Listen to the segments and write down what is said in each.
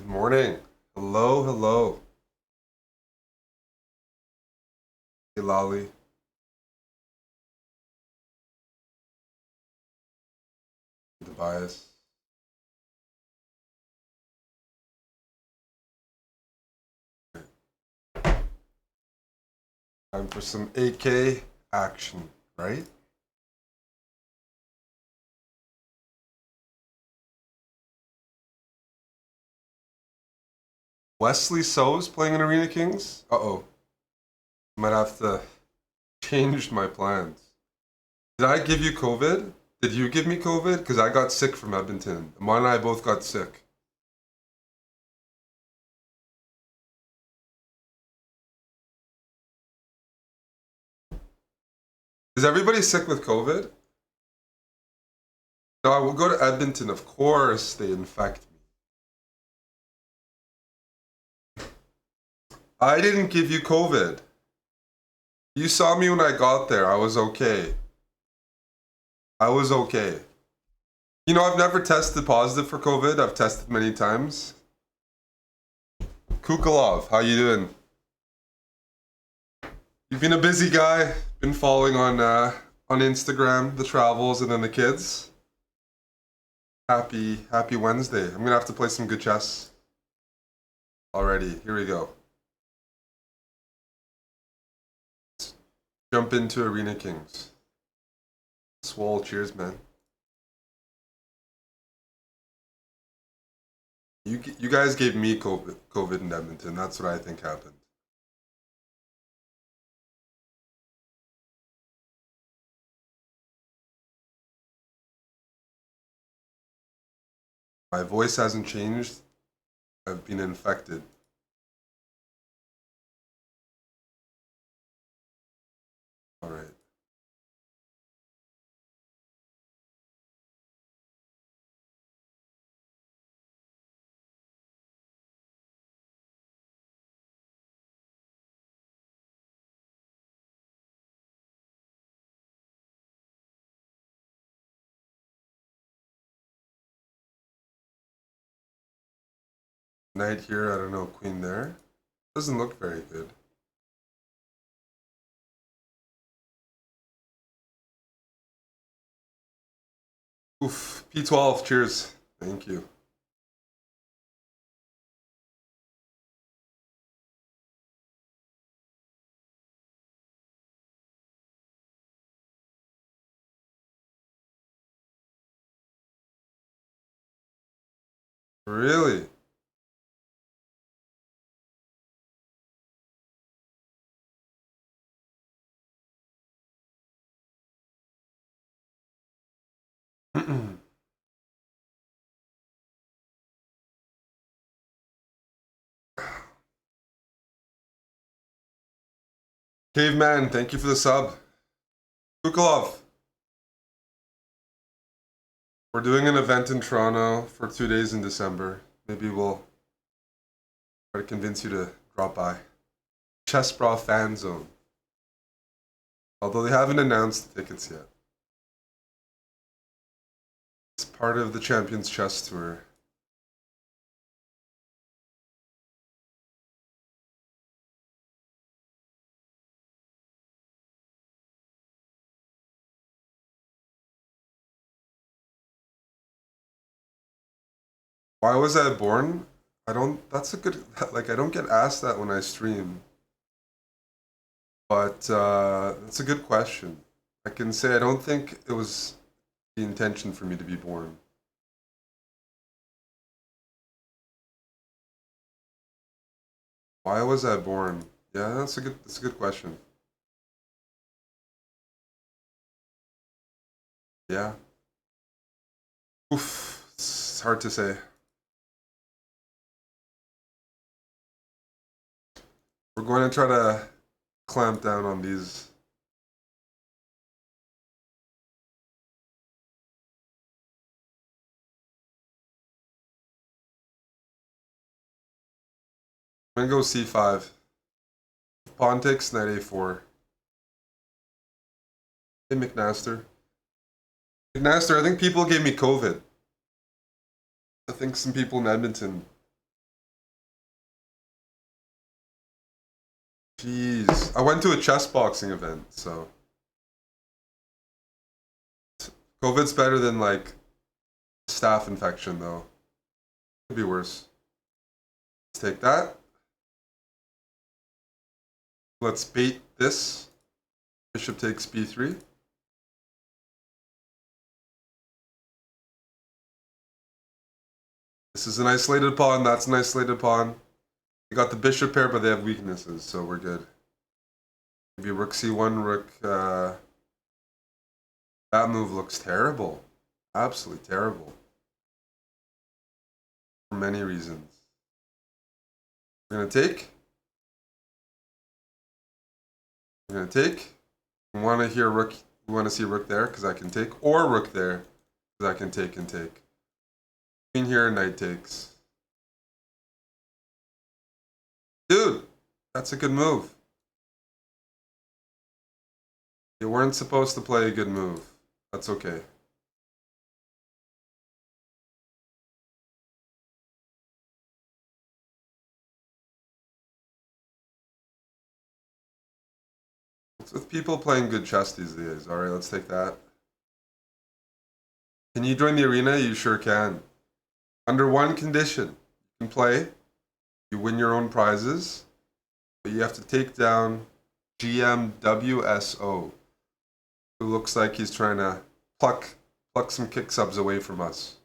Good morning. Hello, hello. Hey, Lolly. Tobias. Time for some AK action, right? Wesley So's playing in Arena Kings? Uh-oh. Might have to change my plans. Did I give you COVID? Did you give me COVID? Because I got sick from Edmonton. Amon and I both got sick. Is everybody sick with COVID? No, I will go to Edmonton. Of course they infect me. I didn't give you COVID. You saw me when I got there. I was okay. I was okay. You know, I've never tested positive for COVID. I've tested many times. Kukalov, how you doing? You've been a busy guy. Been following on Instagram, the travels, and then the kids. Happy Wednesday. I'm gonna have to play some good chess already. Here we go. Let's jump into Arena Kings. Swole, cheers, man. You guys gave me COVID in Edmonton. That's what I think happened. My voice hasn't changed. I've been infected. All right. Knight here, I don't know, queen there. Doesn't look very good. Oof, P12, cheers. Thank you. Really? Caveman, thank you for the sub. Kukalov, we're doing an event in Toronto for 2 days in December. Maybe we'll try to convince you to drop by. Chessbra Fan Zone. Although they haven't announced the tickets yet. It's part of the Champions Chess Tour. Why was I born? I don't, that's a good, like, I don't get asked that when I stream. But that's a good question. I can say I don't think it was the intention for me to be born. Why was I born? Yeah, that's a good question. Yeah. Oof, it's hard to say. We're going to try to clamp down on these. I'm gonna go c5. Pawn takes knight a4. Hey, McNaster. McNaster, I think people gave me COVID. I think some people in Edmonton Jeez. I went to a chess boxing event, so. COVID's better than, like, staph infection, though. Could be worse. Let's take that. Let's bait this. Bishop takes b3. This is an isolated pawn. That's an isolated pawn. They got the bishop pair, but they have weaknesses, so we're good. Maybe rook c1, rook... that move looks terrible. Absolutely terrible. For many reasons. We're going to take. We're going to take. We want to hear rook. We want to see rook there, because I can take. Or rook there, because I can take and take. Queen here, knight takes. Dude, that's a good move. You weren't supposed to play a good move. That's okay. What's with people playing good chess these days? Alright, let's take that. Can you join the arena? You sure can. Under one condition. You can play. You win your own prizes. But you have to take down GMWSO, who looks like he's trying to pluck some kick subs away from us.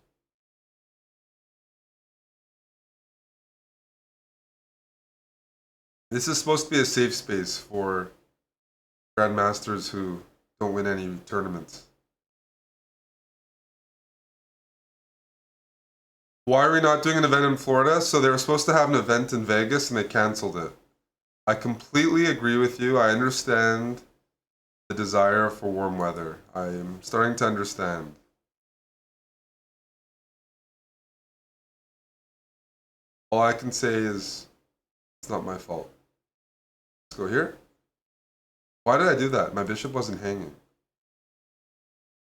This is supposed to be a safe space for grandmasters who don't win any tournaments. Why are we not doing an event in Florida? So they were supposed to have an event in Vegas and they canceled it. I completely agree with you. I understand the desire for warm weather. I am starting to understand. All I can say is it's not my fault. Let's go here. Why did I do that? My bishop wasn't hanging.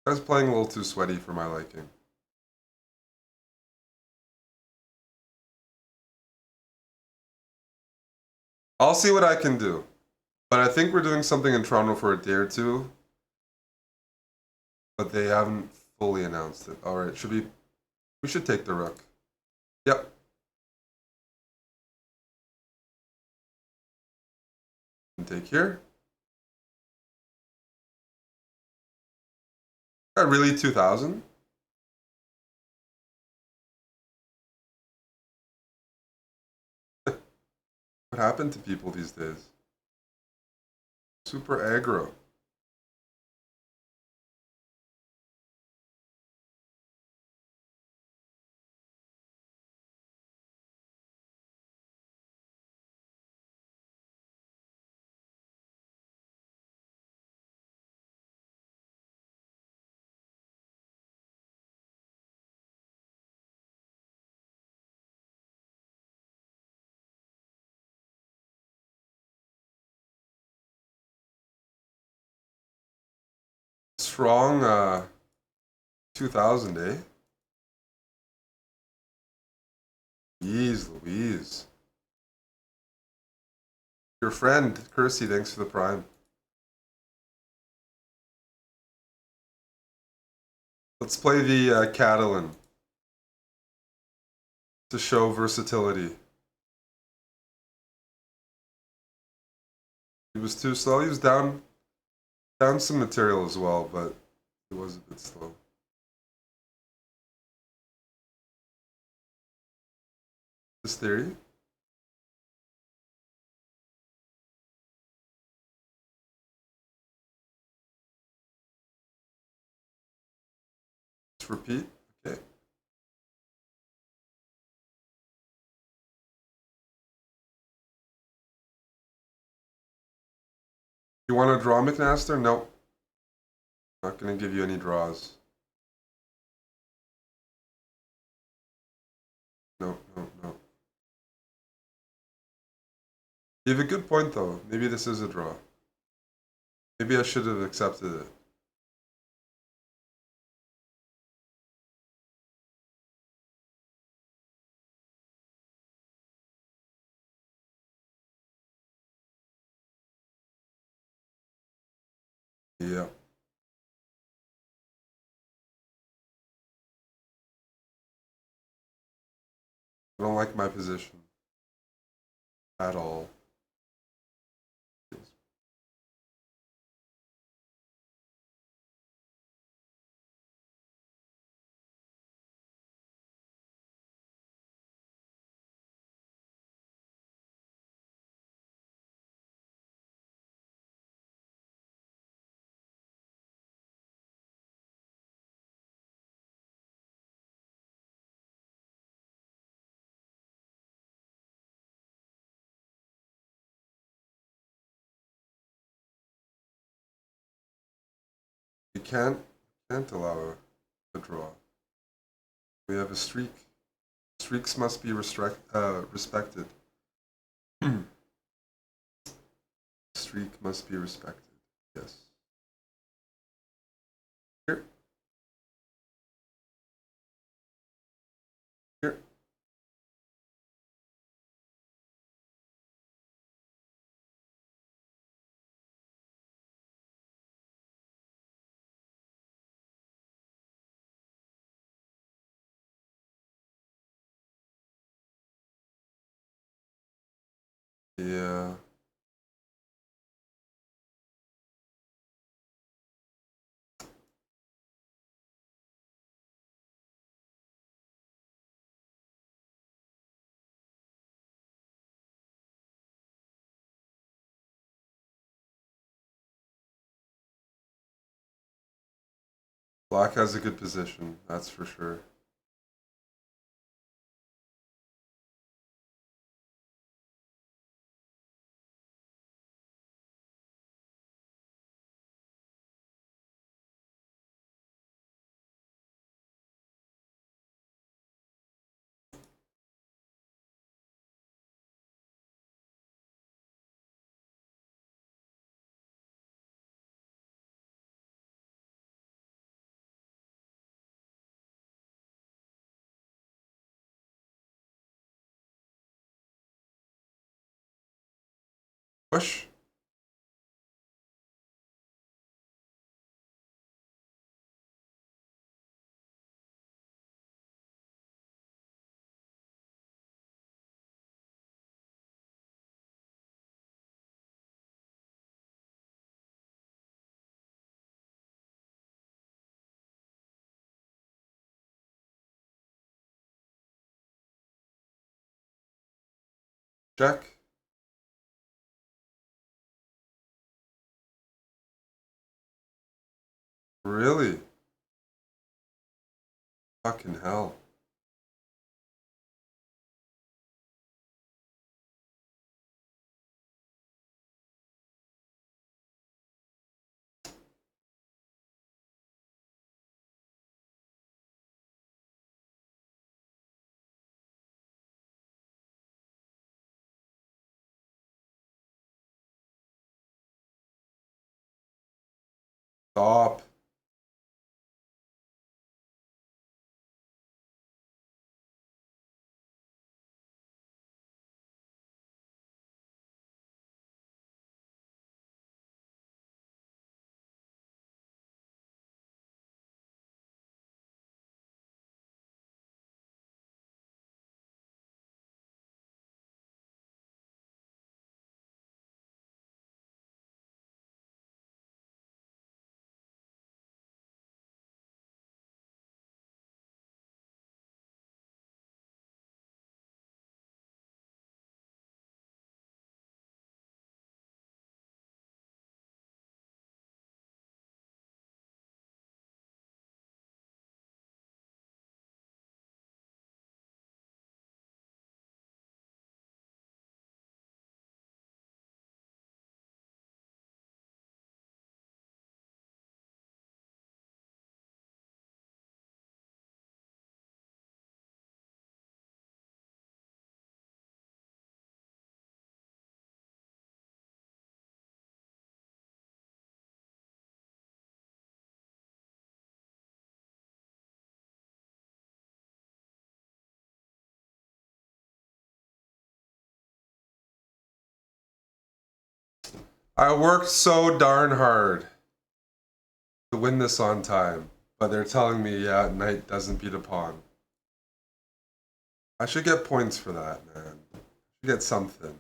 I was playing a little too sweaty for my liking. I'll see what I can do. But I think we're doing something in Toronto for a day or two. But they haven't fully announced it. Alright, we should take the rook. Yep. And take here. Really 2000? What happened to people these days? Super aggro. Strong 2000, eh? Jeez Louise. Your friend, Kersey, thanks for the prime. Let's play the Catalan to show versatility. He was too slow. He was down some material as well, but he was a bit slow. This theory? Let's repeat. Okay. You want to draw, McNaster? Nope. Not going to give you any draws. Nope, nope, nope. You have a good point, though. Maybe this is a draw. Maybe I should have accepted it. Yeah. I don't like my position at all. You can't allow a draw. We have a streak. Streaks must be respected. Streak must be respected. Yes. Here. Here. Yeah. Black has a good position, that's for sure. Push. Check. Really? Fucking hell. Stop. I worked so darn hard. to win this on time, but they're telling me, yeah, knight doesn't beat a pawn. I should get points for that, man. I should get something.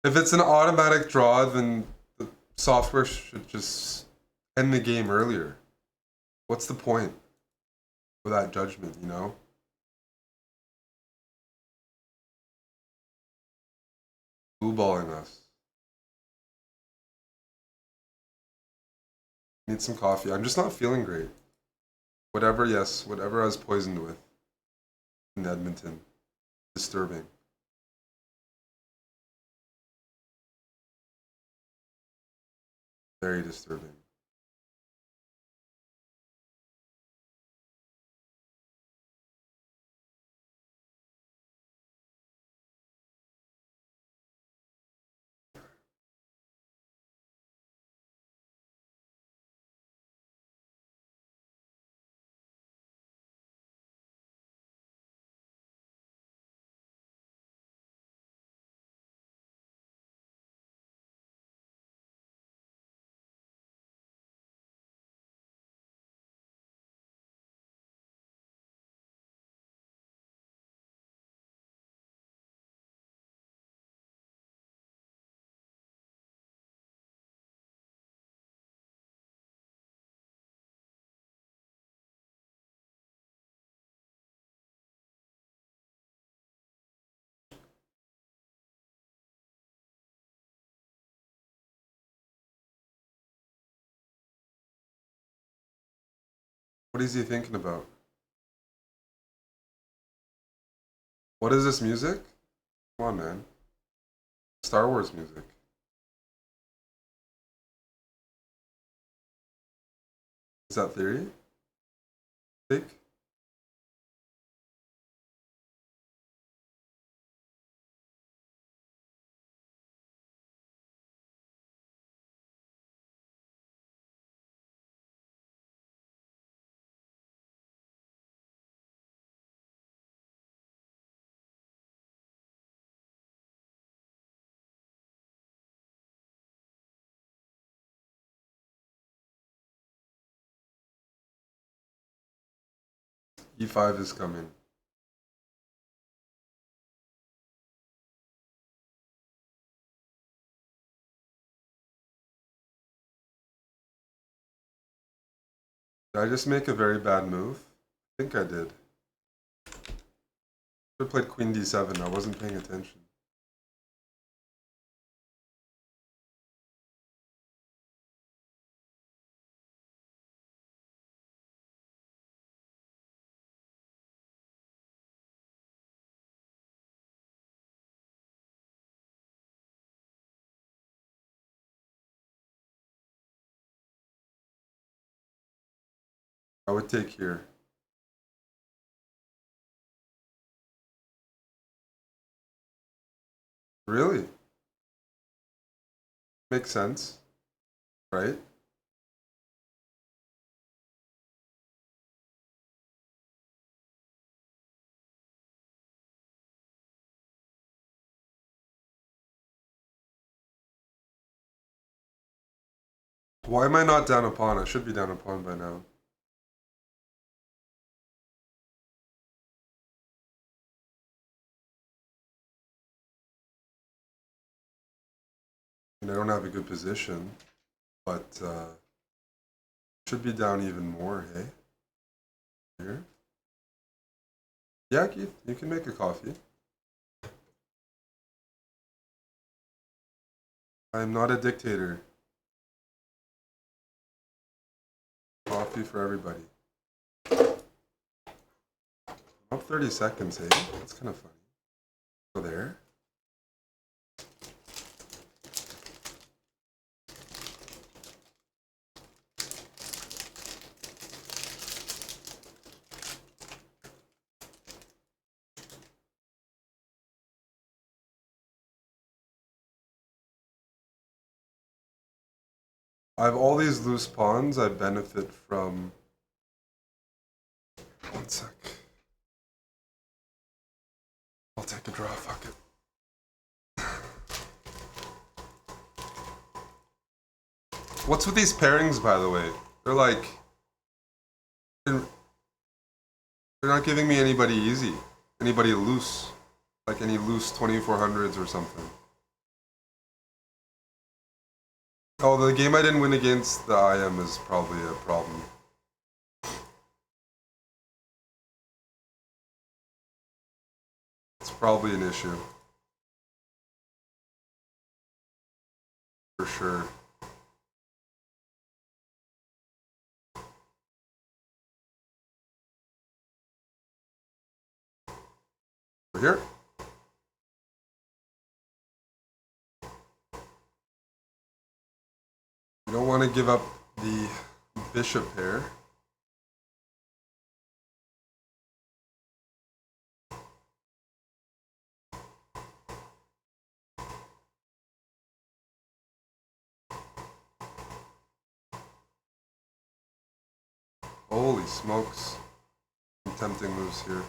If it's an automatic draw, then the software should just end the game earlier. What's the point for that judgment, you know? Blue balling us. Need some coffee. I'm just not feeling great. Whatever, yes, whatever I was poisoned with in Edmonton. Disturbing. Very disturbing. What is he thinking about? What is this music? Come on, man. Star Wars music. Is that theory? Take? E5 is coming. Did I just make a very bad move? I think I did. I played Queen D7. I wasn't paying attention. I would take here. Really? Makes sense, right? Why am I not down a pawn? I should be down a pawn by now. I don't have a good position, but should be down even more, hey? Here? Yeah, Keith, you can make a coffee. I am not a dictator. Coffee for everybody. Up 30 seconds, hey? That's kind of funny. Go there. I have all these loose pawns. I benefit from. One sec. I'll take a draw. Fuck it. What's with these pairings, by the way? They're like... They're not giving me anybody easy. Anybody loose. Like any loose 2400s or something. Oh, the game I didn't win against the IM is probably a problem. It's probably an issue. For sure. We're here. You don't want to give up the bishop pair. Holy smokes. Some tempting moves here.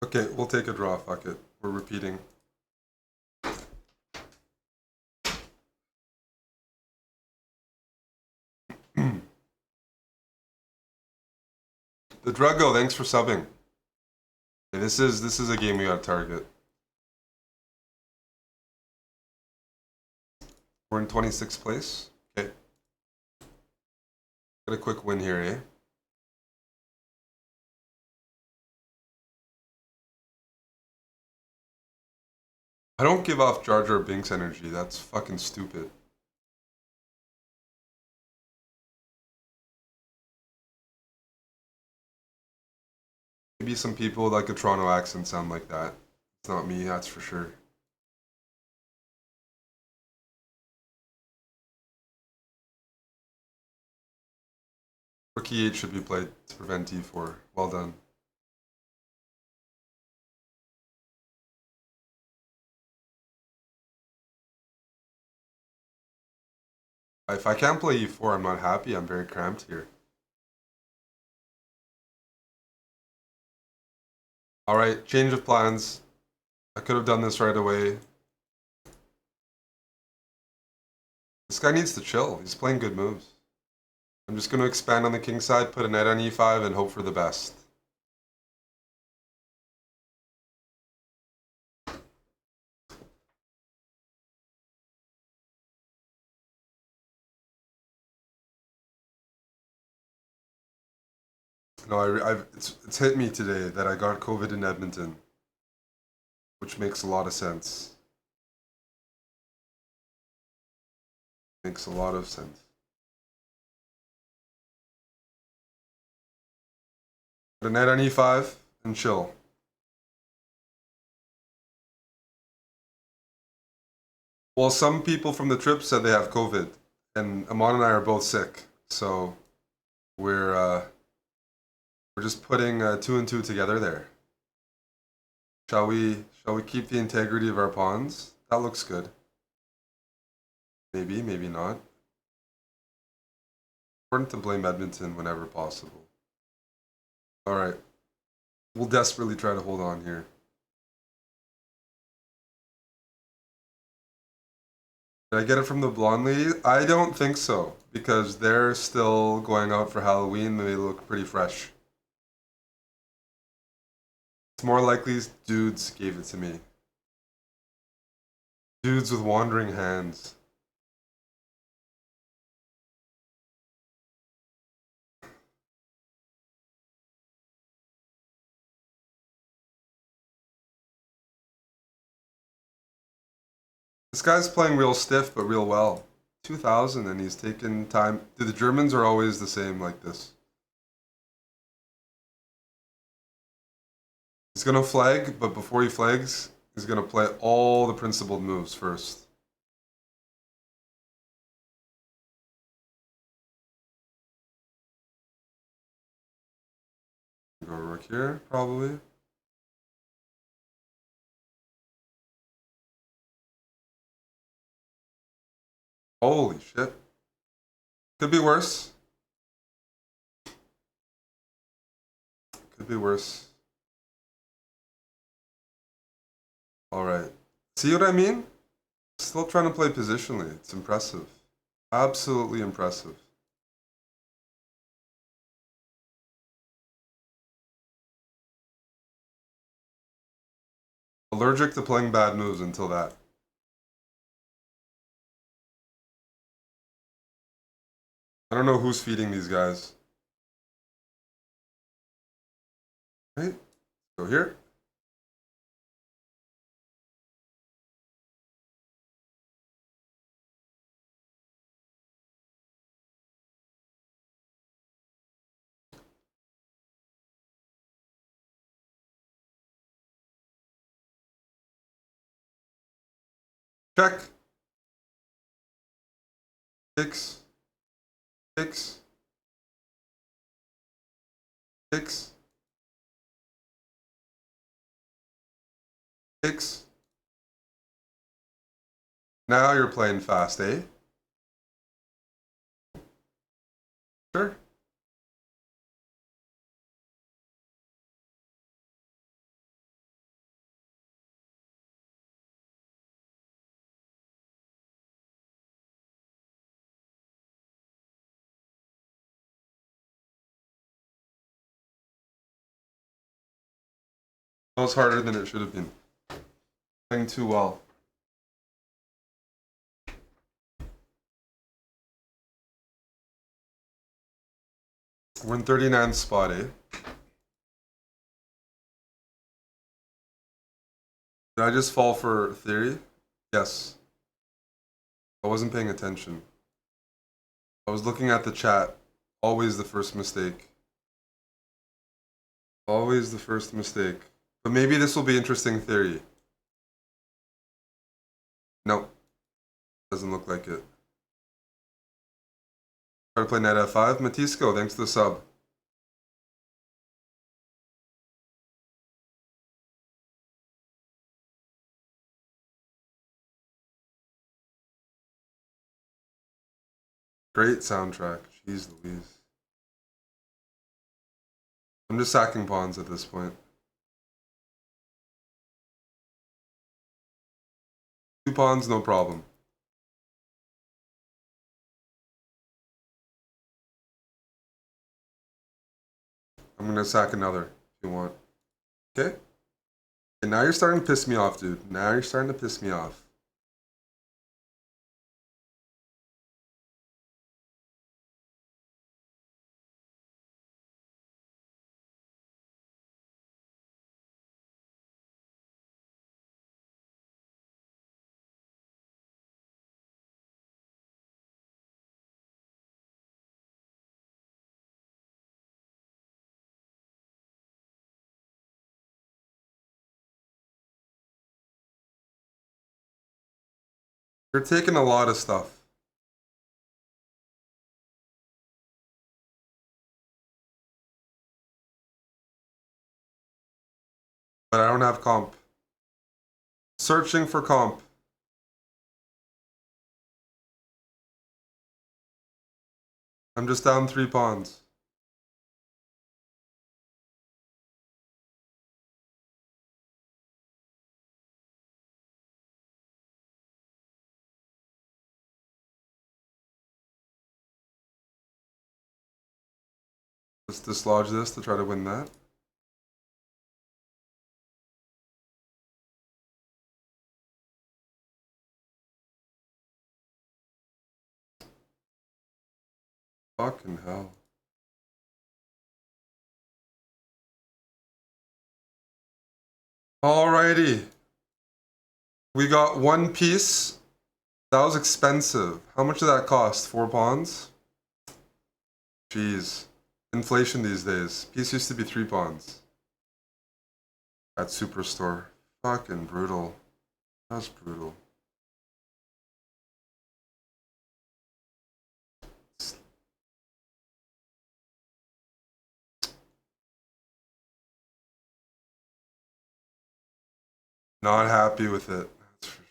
Okay, we'll take a draw, fuck it. We're repeating. The Druggo, thanks for subbing. Okay, this is a game we gotta target. We're in 26th place. Okay. Got a quick win here, eh? I don't give off Jar Jar Binks energy. That's fucking stupid. Maybe some people with like a Toronto accent sound like that. It's not me, that's for sure. Rook E8 should be played to prevent E4. Well done. If I can't play E4, I'm not happy. I'm very cramped here. Alright, change of plans. I could have done this right away. This guy needs to chill. He's playing good moves. I'm just going to expand on the king side, put a knight on E5, and hope for the best. No, it's hit me today that I got COVID in Edmonton, which makes a lot of sense. Makes a lot of sense. Put a knight on E5 and chill. Well, some people from the trip said they have COVID, and Amon and I are both sick, so we're just putting 2 and 2 together there. Shall we keep the integrity of our pawns? That looks good. Maybe, maybe not. Important to blame Edmonton whenever possible. Alright. We'll desperately try to hold on here. Did I get it from the blonde lady? I don't think so, because they're still going out for Halloween. They look pretty fresh. It's more likely dudes gave it to me. Dudes with wandering hands. This guy's playing real stiff, but real well. 2000, and he's taken time. The Germans are always the same like this. He's gonna flag, but before he flags, He's gonna play all the principled moves first. Go rook here, probably. Holy shit. Could be worse. Could be worse. Alright. See what I mean? Still trying to play positionally. It's impressive. Absolutely impressive. Allergic to playing bad moves until that. I don't know who's feeding these guys. Right? Go here. Check. Six. Six. Six. Six. Now you're playing fast, eh? Sure. That was harder than it should have been. Playing too well. We're in 39th spot, eh? Did I just fall for theory? Yes. I wasn't paying attention. I was looking at the chat. Always the first mistake. Always the first mistake. But maybe this will be interesting theory. No. Doesn't look like it. Try to play knight f5. Matisco, thanks for the sub. Great soundtrack. Jeez Louise. I'm just sacking pawns at this point. 2 pawns, no problem. I'm gonna sack another if you want. Okay? And now you're starting to piss me off, dude. Now you're starting to piss me off. You're taking a lot of stuff. But I don't have comp. Searching for comp. I'm just down 3 pawns. Let's dislodge this to try to win that. Fucking hell. Alrighty. We got 1 piece. That was expensive. How much did that cost? 4 pawns? Jeez. Inflation these days. Piece used to be 3 pawns. At Superstore. Fucking brutal. That's brutal. Not happy with it. That's for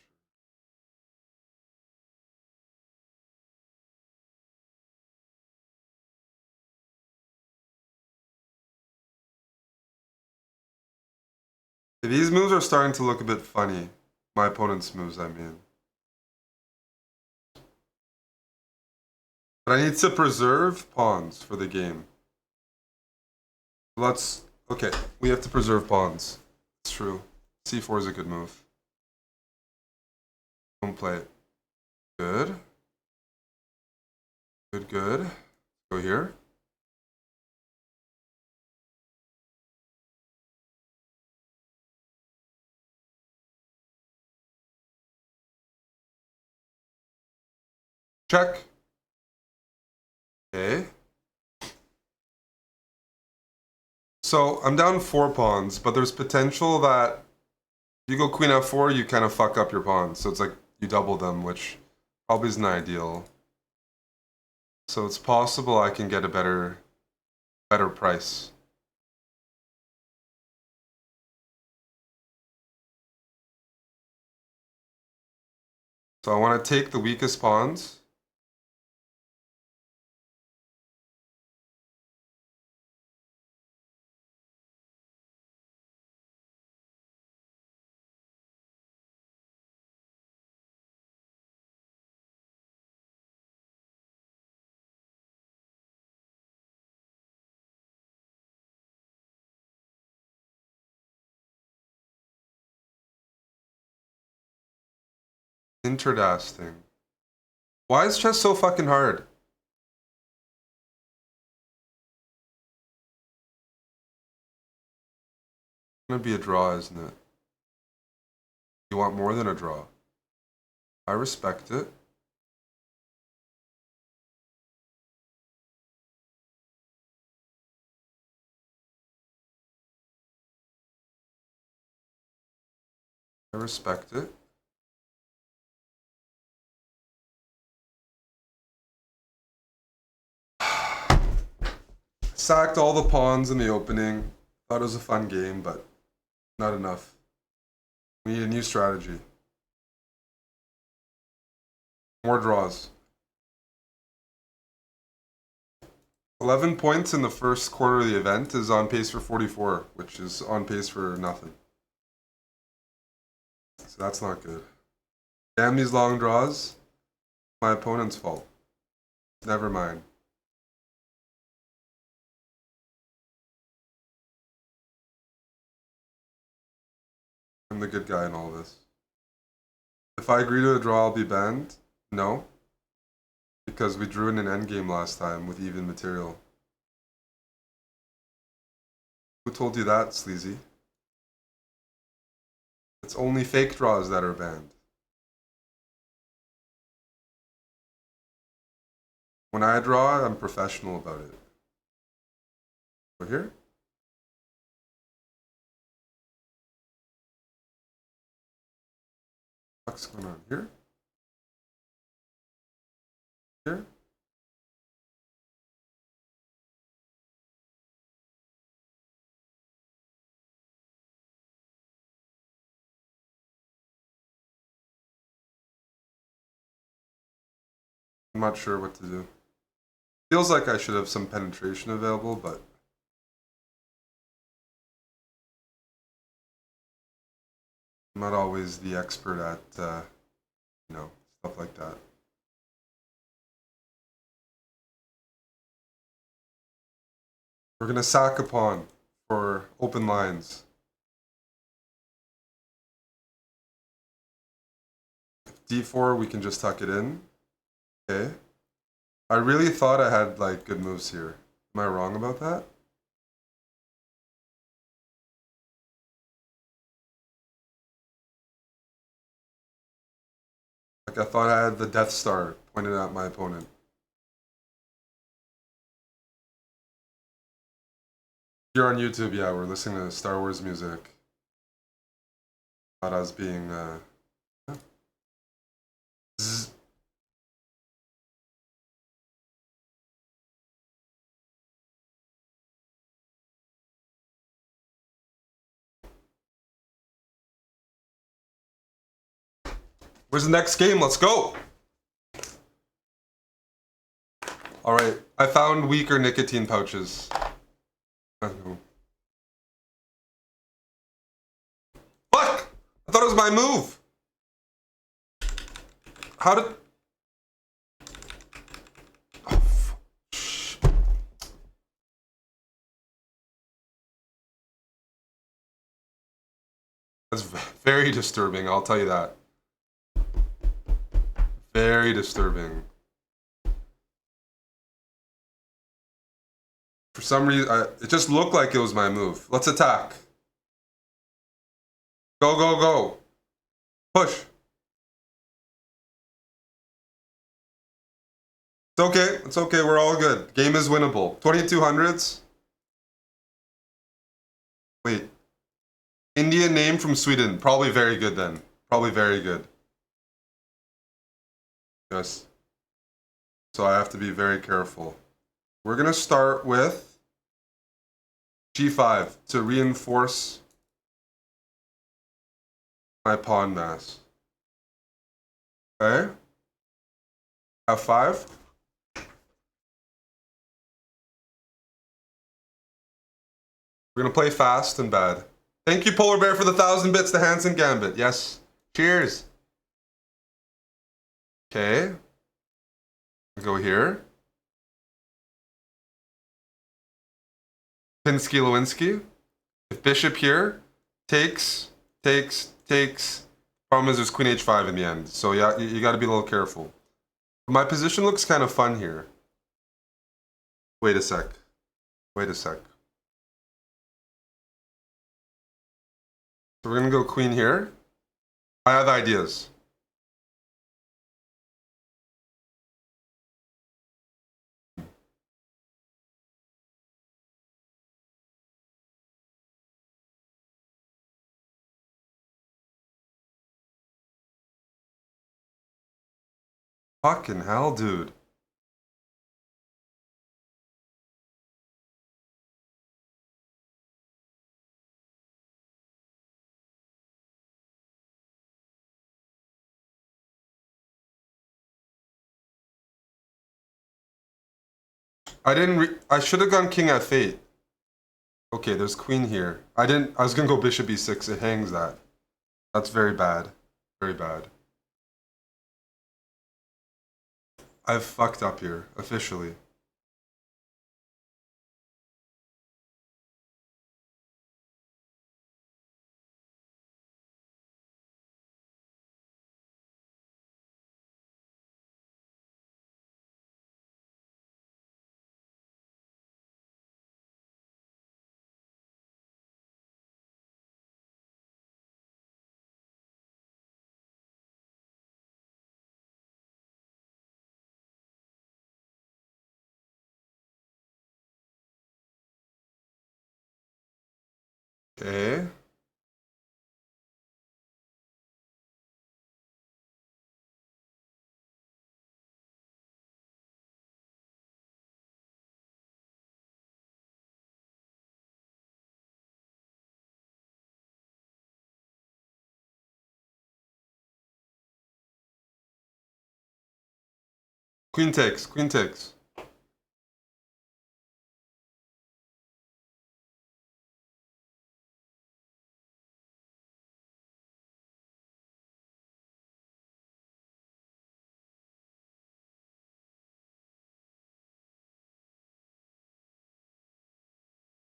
sure. These moves are starting to look a bit funny. My opponent's moves, I mean. But I need to preserve pawns for the game. Let's... Okay, we have to preserve pawns. It's true. C4 is a good move. Don't play it. Good. Good, good. Go here. Check. Okay. So I'm down 4 pawns, but there's potential that if you go queen f4, you kind of fuck up your pawns. So it's like you double them, which probably isn't ideal. So it's possible I can get a better price. So I want to take the weakest pawns. Interesting. Why is chess so fucking hard? It's gonna be a draw, isn't it? You want more than a draw. I respect it. I respect it. Sacked all the pawns in the opening. Thought it was a fun game, but not enough. We need a new strategy. More draws. 11 points in the first quarter of the event is on pace for 44, which is on pace for nothing. So that's not good. Damn these long draws. My opponent's fault. Never mind. I'm the good guy in all this. If I agree to a draw, I'll be banned? No. Because we drew in an endgame last time with even material. Who told you that, sleazy? It's only fake draws that are banned. When I draw, I'm professional about it. Over here? What's going on here? Here? I'm not sure what to do. Feels like I should have some penetration available, but I'm not always the expert at, stuff like that. We're gonna sack a pawn for open lines. D4, we can just tuck it in. Okay. I really thought I had like good moves here. Am I wrong about that? Like I thought I had the Death Star pointed at my opponent. If you're on YouTube, yeah, we're listening to Star Wars music. Not as being zzz. Where's the next game? Let's go! Alright, I found weaker nicotine pouches. Fuck! I thought it was my move! How did... Oh, that's very disturbing, I'll tell you that. Very disturbing. For some reason, it just looked like it was my move. Let's attack. Go, go, go. Push. It's okay. It's okay. We're all good. Game is winnable. 2200s. Wait. Indian name from Sweden. Probably very good then. Probably very good. Yes. So I have to be very careful. We're going to start with G5 to reinforce my pawn mass. Okay. F5. We're going to play fast and bad. Thank you, Polar Bear, for the 1,000 bits to Hanson Gambit. Yes. Cheers. Okay. Go here. Pinsky Lewinsky. If bishop here takes. Problem is there's queen h5 in the end. So yeah, you got to be a little careful. My position looks kind of fun here. Wait a sec. Wait a sec. So we're going to go queen here. I have ideas. Fucking hell, dude. I should have gone king f8. Okay, there's queen here. I was gonna go bishop e6. It hangs that. That's very bad. Very bad. I've fucked up here, officially. Okay. Queen takes, queen takes.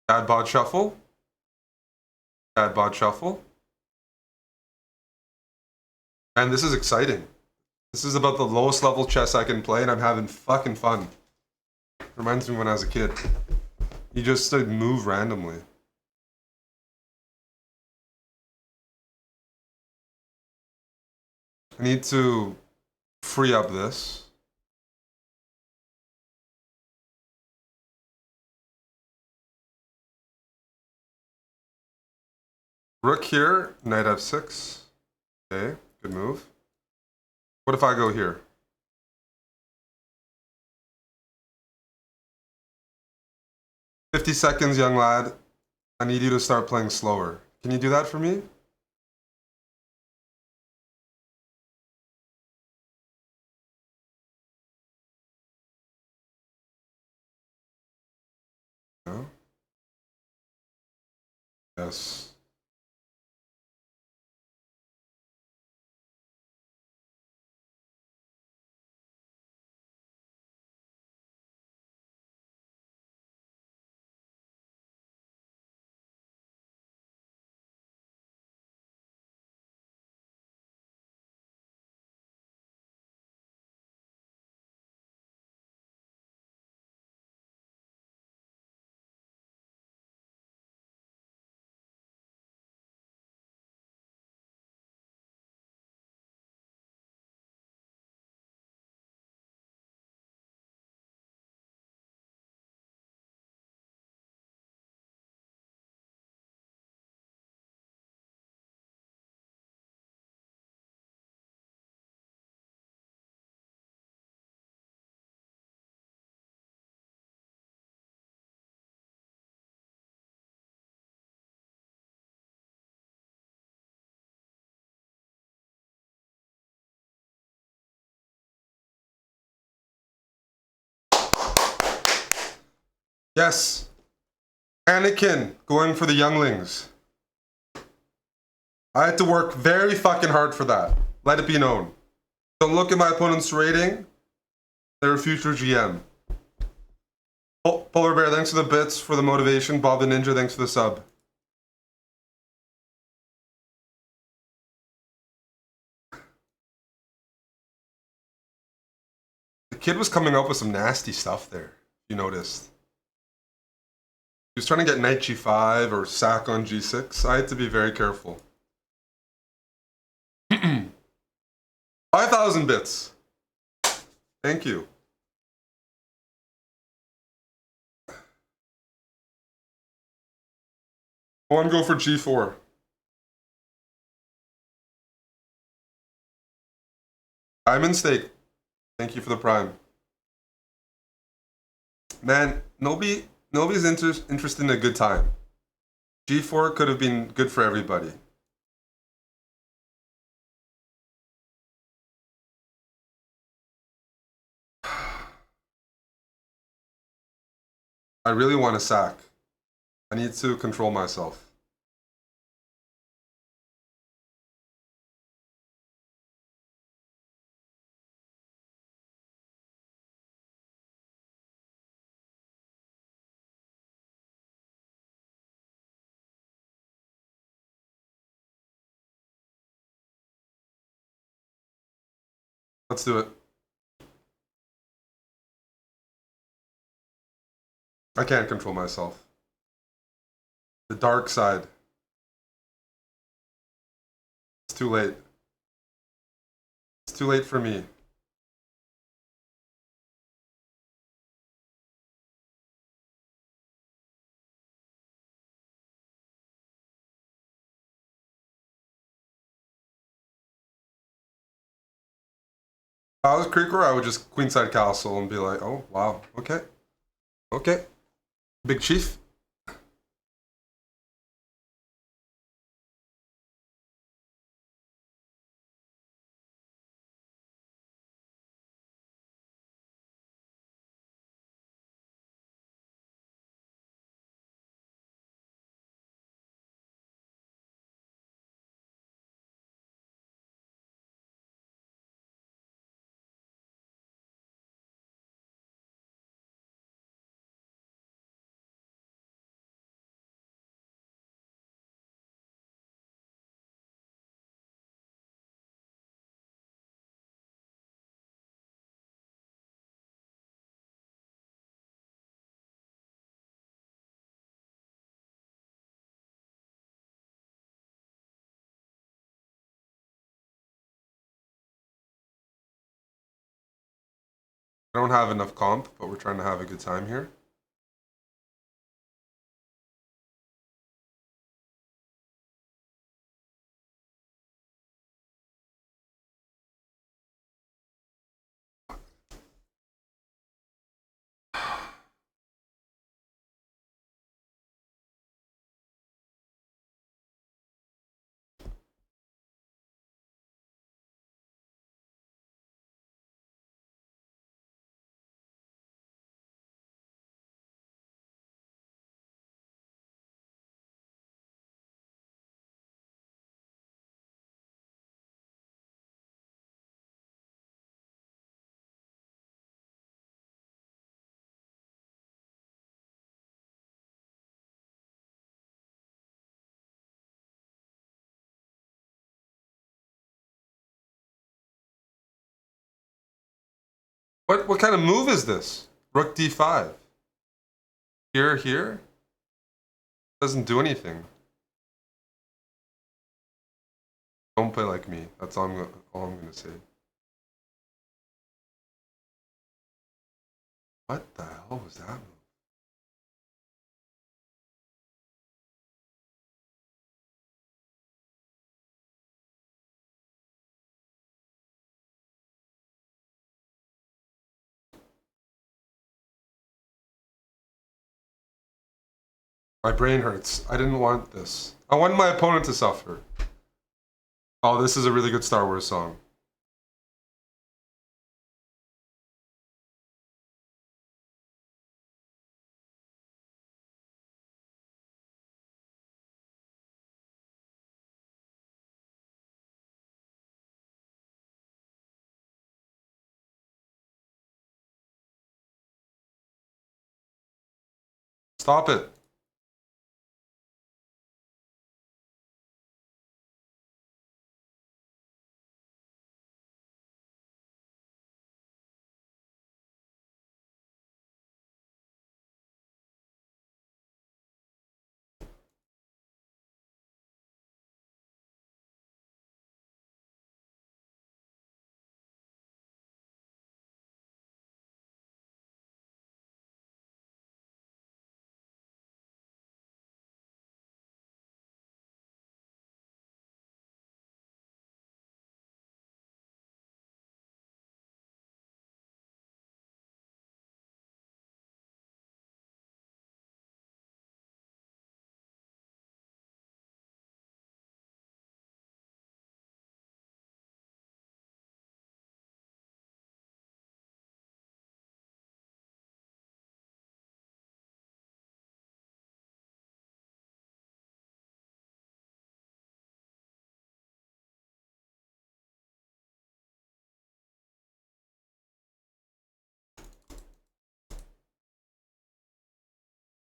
Bad bod shuffle. Bad bod shuffle. And this is exciting. This is about the lowest level chess I can play, and I'm having fucking fun. Reminds me when I was a kid. You just move randomly. I need to free up this. Rook here, knight f6. Okay, good move. What if I go here? "50 seconds, young lad. I need you to start playing slower." Can you do that for me? No? Yes. Yes. Anakin going for the younglings. I had to work very fucking hard for that. Let it be known. Don't look at my opponent's rating. They're a future GM. Polar Bear, thanks for the bits, for the motivation. Bob the Ninja, thanks for the sub. The kid was coming up with some nasty stuff there, you noticed. He was trying to get knight g5 or sack on g6. I had to be very careful. 5,000 bits. Thank you. I want to go for g4. Diamond Steak, thank you for the prime. Man, nobody's interested in a good time. g4 could have been good for everybody. I really want to sack. I need to control myself. Let's do it. I can't control myself. The dark side. It's too late. It's too late for me. If I was Creeker, I would just queenside castle and be like, oh, wow, okay. Okay. Big Chief. I don't have enough comp, but we're trying to have a good time here. What kind of move is this? Rook d5. Here? Doesn't do anything. Don't play like me. That's all I'm gonna say. What the hell was that move? My brain hurts. I didn't want this. I want my opponent to suffer. Oh, this is a really good Star Wars song. Stop it.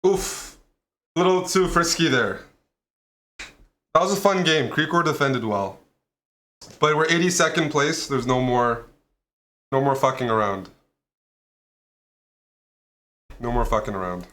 Oof. A little too frisky there. That was a fun game. Creekor defended well. But we're 82nd place. There's no more fucking around. No more fucking around.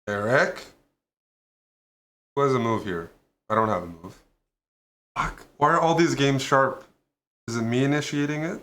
Eric? Who has a move here? I don't have a move. Fuck. Why are all these games sharp? Is it me initiating it?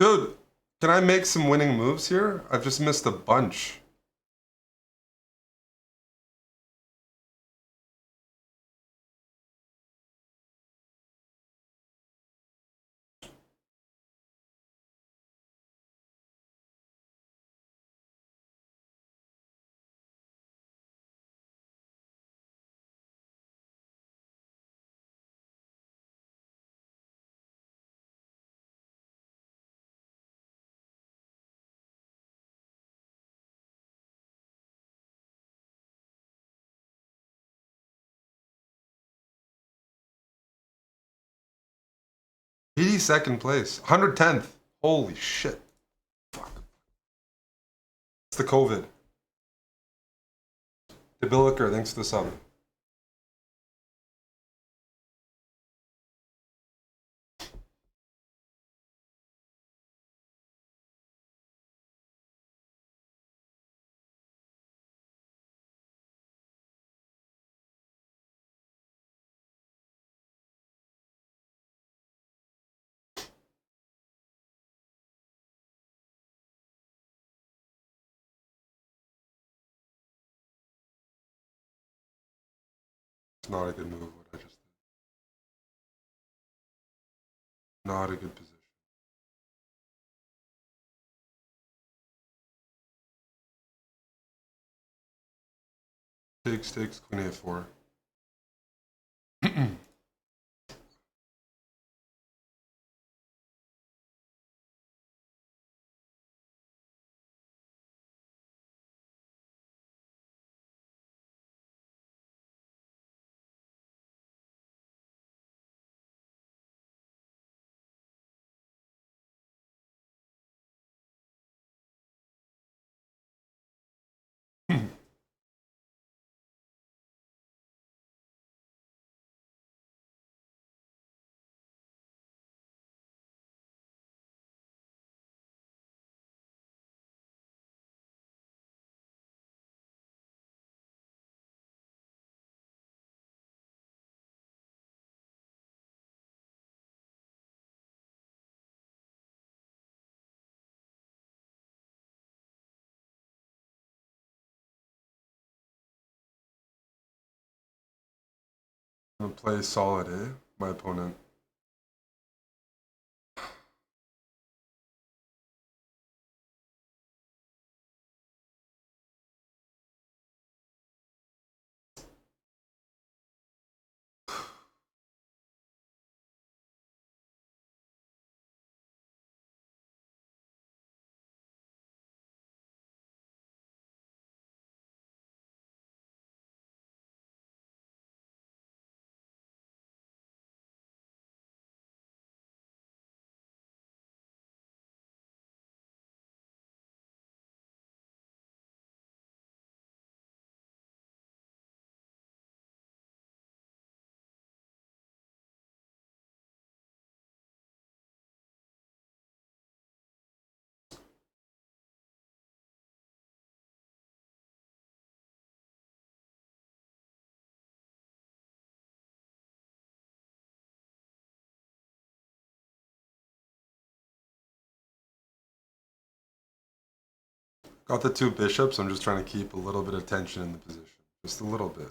Dude, can I make some winning moves here? I've just missed a bunch. Second place. 110th. Holy shit. Fuck. It's the COVID. The Billiker, thanks for the sub. It's not a good move, what I just did. Not a good position. Takes, queen a4. I'm gonna play solid, eh? My opponent. Got the two bishops. I'm just trying to keep a little bit of tension in the position. Just a little bit.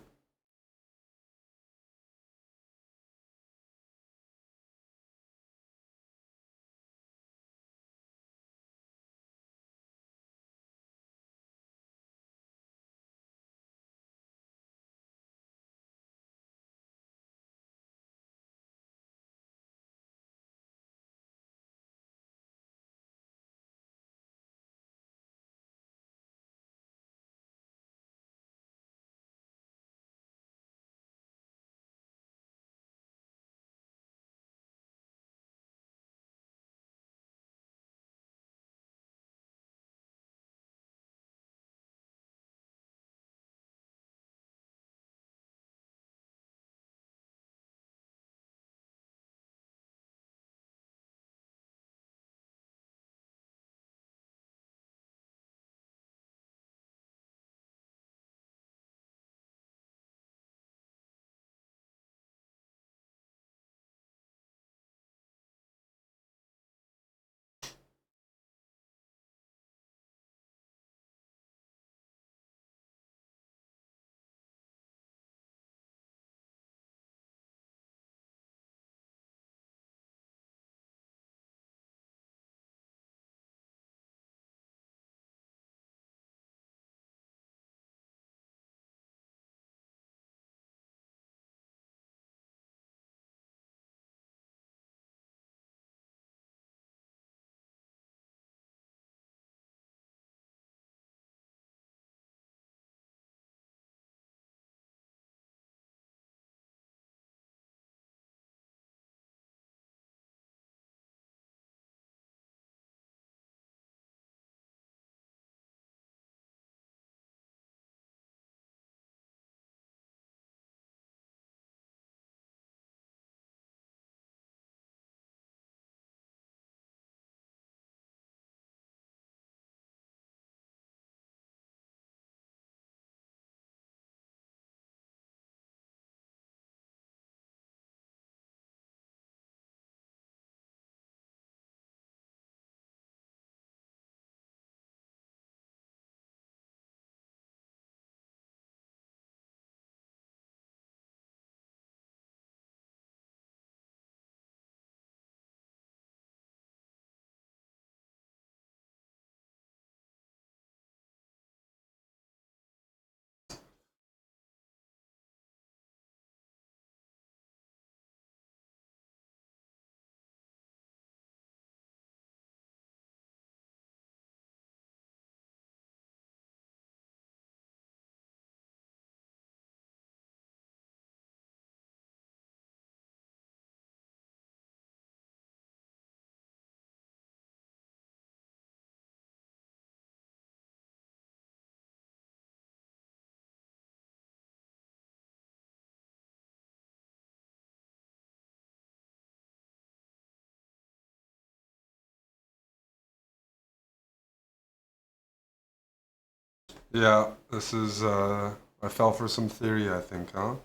Yeah, this is, I fell for some theory, I think, huh?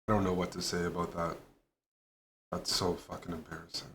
I don't know what to say about that. That's so fucking embarrassing.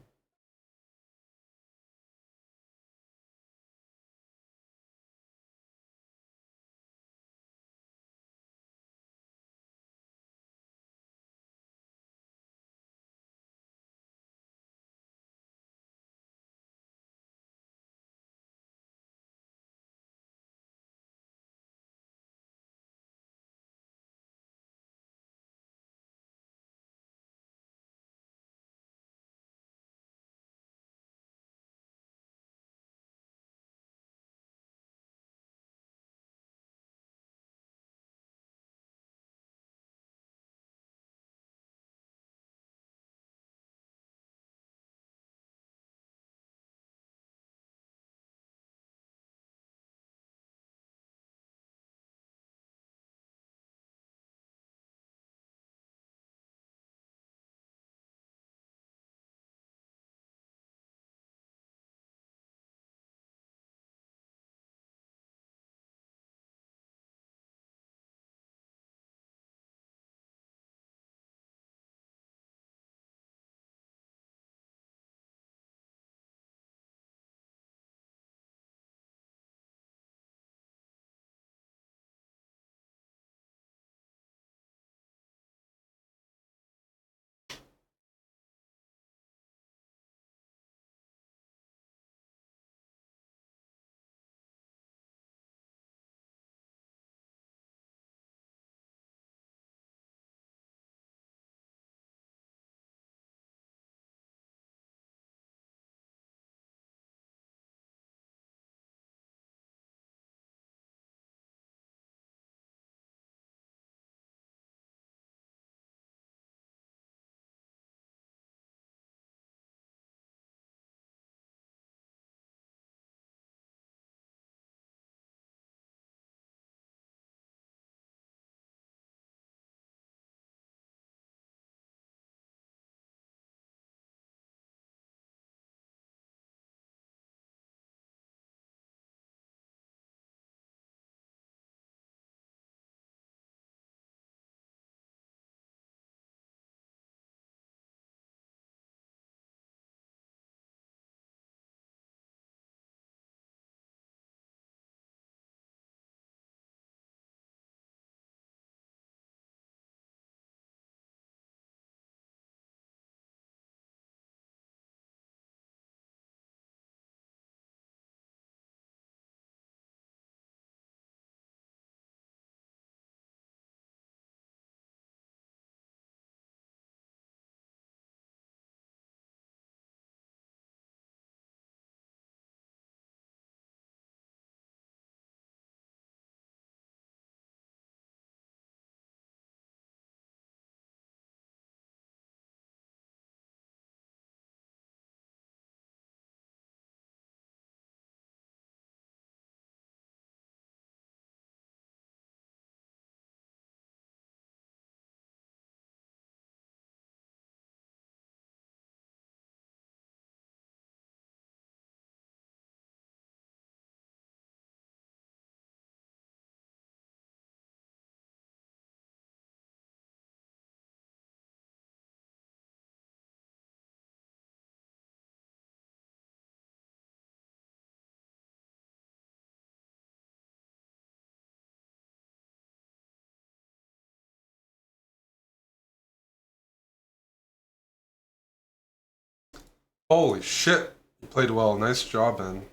Holy shit! You played well. Nice job, man.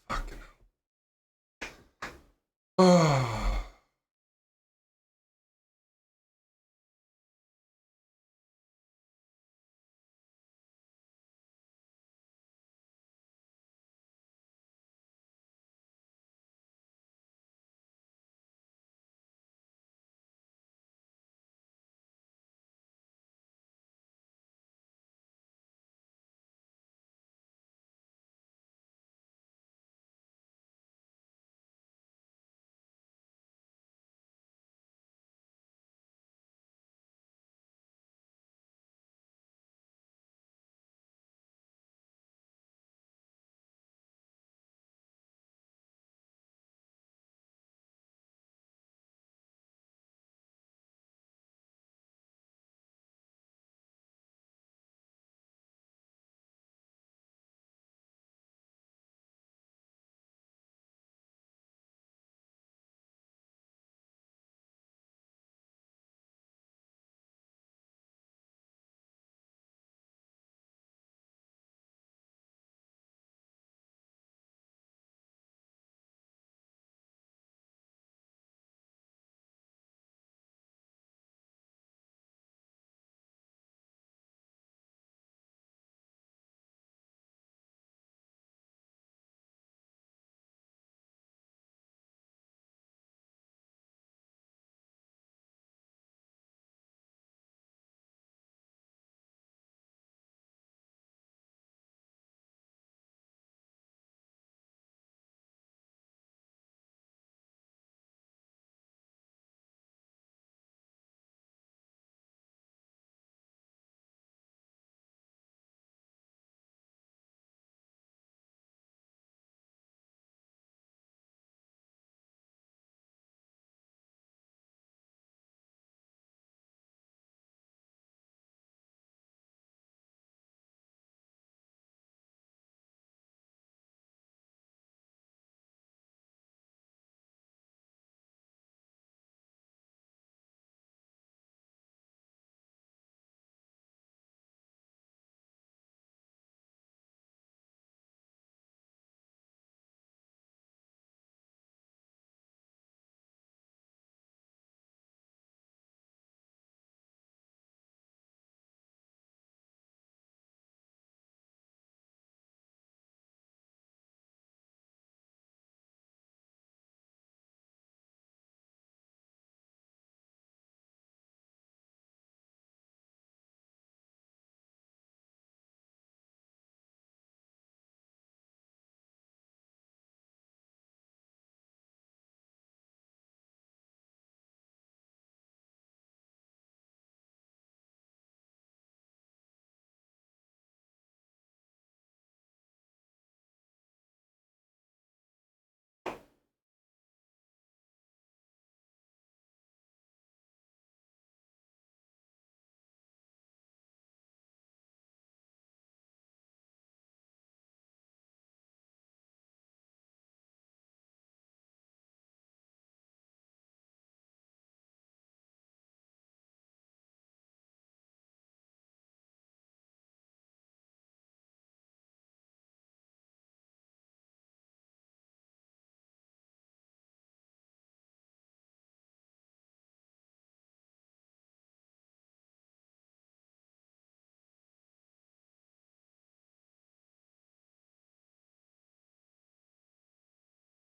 Fucking. Oh.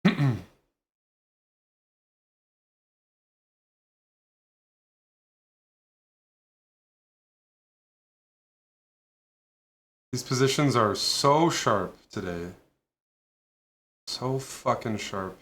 These positions are so sharp today. So fucking sharp.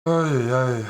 Ay, ay.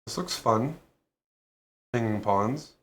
This looks fun. King pawns.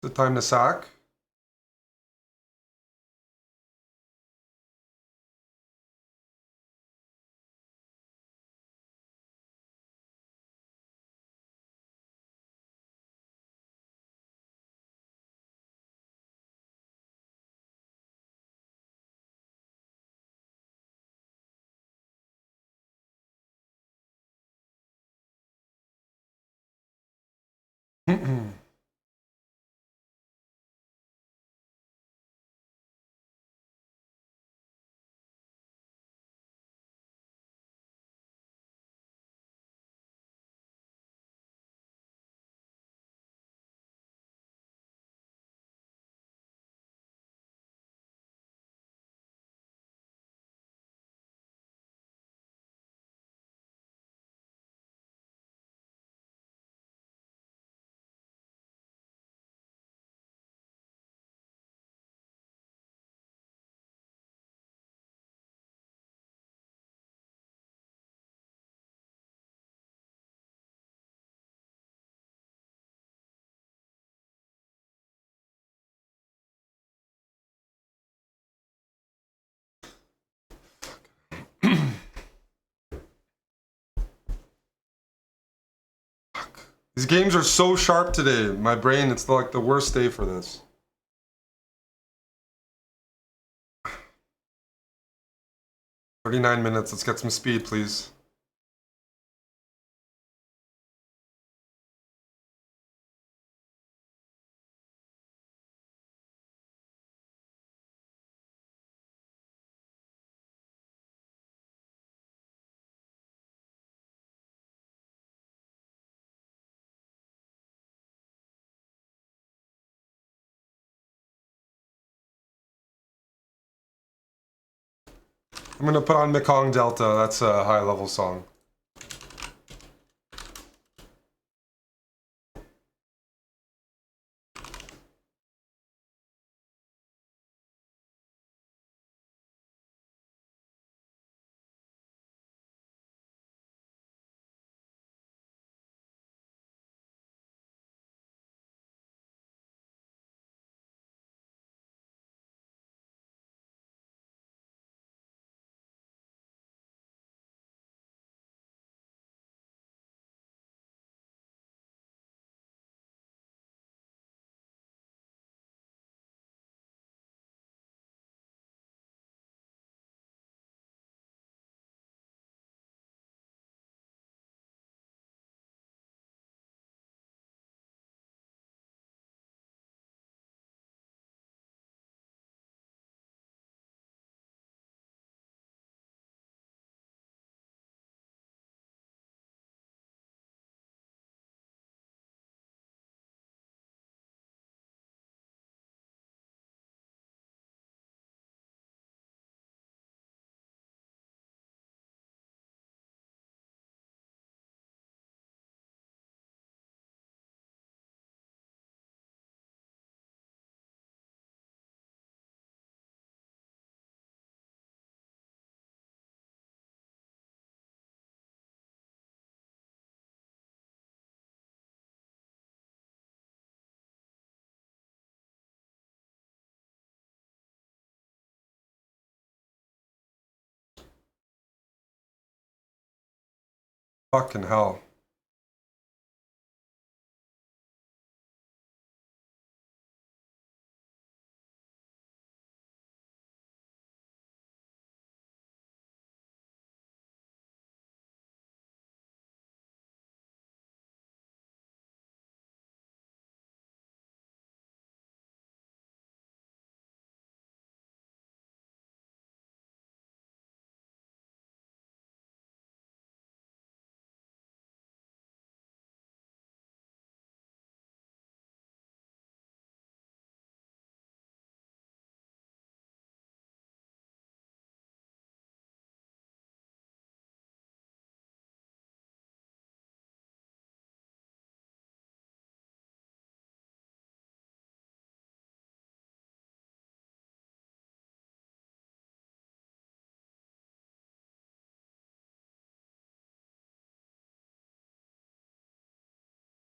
The time to sack. These games are so sharp today. My brain, it's like the worst day for this. $39. Let's get some speed, please. I'm gonna put on Mekong Delta. That's a high-level song. Fucking hell.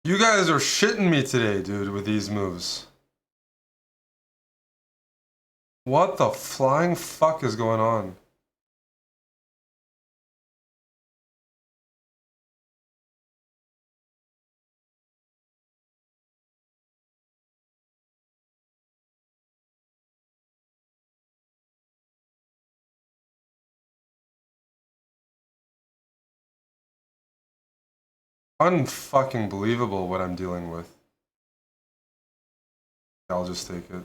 You guys are shitting me today, dude, with these moves. What the flying fuck is going on? Unfucking believable what I'm dealing with. I'll just take it.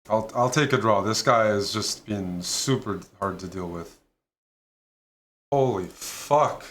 I'll take a draw. This guy has just been super hard to deal with. Holy fuck.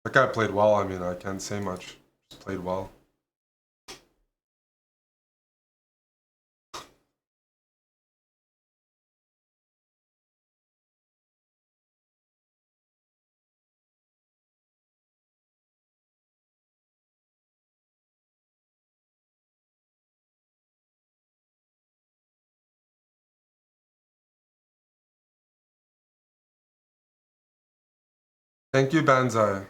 That guy played well. I mean, I can't say much. Just played well. Thank you, Banzai.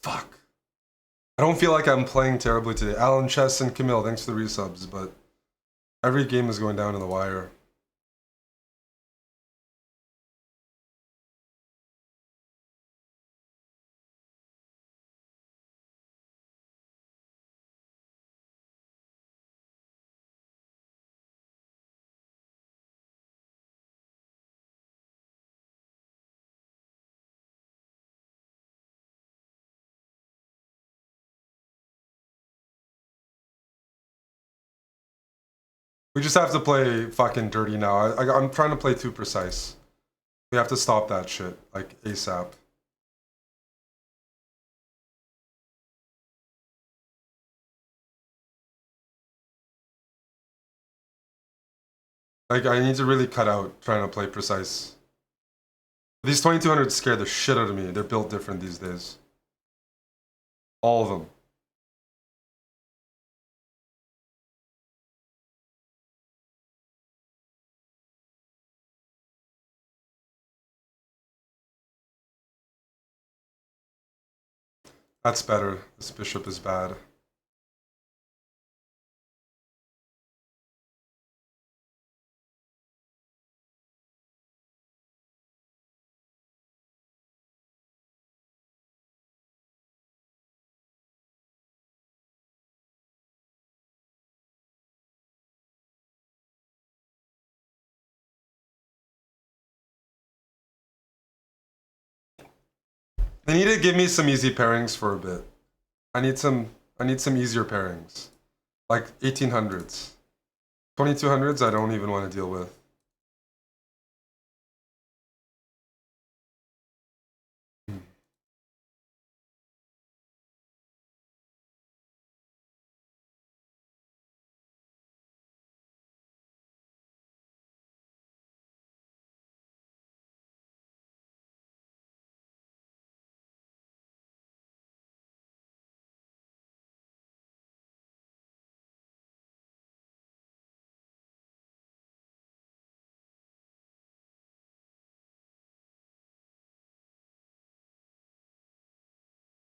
Fuck. I don't feel like I'm playing terribly today. Alan, Chess, and Camille, thanks for the resubs, but every game is going down in the wire. We just have to play fucking dirty now. I'm trying to play too precise. We have to stop that shit, like, ASAP. Like, I need to really cut out trying to play precise. These 2200s scare the shit out of me. They're built different these days. All of them. That's better. This bishop is bad. They need to give me some easy pairings for a bit. I need some easier pairings. Like 1800s. 2200s I don't even want to deal with.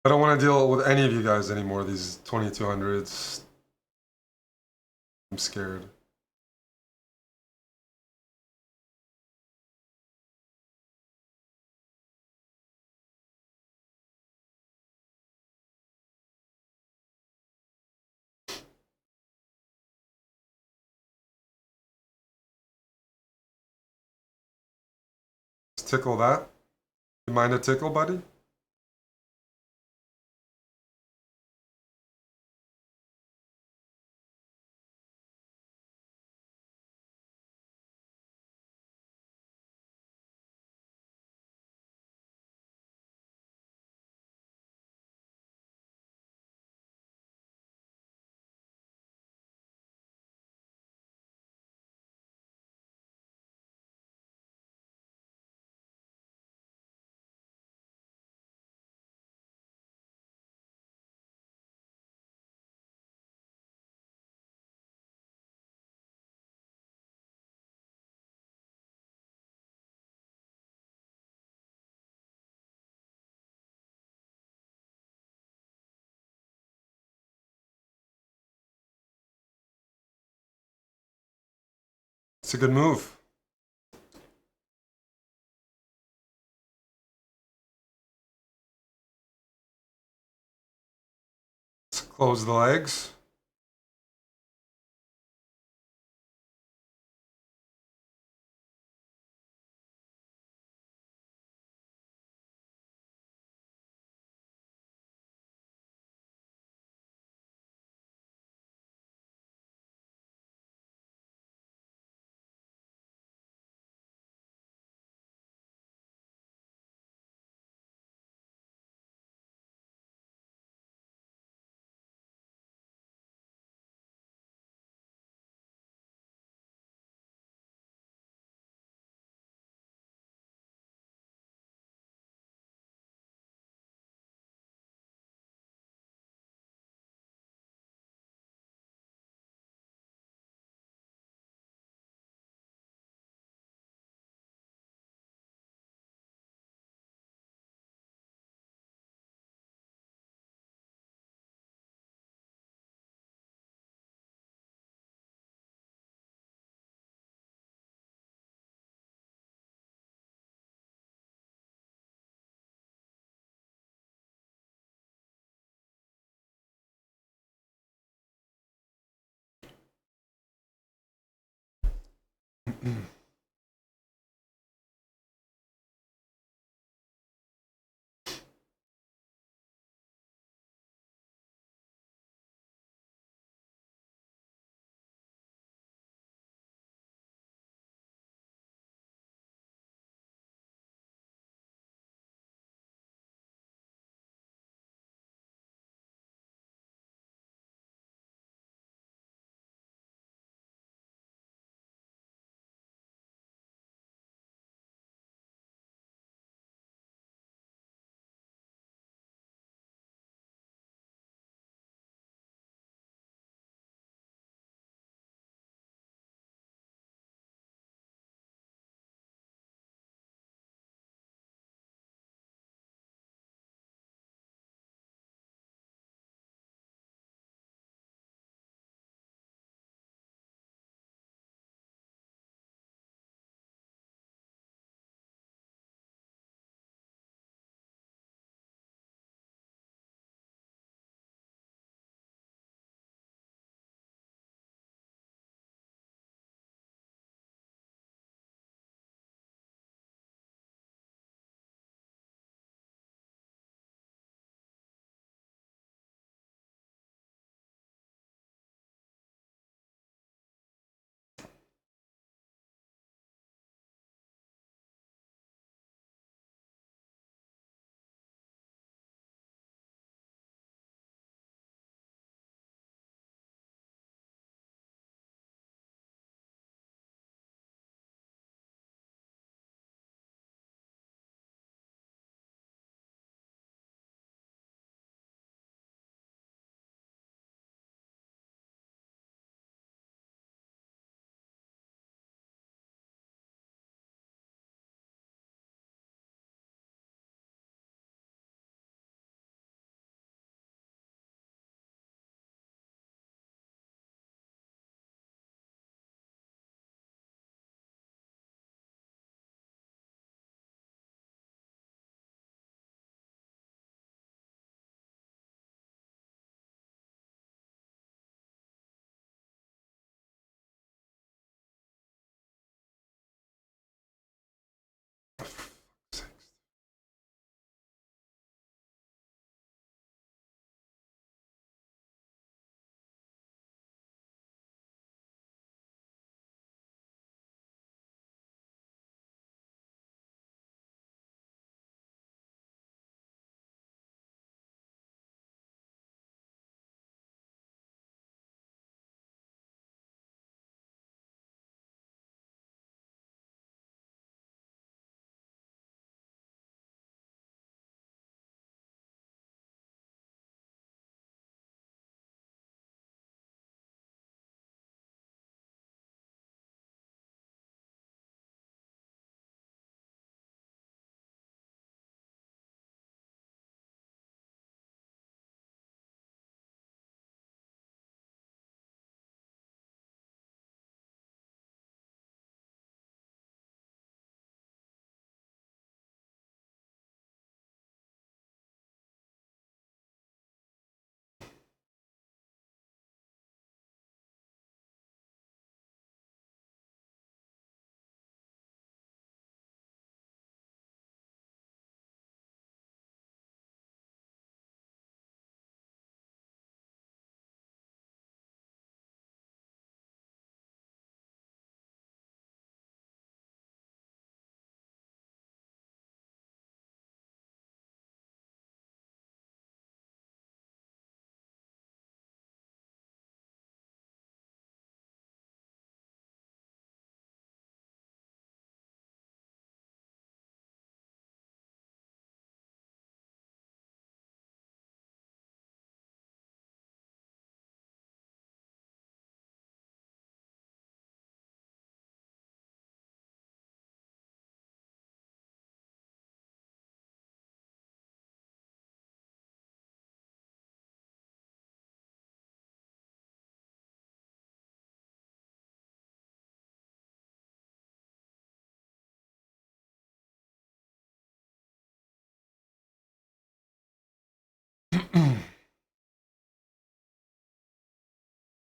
I don't want to deal with any of you guys anymore, these 2200s. I'm scared. Let's tickle that. You mind a tickle, buddy? It's a good move. Let's close the legs.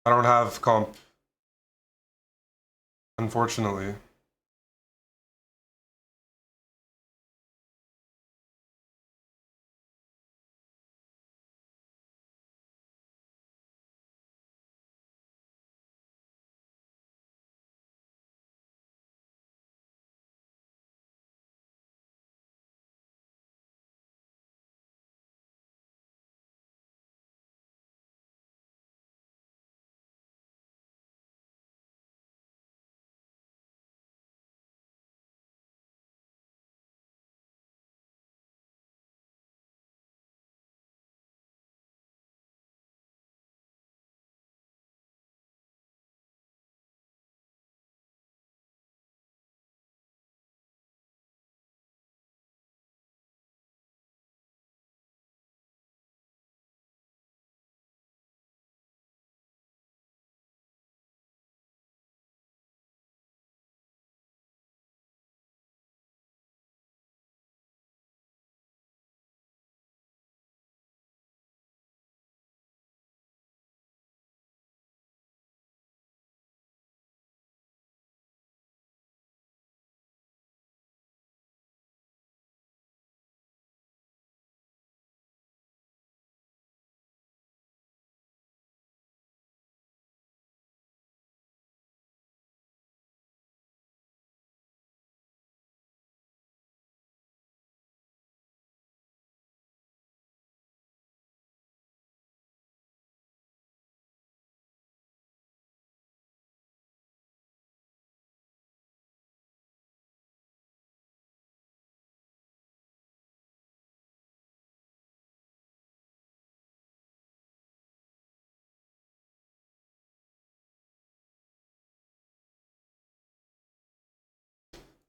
I don't have comp, unfortunately.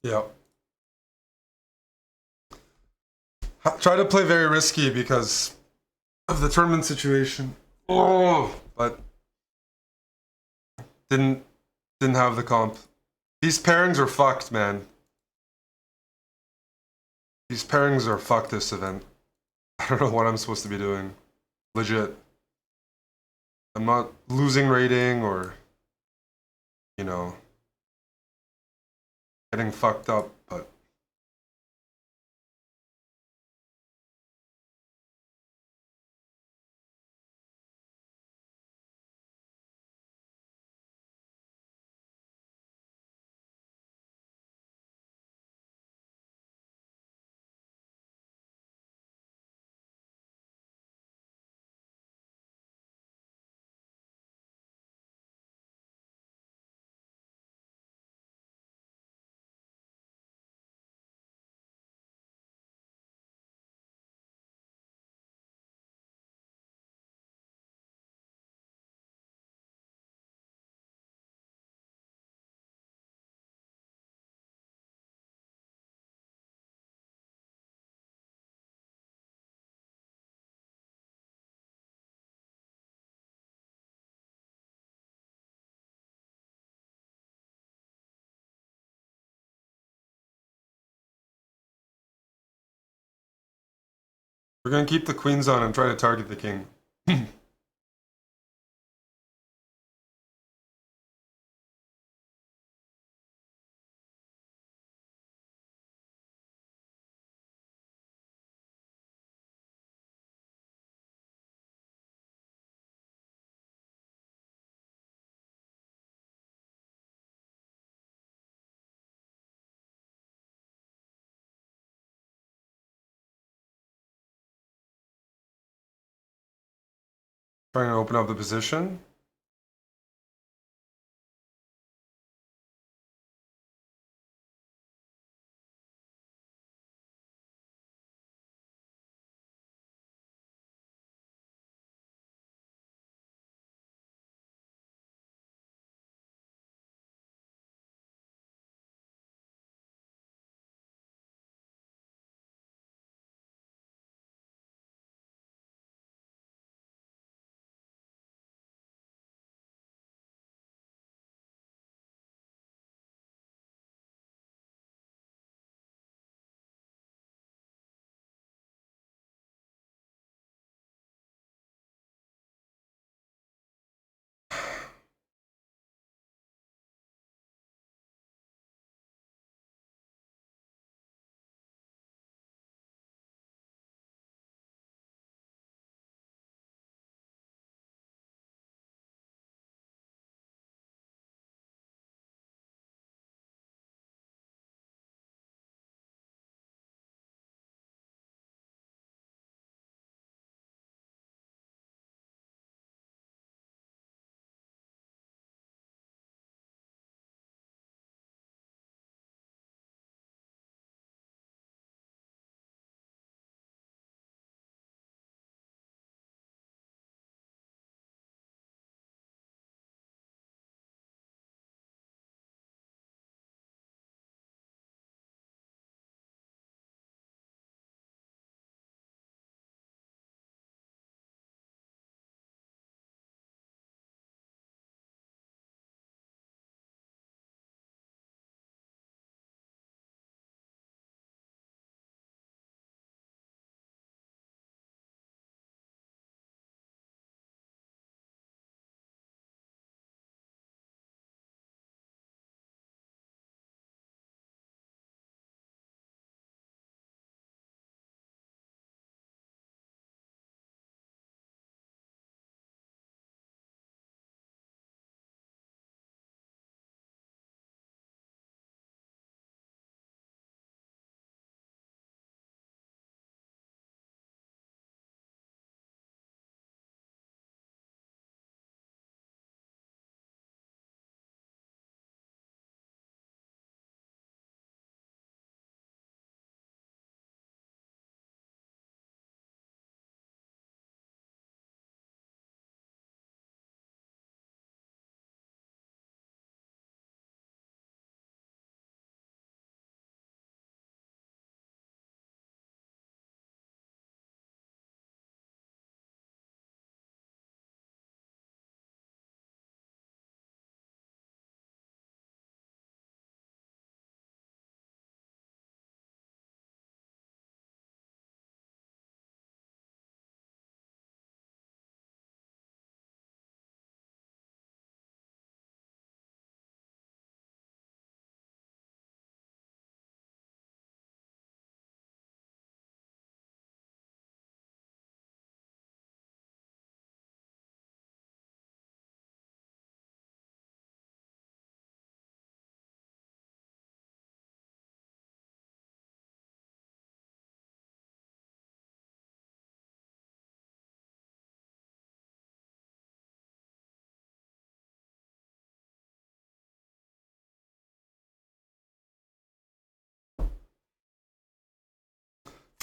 Yeah. Try to play very risky because of the tournament situation. Oh, but didn't didn't have the comp. These pairings are fucked, man. These pairings are fucked this event. I don't know what I'm supposed to be doing. Legit. I'm not losing rating or, you know, getting fucked up, but we're gonna keep the queens on and try to target the king. Trying to open up the position.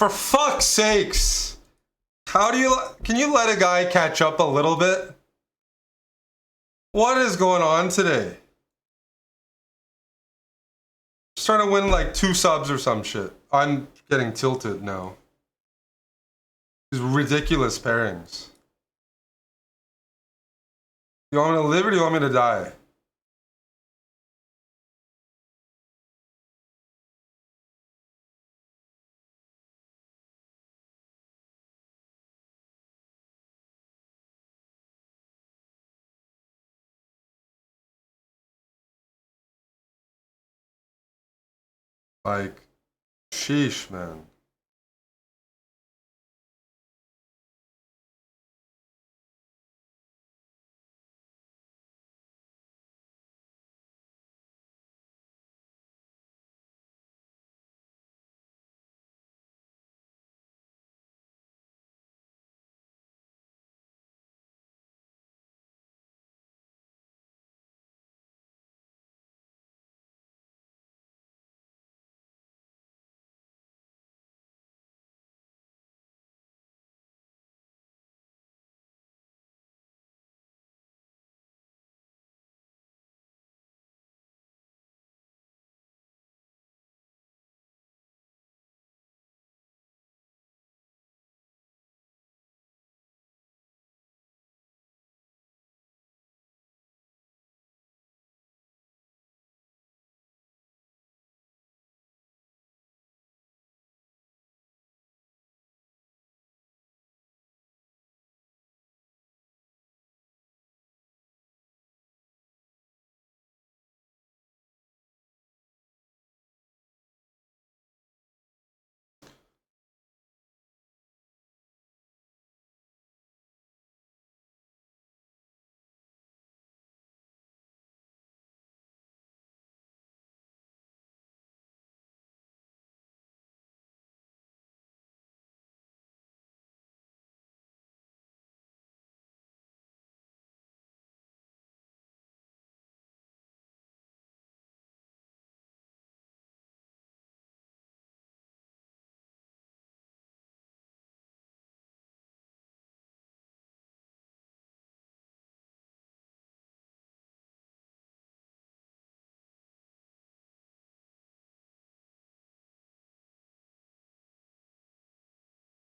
For fuck's sakes! How do you... Can you let a guy catch up a little bit? What is going on today? Just trying to win like 2 subs or some shit. I'm getting tilted now. These ridiculous pairings. You want me to live or do you want me to die? Like, sheesh, man.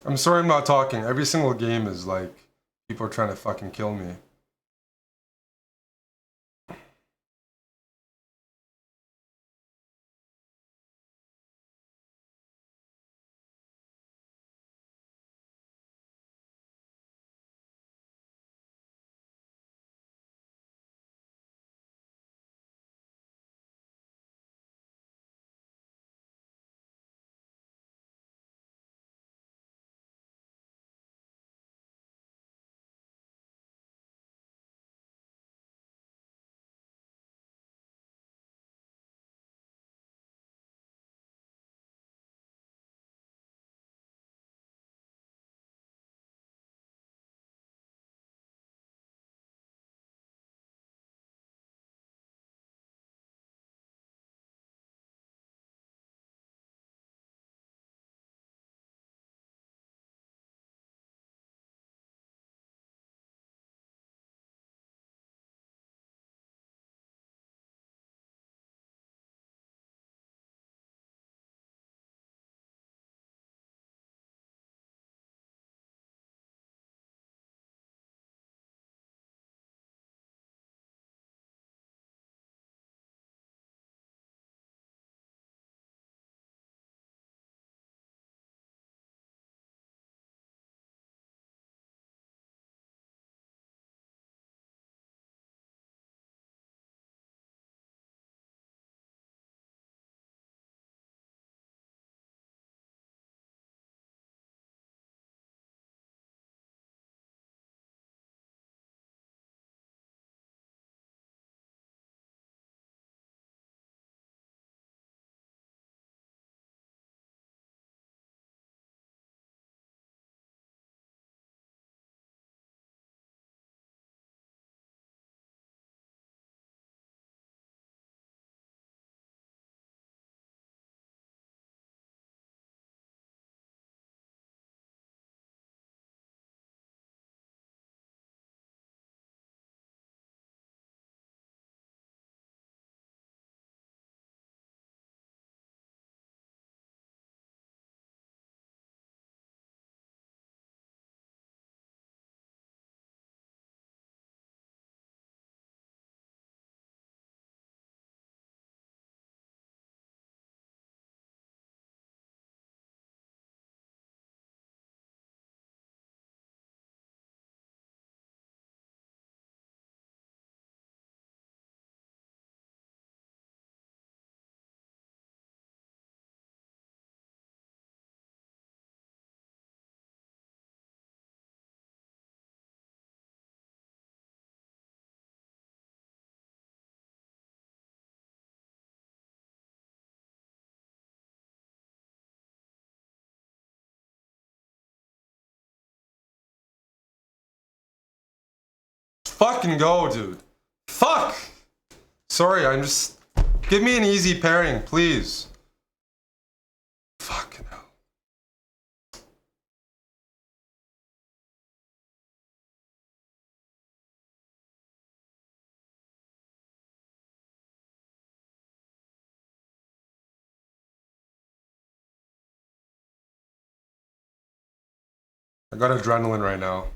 I'm sorry I'm not talking. Every single game is like, people are trying to fucking kill me. fucking go, dude. Fuck! Sorry, I'm just... Give me an easy pairing, please. Fucking hell. I got adrenaline right now.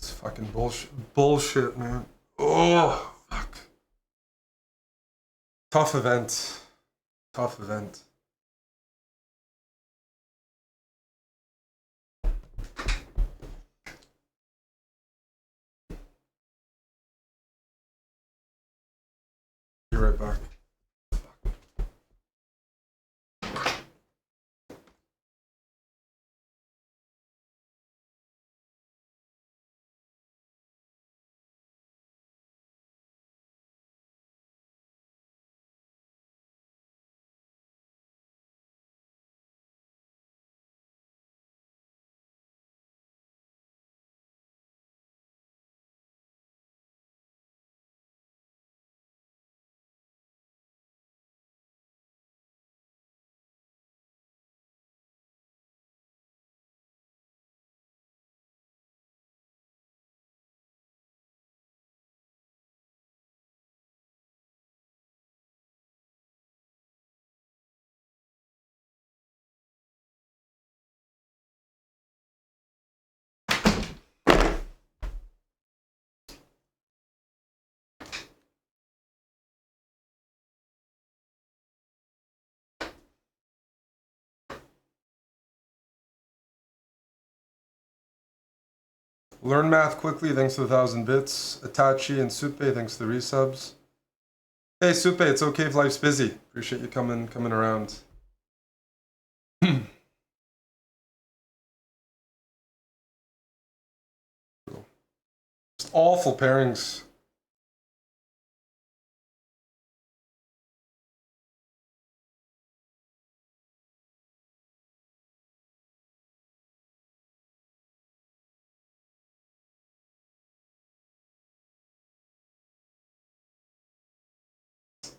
It's fucking bullshit, man. Oh, fuck. Tough event. Tough event. Be right back. Learn math quickly, thanks to 1,000 bits. Itachi and Supe, thanks to the resubs. Hey Supe, it's okay if life's busy. Appreciate you coming around. Just awful pairings.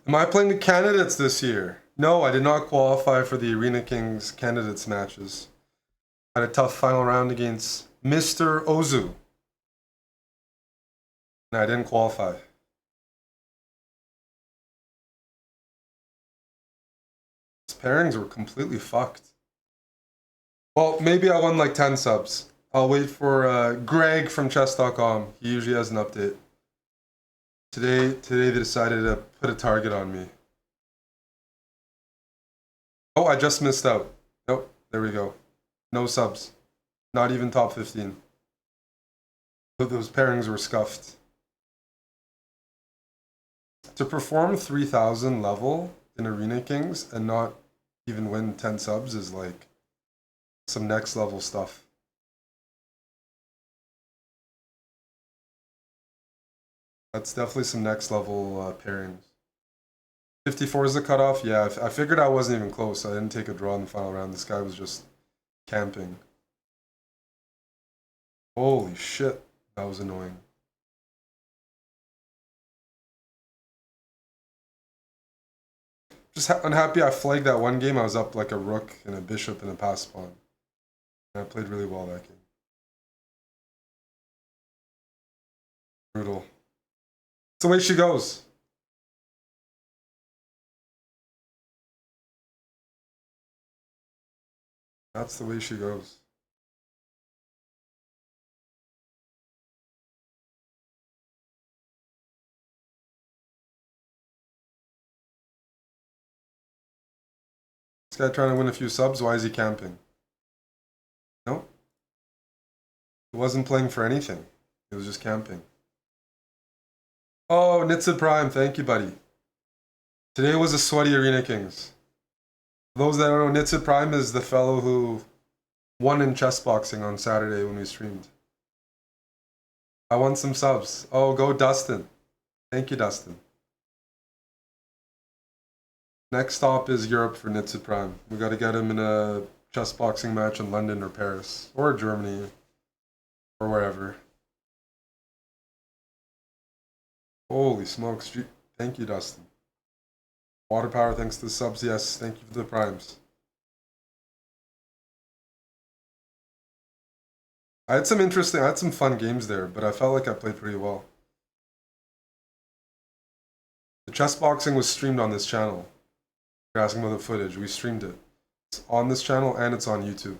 Am I playing the candidates this year? No, I did not qualify for the Arena Kings candidates matches. Had a tough final round against Mr. Ozu. And I didn't qualify. His pairings were completely fucked. Well, maybe I won like 10 subs. I'll wait for Greg from chess.com. He usually has an update. Today they decided to put a target on me. Oh, I just missed out. Nope, there we go. No subs. Not even top 15. Those pairings were scuffed. To perform 3,000 level in Arena Kings and not even win 10 subs is like some next level stuff. That's definitely some next level pairings. 54 is the cutoff? Yeah, I figured I wasn't even close. I didn't take a draw in the final round. This guy was just camping. Holy shit, that was annoying. Just unhappy I flagged that one game. I was up like a rook and a bishop and a pass pawn. And I played really well that game. Brutal. That's the way she goes. That's the way she goes. This guy trying to win a few subs, why is he camping? No. He wasn't playing for anything. He was just camping. Oh, Nitsid Prime, thank you, buddy. Today was a sweaty Arena Kings. For those that don't know, Nitsid Prime is the fellow who won in chess boxing on Saturday when we streamed. I won some subs. Oh, go Dustin. Thank you, Dustin. Next stop is Europe for Nitsid Prime. We gotta get him in a chess boxing match in London or Paris. Or Germany. Or wherever. Holy smokes. Thank you, Dustin. Water power thanks to the subs. Yes, thank you for the primes. I had some fun games there, but I felt like I played pretty well. The chess boxing was streamed on this channel. You're asking about the footage. We streamed it. It's on this channel and it's on YouTube.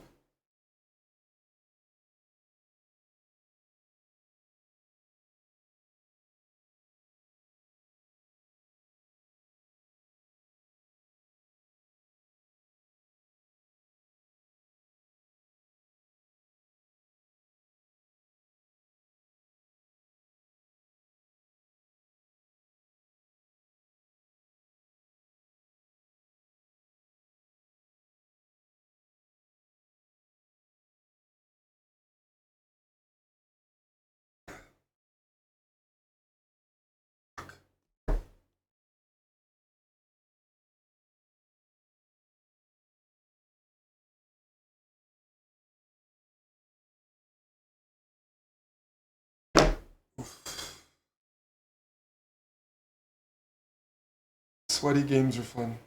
Sweaty games are fun.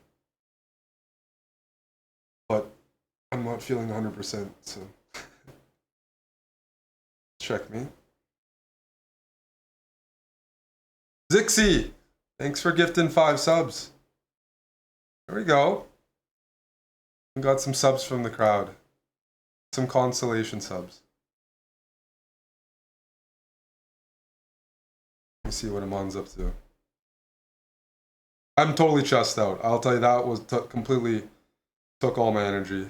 But I'm not feeling 100%, so. Check me. Zixie! Thanks for gifting 5 subs. There we go. We got some subs from the crowd. Some consolation subs. Let me see what Amon's up to. I'm totally chessed out. I'll tell you that was completely took all my energy.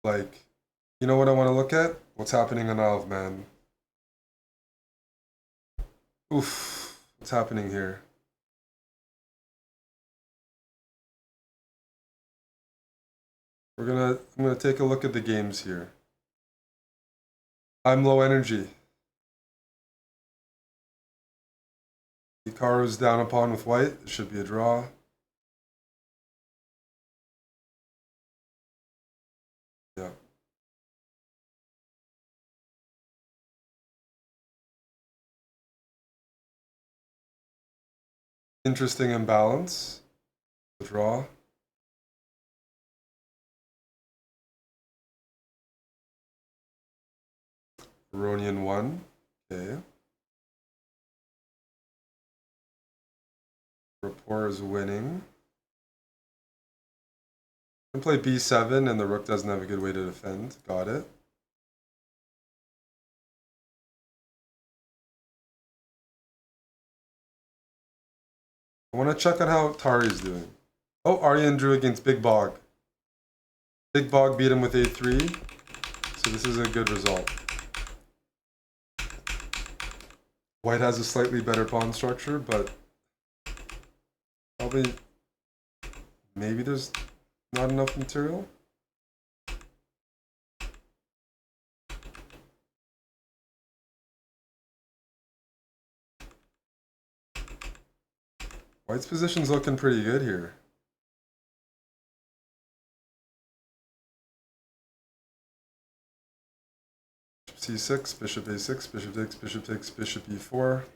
Like, You know what I want to look at? What's happening on Isle of Man. Oof. What's happening here? I'm gonna take a look at the games here. I'm low energy. Hikaru's down upon with white. It should be a draw. Yeah. Interesting imbalance. Draw. Aronian 1. Okay. Rapport is winning. Can play b7 and the rook doesn't have a good way to defend. Got it. I want to check on how Tari's doing. Oh, Aryan drew against Big Bog. Big Bog beat him with a3. So this is a good result. White has a slightly better pawn structure, but probably maybe there's not enough material. White's position's looking pretty good here. C6, bishop a6, bishop takes, bishop e4. You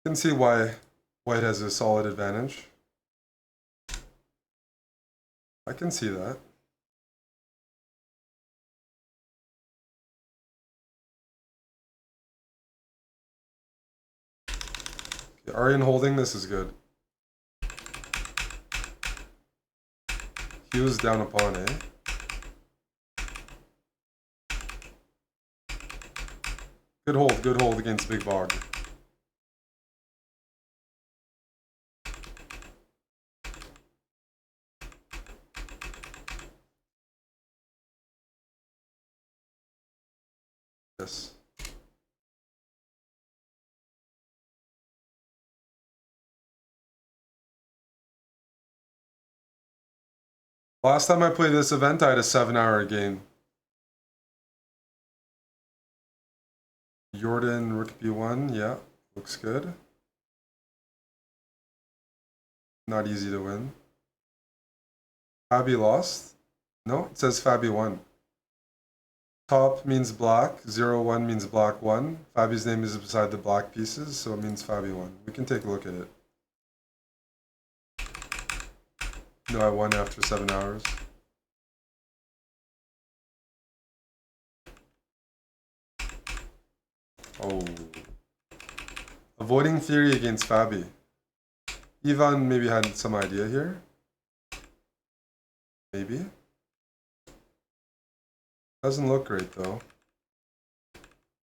can see why white has a solid advantage. I can see that. Okay, Aryan holding this is good. He was down a pawn, eh? Good hold against Big Bog. Yes. Last time I played this event, I had a 7-hour game. Jordan, rook b1, yeah, looks good. Not easy to win. Fabi lost? No, it says Fabi won. Top means black, 0-1 means black 1. Fabi's name is beside the black pieces, so it means Fabi won. We can take a look at it. No, I won after 7 hours. Oh. Avoiding theory against Fabi. Ivan maybe had some idea here. Maybe. Doesn't look great though.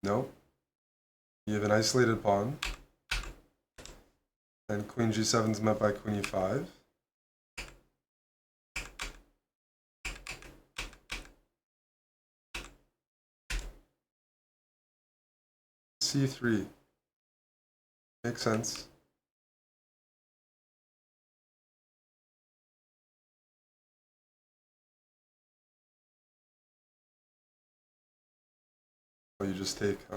Nope. You have an isolated pawn. And queen g7 is met by queen e5. c3. Makes sense. Oh, you just take, huh?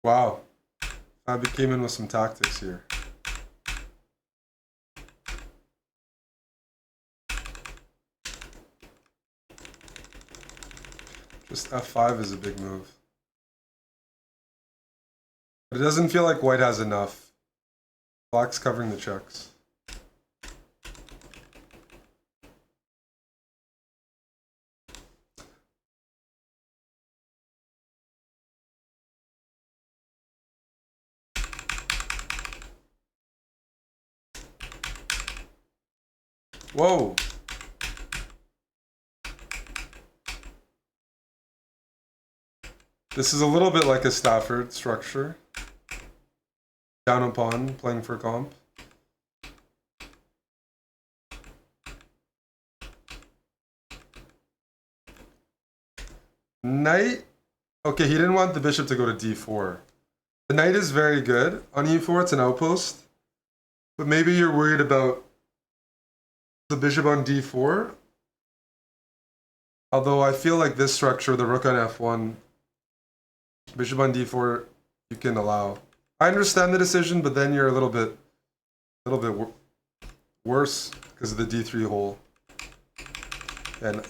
Wow. Fabi came in with some tactics here. Just f5 is a big move. But it doesn't feel like white has enough. Black's covering the checks. Whoa! This is a little bit like a Stafford structure. Down a pawn, playing for comp. Knight. Okay, he didn't want the bishop to go to d4. The knight is very good. On e4, it's an outpost. But maybe you're worried about the bishop on d4. Although I feel like this structure, the rook on f1, bishop on d4, you can allow. I understand the decision, but then you're a little bit worse because of the d3 hole. And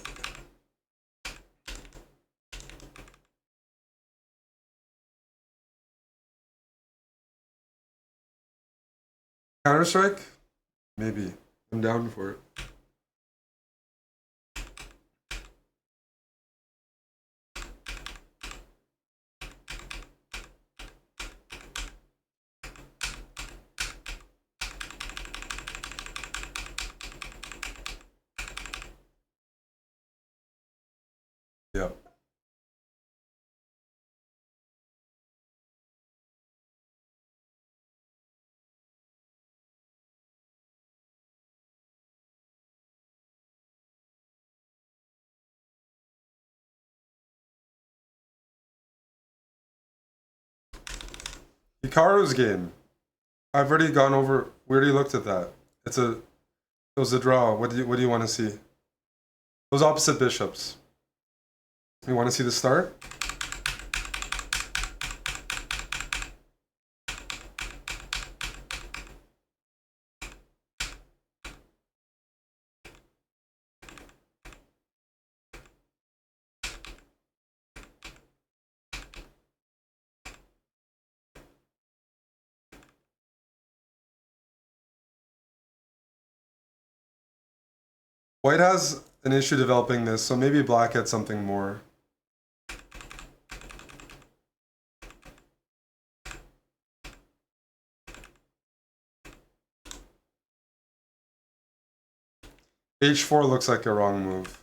Counter-Strike? Maybe. I'm down for it. Yeah. Hikaru's game. I've already gone over. We already looked at that. It was a draw. What do you want to see? Those opposite bishops. You want to see the start? White has an issue developing this, so maybe black had something more. H4 looks like a wrong move.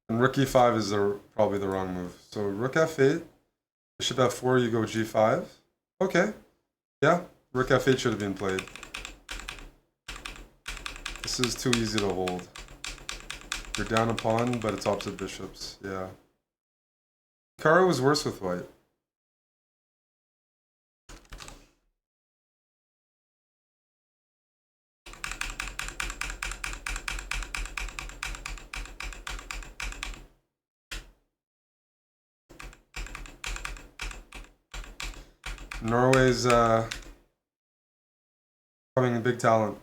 And rook e5 is probably the wrong move. So rook f8, bishop f4, you go g5. Okay. Yeah, rook f8 should have been played. This is too easy to hold. You're down a pawn, but it's opposite bishops. Yeah. Hikaru was worse with white. Norway's becoming a big talent.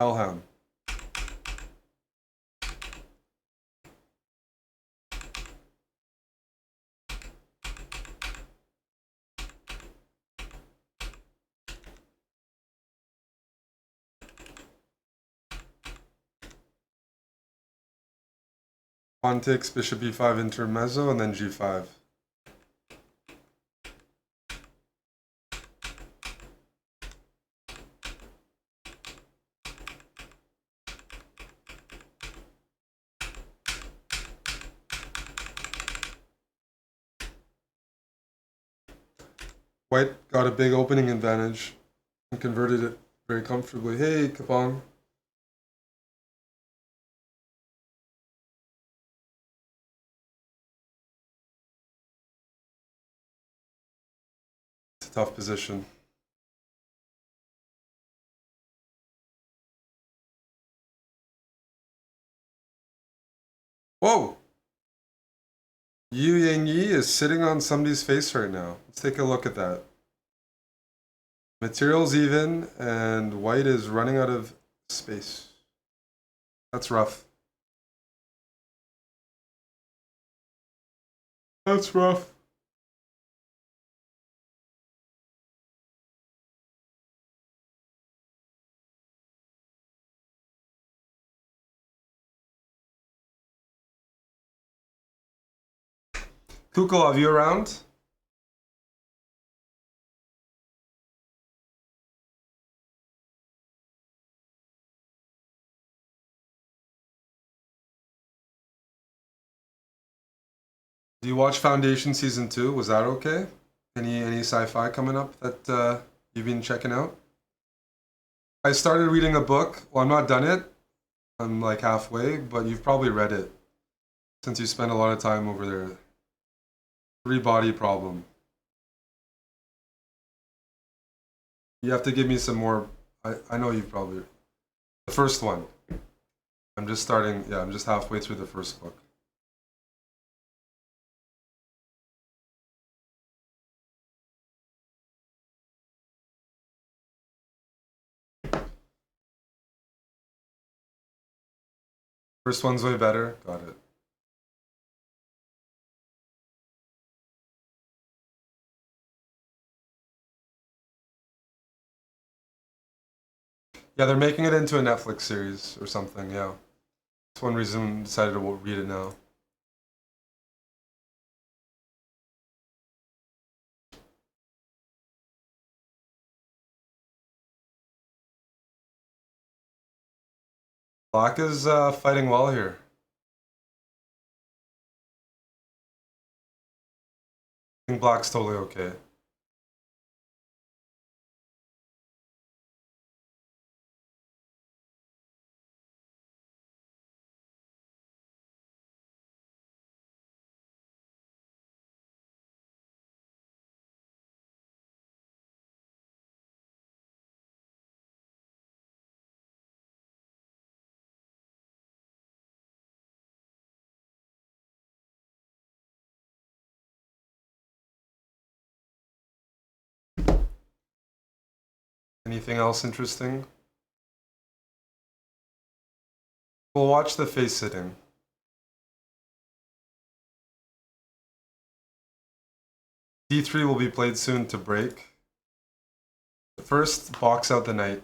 Elham. Pawn takes bishop e5 intermezzo and then g5. White got a big opening advantage and converted it very comfortably. Hey, Kapong. It's a tough position. Whoa! Yu Yang Yi is sitting on somebody's face right now. Let's take a look at that. Material's even, and white is running out of space. That's rough. That's rough. Kukul, are you around? Do you watch Foundation season 2? Was that okay? Any sci-fi coming up that you've been checking out? I started reading a book. Well, I'm not done it. I'm like halfway, but you've probably read it since you spend a lot of time over there. Three body problem. You have to give me some more. I know you've probably the first one. I'm just starting. Yeah, I'm just halfway through the first book. First one's way better. Got it. Yeah, they're making it into a Netflix series or something. Yeah, that's one reason I decided to read it now. Black is fighting well here. I think Black's totally okay. Anything else interesting? We'll watch the face sitting. D3 will be played soon to break. First, box out the knight.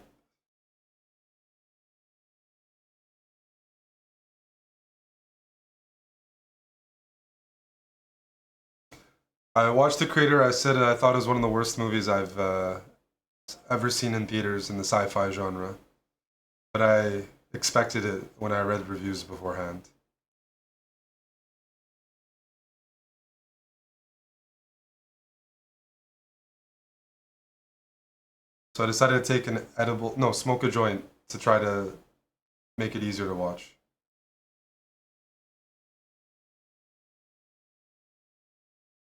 I watched The Creator. I said I thought it was one of the worst movies I've ever seen in theaters in the sci-fi genre, but I expected it when I read reviews beforehand. So I decided to take an edible, no, smoke a joint to try to make it easier to watch.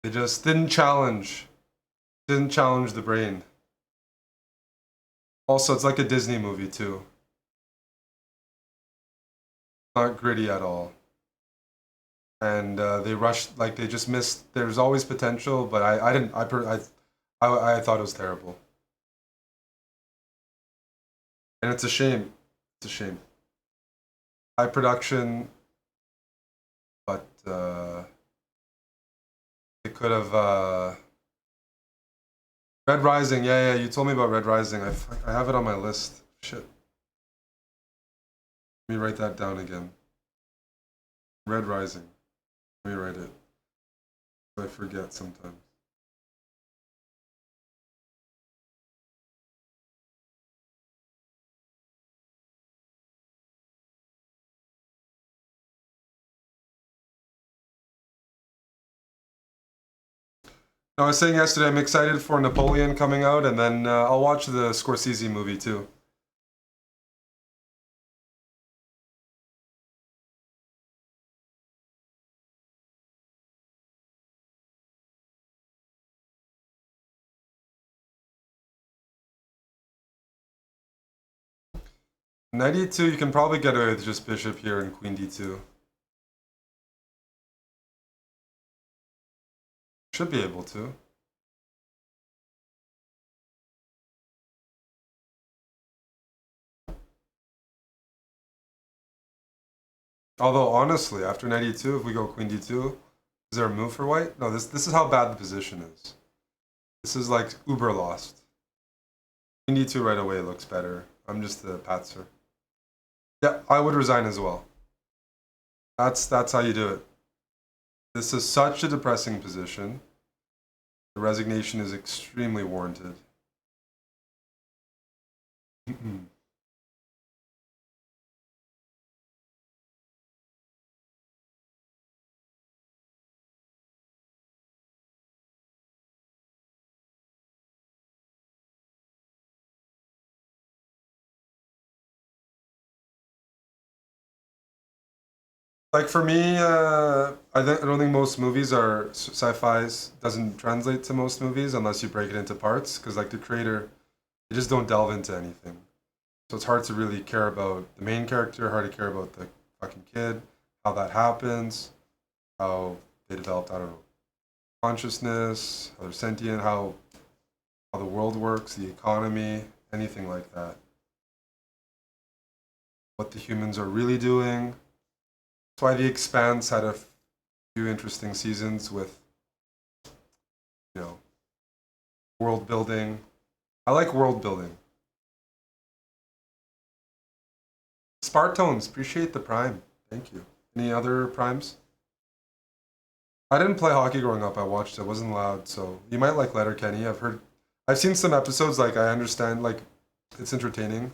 They just didn't challenge the brain. Also, it's like a Disney movie too. Not gritty at all. And they rushed, like they just missed. There's always potential, but I didn't. I thought it was terrible, and it's a shame. It's a shame. High production, but it could have. Red Rising, yeah, yeah. You told me about Red Rising. I have it on my list. Shit. Let me write that down again. Red Rising. Let me write it. I forget sometimes. I was saying yesterday, I'm excited for Napoleon coming out, and then I'll watch the Scorsese movie too. 92, you can probably get away with just bishop here and queen d2. Should be able to. Although honestly, after 92, if we go queen d2, is there a move for white? No, this is how bad the position is. This is like uber lost. Queen d2 right away looks better. I'm just the patzer. Yeah, I would resign as well. That's how you do it. This is such a depressing position. The resignation is extremely warranted. Like for me, I don't think most movies are sci-fi's doesn't translate to most movies unless you break it into parts. Because like the creator, they just don't delve into anything. So it's hard to really care about the main character, hard to care about the fucking kid, how that happens, how they developed, I don't know, consciousness, how they're sentient, how the world works, the economy, anything like that. What the humans are really doing. That's why The Expanse had a few interesting seasons with, you know, world building. I like world building. Spartones, appreciate the prime. Thank you. Any other primes? I didn't play hockey growing up. I watched it. It wasn't loud, so you might like Letterkenny. I've seen some episodes. Like I understand, like it's entertaining.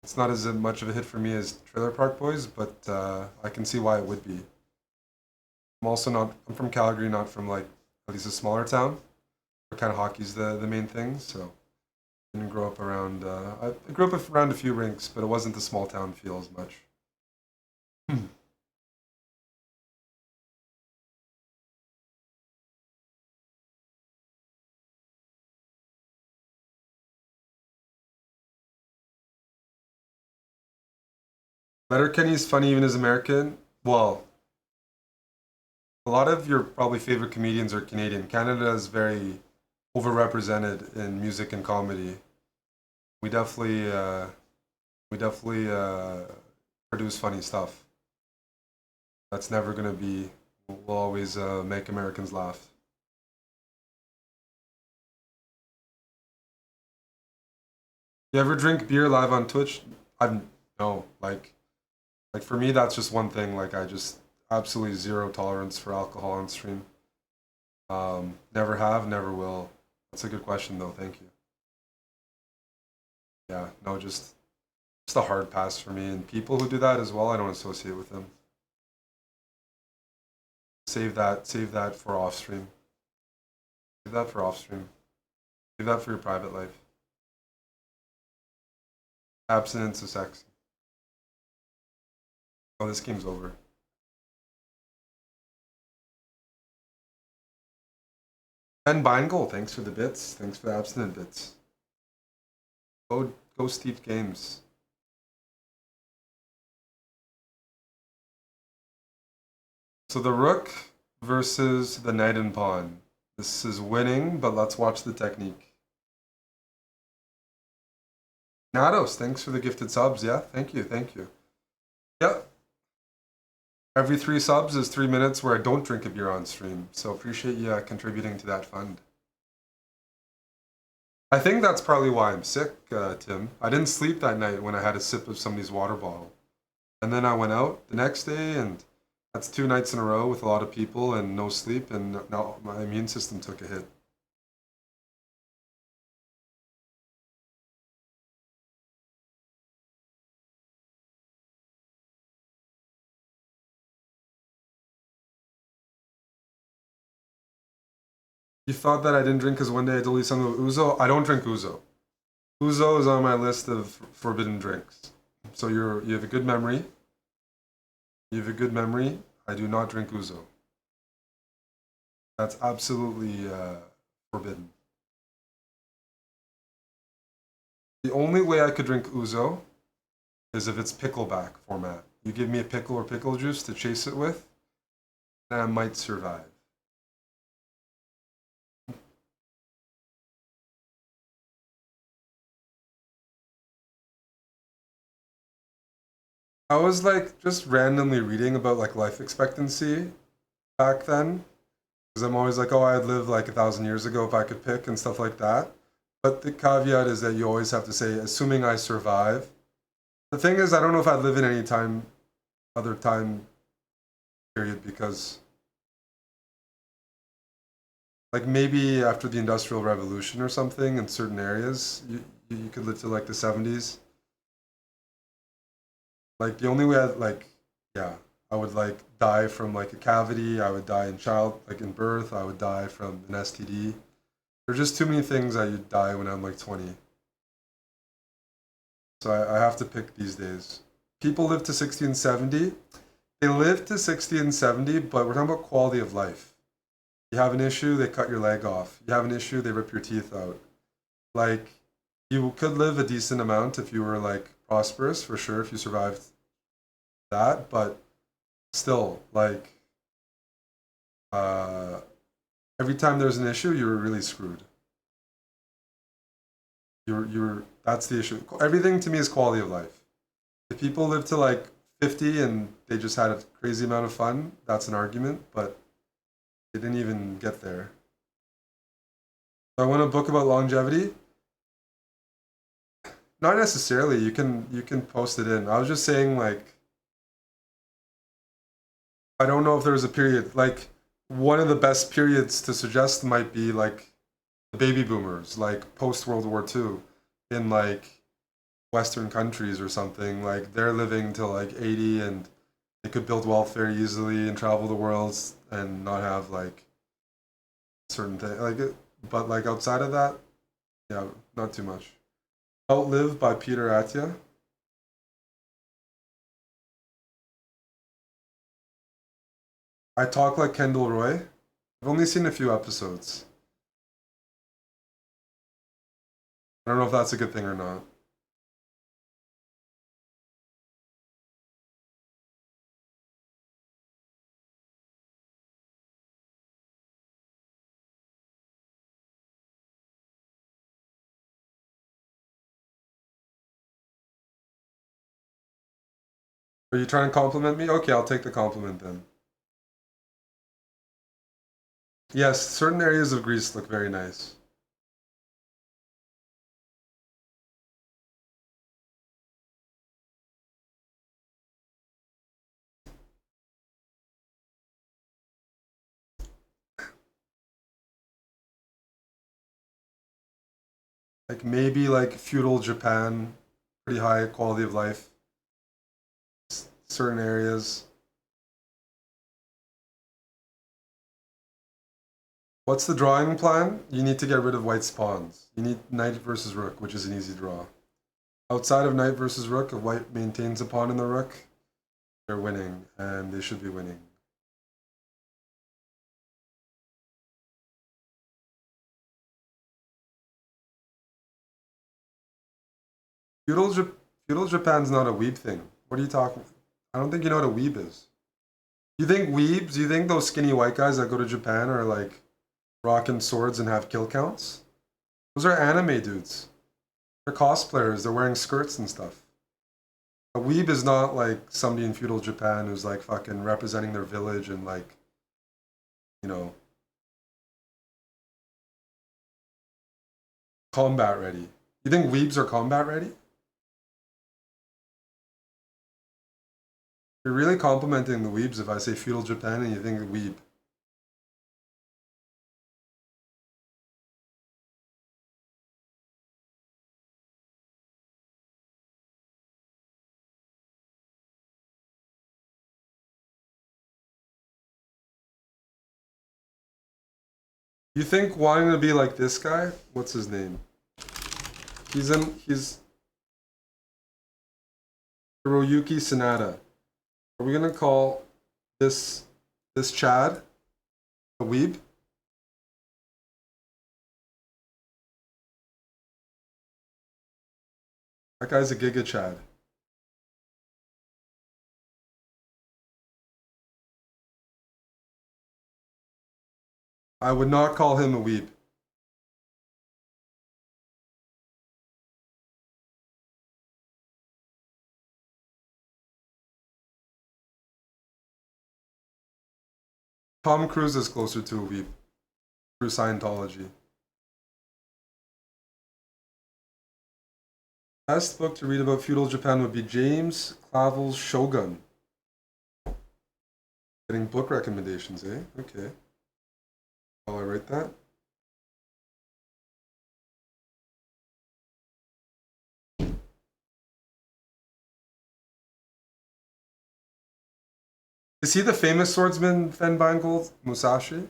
It's not as much of a hit for me as Trailer Park Boys, but I can see why it would be. I'm also not. I'm from Calgary, not from like at least a smaller town. Where kind of hockey's the main thing. So I didn't grow up around. I grew up around a few rinks, but it wasn't the small town feel as much. Letterkenny's funny even as American. Well, a lot of your probably favorite comedians are Canadian. Canada is very overrepresented in music and comedy. We definitely, uh, we definitely produce funny stuff. That's never gonna be. Will always make Americans laugh. You ever drink beer live on Twitch? I've no like for me that's just one thing. Like I just absolutely zero tolerance for alcohol on stream. Never have, never will. That's a good question though. Thank you. Yeah, no, just a hard pass for me. And people who do that as well, I don't associate with them. Save that for off stream. Save that for off stream. Save that for your private life. Abstinence is sexy. Oh, this game's over. Ben Beingel, thanks for the bits. Thanks for the abstinent bits. Go Steve Games. So the rook versus the knight and pawn. This is winning, but let's watch the technique. Nados, thanks for the gifted subs. Yeah, thank you, thank you. Yeah, every 3 subs is 3 minutes where I don't drink a beer on stream. So appreciate you contributing to that fund. I think that's probably why I'm sick, Tim. I didn't sleep that night when I had a sip of somebody's water bottle. And then I went out the next day, and that's 2 nights in a row with a lot of people and no sleep, and now my immune system took a hit. You thought that I didn't drink because one day I told you something about Uzo? I don't drink Uzo. Uzo is on my list of forbidden drinks. So you have a good memory. You have a good memory. I do not drink Uzo. That's absolutely forbidden. The only way I could drink Uzo is if it's pickleback format. You give me a pickle or pickle juice to chase it with, and I might survive. I was like just randomly reading about like life expectancy back then, because I'm always like, oh, I'd live like 1,000 years ago if I could pick and stuff like that. But the caveat is that you always have to say, assuming I survive. The thing is, I don't know if I'd live in any other time period, because like maybe after the Industrial Revolution or something in certain areas, you could live to like the 70s. Like the only way I like, yeah, I would like die from like a cavity. I would die in like in birth. I would die from an STD. There's just too many things that you'd die when I'm like 20. So I have to pick these days. People live to 60 and 70. they live to 60 and 70, but we're talking about quality of life. You have an issue, they cut your leg off. You have an issue, they rip your teeth out. Like, you could live a decent amount if you were like prosperous, for sure, if you survived that, but still, like, uh, every time there's an issue, you're really screwed. You're that's the issue. Everything to me is quality of life. If people live to like 50 and they just had a crazy amount of fun, that's an argument, but they didn't even get there. So I want a book about longevity. Not necessarily. You can post it in. I was just saying like I don't know if there's a period like one of the best periods to suggest might be like the baby boomers, like post World War II in like Western countries or something. Like they're living till like 80 and they could build wealth very easily and travel the world and not have like certain things like it. But like outside of that, yeah, not too much. Outlive by Peter Attia. I talk like Kendall Roy. I've only seen a few episodes. I don't know if that's a good thing or not. Are you trying to compliment me? Okay, I'll take the compliment then. Yes, certain areas of Greece look very nice. Like maybe like feudal Japan, pretty high quality of life. Certain areas. What's the drawing plan? You need to get rid of white's pawns. You need knight versus rook, which is an easy draw. Outside of knight versus rook, if white maintains a pawn in the rook, they're winning, and they should be winning. Feudal, feudal Japan's not a weeb thing. What are you talking? I don't think you know what a weeb is. You think weebs? You think those skinny white guys that go to Japan are like rocking swords and have kill counts? Those are anime dudes. They're cosplayers. They're wearing skirts and stuff. A weeb is not like somebody in feudal Japan who's like fucking representing their village and like, you know, combat ready. You think weebs are combat ready? You're really complimenting the weebs if I say feudal Japan and you think weeb. You think wanting to be like this guy? What's his name? He's Hiroyuki Sanada. Are we gonna call this Chad a weeb? That guy's a Giga Chad. I would not call him a weeb. Tom Cruise is closer to a weeb through Scientology. Best book to read about feudal Japan would be James Clavell's Shogun. Getting book recommendations, eh? Okay. While I write that. Is he the famous swordsman Fen Bangold Musashi?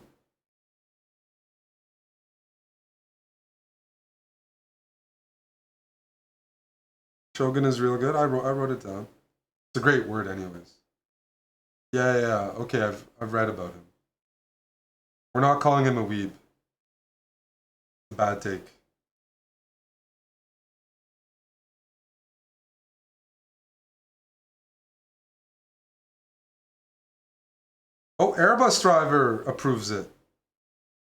Shogun is real good. I wrote it down. It's a great word, anyways. Yeah, yeah. Okay, I've read about him. We're not calling him a weeb. Bad take. Oh, Airbus driver approves it.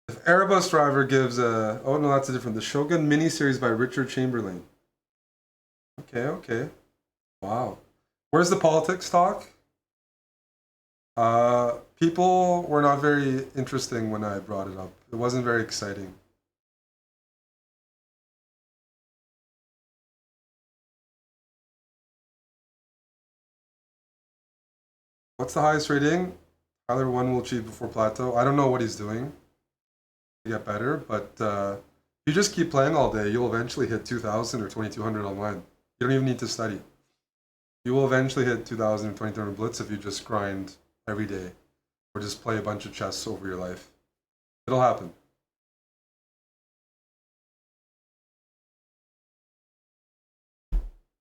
If Airbus driver gives a, oh no, that's a different. The Shogun miniseries by Richard Chamberlain. Okay, okay. Wow. Where's the politics talk? People were not very interesting when I brought it up. It wasn't very exciting. What's the highest rating? Tyler 1 will achieve before plateau. I don't know what he's doing to get better, but if you just keep playing all day, you'll eventually hit 2,000 or 2,200 online. You don't even need to study. You will eventually hit 2,000 or 2,200 blitz if you just grind every day or just play a bunch of chess over your life. It'll happen.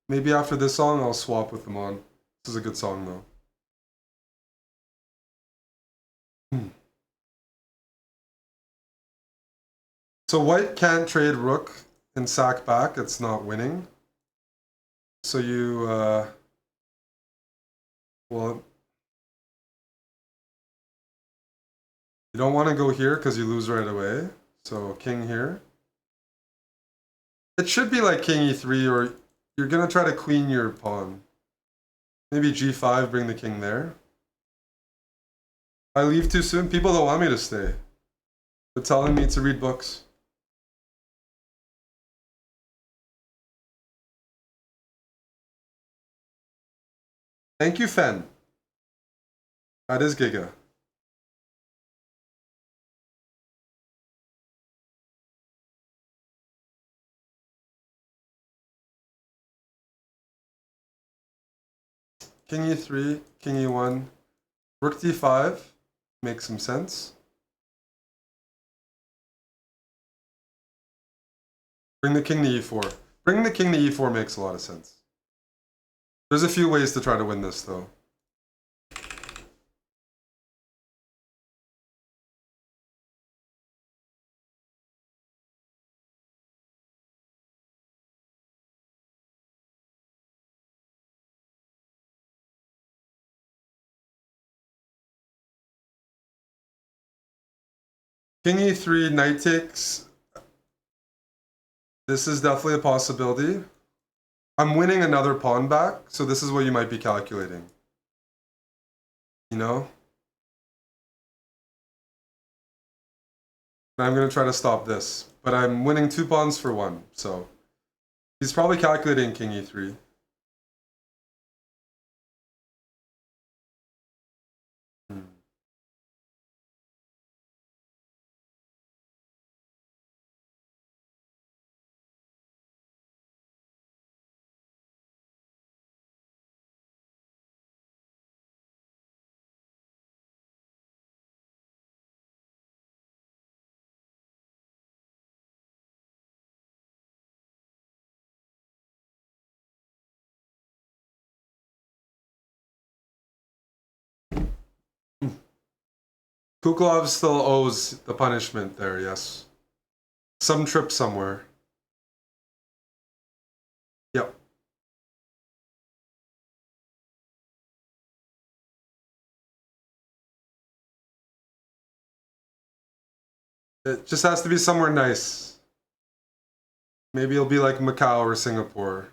Maybe after this song, I'll swap with them on. This is a good song, though. So white can't trade rook and sack back. It's not winning. So you, well, you don't want to go here because you lose right away. So king here. It should be like king e3, or you're going to try to queen your pawn. Maybe g5, bring the king there. I leave too soon. People don't want me to stay. They're telling me to read books. Thank you, Fen. That is Giga. King e3, king e1, rook d5 makes some sense. Bring the king to e4. Bringing the king to e4 makes a lot of sense. There's a few ways to try to win this, though. King e3, knight takes. This is definitely a possibility. I'm winning another pawn back, so this is what you might be calculating. You know? I'm going to try to stop this. But I'm winning 2 pawns for 1, so... He's probably calculating king e3. Kuklov still owes the punishment there, yes. Some trip somewhere. Yep. It just has to be somewhere nice. Maybe it'll be like Macau or Singapore.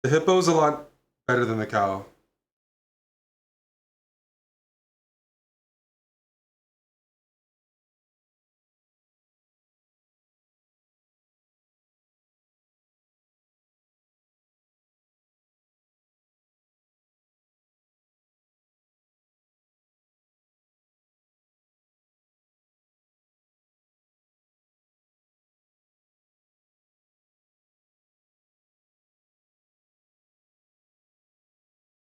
The hippo's a lot better than the cow.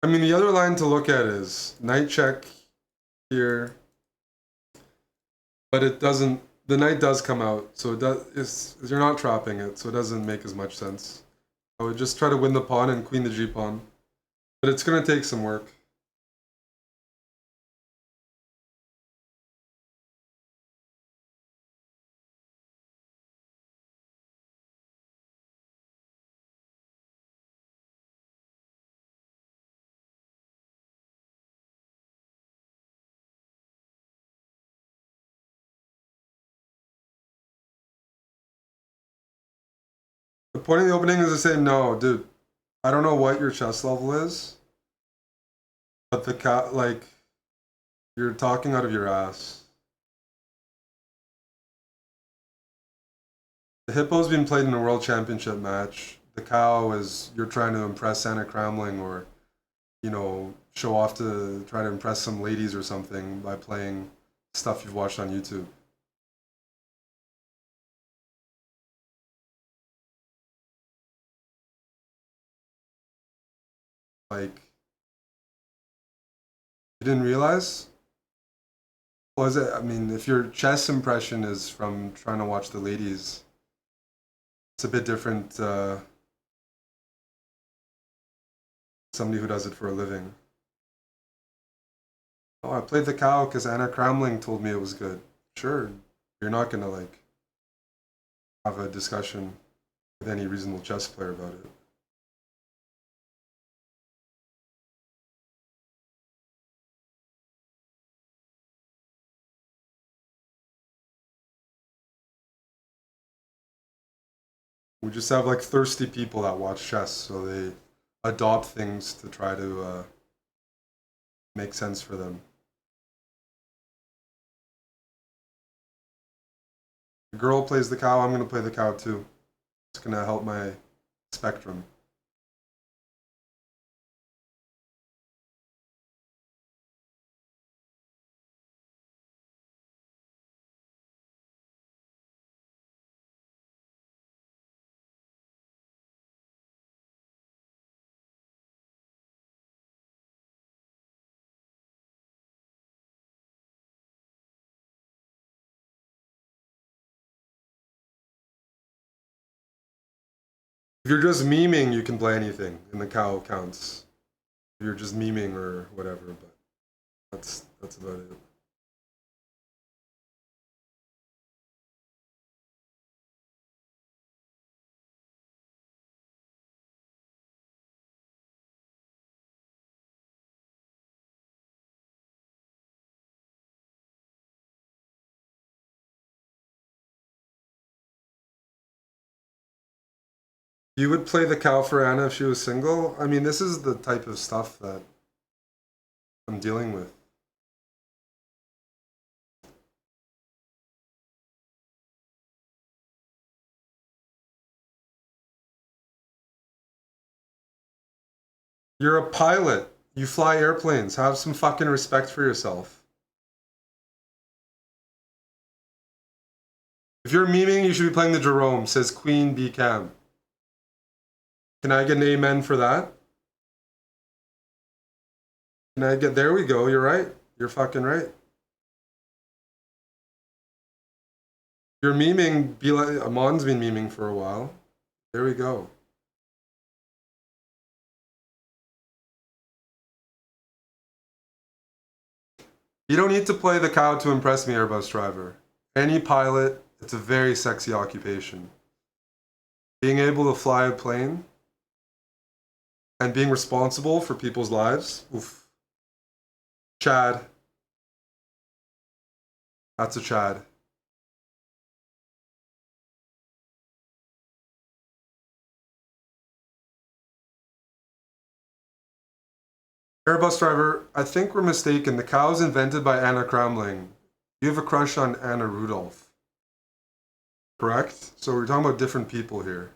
I mean, the other line to look at is knight check here, but it doesn't. The knight does come out, so it does. You're not trapping it, so it doesn't make as much sense. I would just try to win the pawn and queen the g pawn. But it's gonna take some work. The point of the opening is to say, no, dude, I don't know what your chess level is, but the cat, like, you're talking out of your ass. The hippo's been played in a world championship match. The cow is you're trying to impress Anna Kramling or, you know, show off to try to impress some ladies or something by playing stuff you've watched on YouTube. Like, you didn't realize? Was it? I mean, if your chess impression is from trying to watch the ladies, it's a bit different. Somebody who does it for a living. Oh, I played the cow because Anna Kramling told me it was good. Sure, you're not gonna like have a discussion with any reasonable chess player about it. We just have like thirsty people that watch chess, so they adopt things to try to make sense for them. The girl plays the cow, I'm gonna play the cow too. It's gonna help my spectrum. If you're just memeing, you can play anything, and the cow counts. If you're just memeing or whatever, but that's about it. You would play the cow for Anna if she was single? I mean, this is the type of stuff that I'm dealing with. You're a pilot. You fly airplanes. Have some fucking respect for yourself. If you're memeing, you should be playing the Jerome, says Queen B Cam. Can I get an amen for that? Can I get, there we go, you're right. You're fucking right. You're memeing, be like, Amon's been memeing for a while. There we go. You don't need to play the cow to impress me, Airbus driver. Any pilot, it's a very sexy occupation. Being able to fly a plane and being responsible for people's lives, oof. Chad. That's a Chad. Airbus driver, I think we're mistaken. The cow was invented by Anna Kramling. You have a crush on Anna Rudolph, correct? So we're talking about different people here.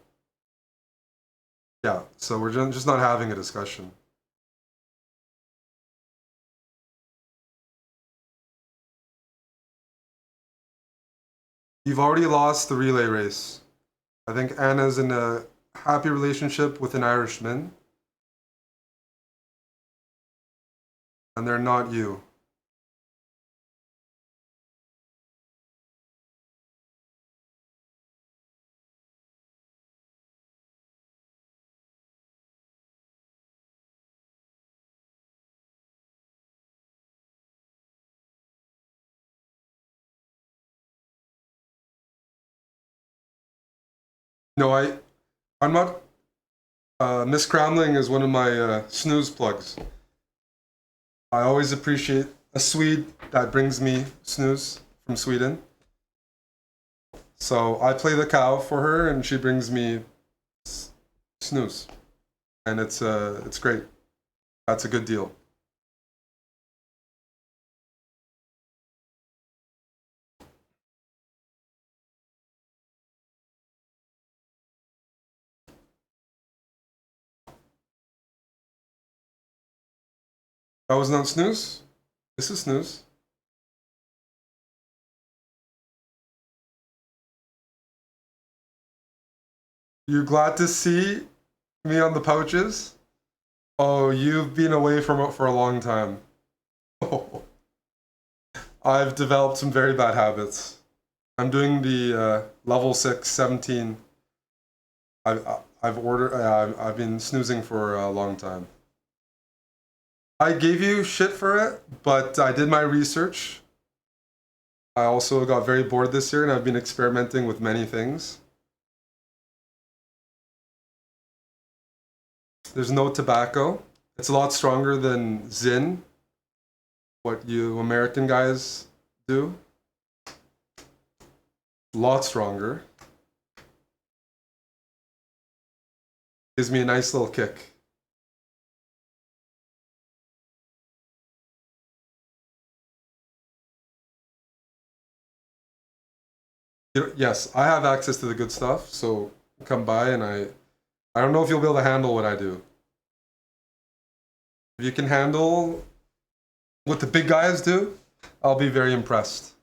Yeah, so we're just not having a discussion. You've already lost the relay race. I think Anna's in a happy relationship with an Irishman, and they're not you. No, I'm not. Miss Cramling is one of my snooze plugs. I always appreciate a Swede that brings me snooze from Sweden. So I play the cow for her, and she brings me snooze, and it's great. That's a good deal. That was not snooze. This is snooze. You glad to see me on the pouches? Oh, you've been away from it for a long time. Oh, I've developed some very bad habits. I'm doing the level 6, 17. I've been snoozing for a long time. I gave you shit for it, but I did my research. I also got very bored this year, and I've been experimenting with many things. There's no tobacco. It's a lot stronger than Zyn, what you American guys do. A lot stronger. Gives me a nice little kick. Yes, I have access to the good stuff, so come by, and I don't know if you'll be able to handle what I do. If you can handle what the big guys do, I'll be very impressed.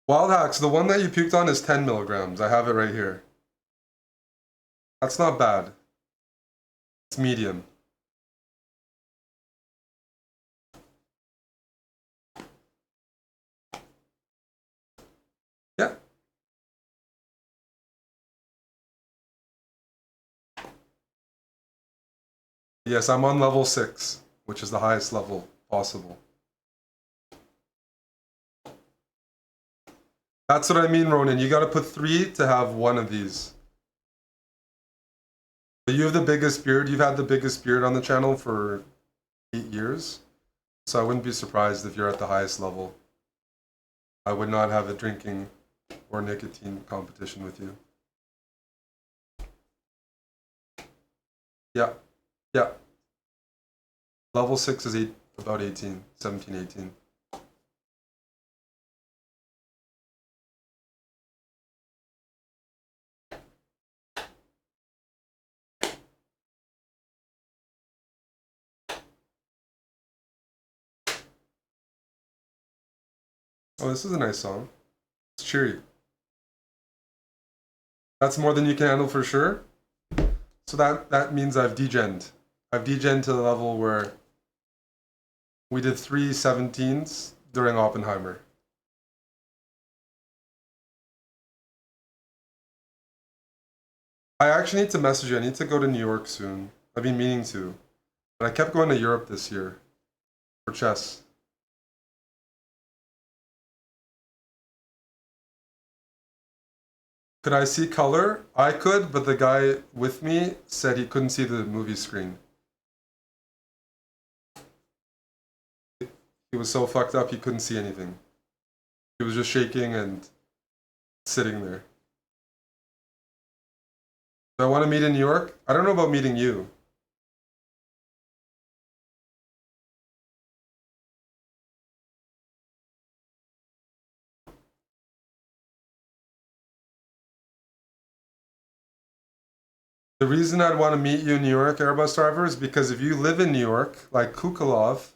Wild Hacks, the one that you puked on is 10 milligrams. I have it right here. That's not bad. It's medium. Yeah. Yes, I'm on level 6, which is the highest level possible. That's what I mean, Ronan. You gotta put 3 to have one of these. But you have the biggest beard. You've had the biggest beard on the channel for 8 years. So I wouldn't be surprised if you're at the highest level. I would not have a drinking or nicotine competition with you. Yeah. Yeah. Level 6 is about 18, 17, 18. Oh, this is a nice song. It's cheery. That's more than you can handle for sure. So that means I've degened. I've degened to the level where we did 3 17s during Oppenheimer. I actually need to message you. I need to go to New York soon. I've been meaning to. But I kept going to Europe this year for chess. Could I see color? I could, but the guy with me said he couldn't see the movie screen. He was so fucked up he couldn't see anything. He was just shaking and sitting there. Do I want to meet in New York? I don't know about meeting you. The reason I'd want to meet you in New York, Airbus driver, is because if you live in New York, like Kukalov,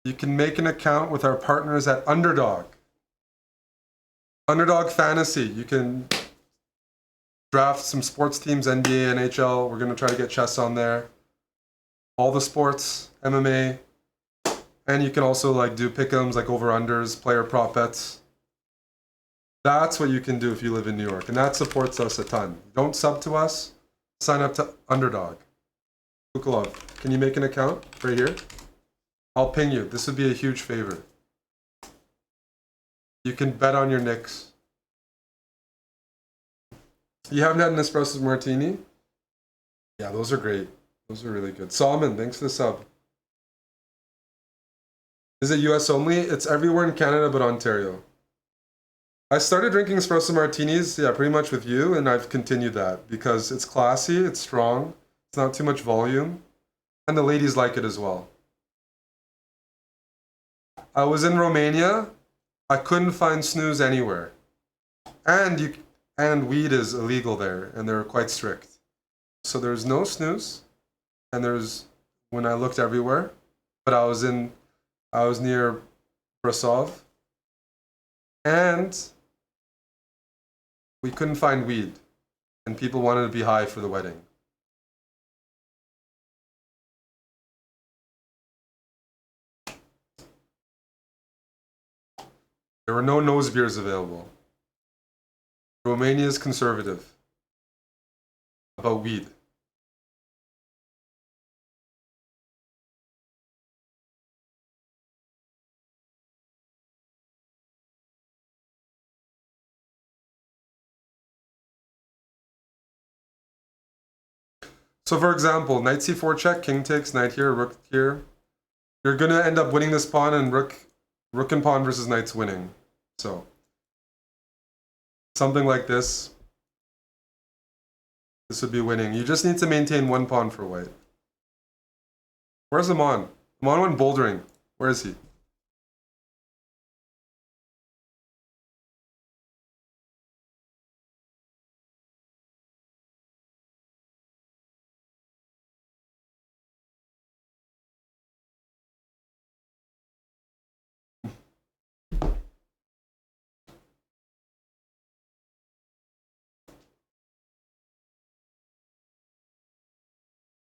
you can make an account with our partners at Underdog. Underdog Fantasy. You can draft some sports teams, NBA, NHL. We're going to try to get chess on there. All the sports, MMA. And you can also like do pick'ems, like over-unders, player prop bets. That's what you can do if you live in New York. And that supports us a ton. Don't sub to us. Sign up to Underdog. Kukalov, can you make an account right here? I'll ping you. This would be a huge favor. You can bet on your Knicks. You haven't had an espresso martini? Yeah, those are great. Those are really good. Solomon, thanks for the sub. Is it US only? It's everywhere in Canada but Ontario. I started drinking espresso martinis, yeah, pretty much with you, and I've continued that because it's classy, it's strong, it's not too much volume, and the ladies like it as well. I was in Romania. I couldn't find snooze anywhere, and you and weed is illegal there, and they're quite strict. So there's no snooze, and there's when I looked everywhere, but I was near Brasov, and we couldn't find weed, and people wanted to be high for the wedding. There were no nose beers available. Romania is conservative about weed. So for example, knight c4 check, king takes, knight here, rook here. You're gonna end up winning this pawn, and rook and pawn versus knight's winning. So something like this would be winning. You just need to maintain one pawn for white. Where's Amon? Amon went bouldering. Where is he?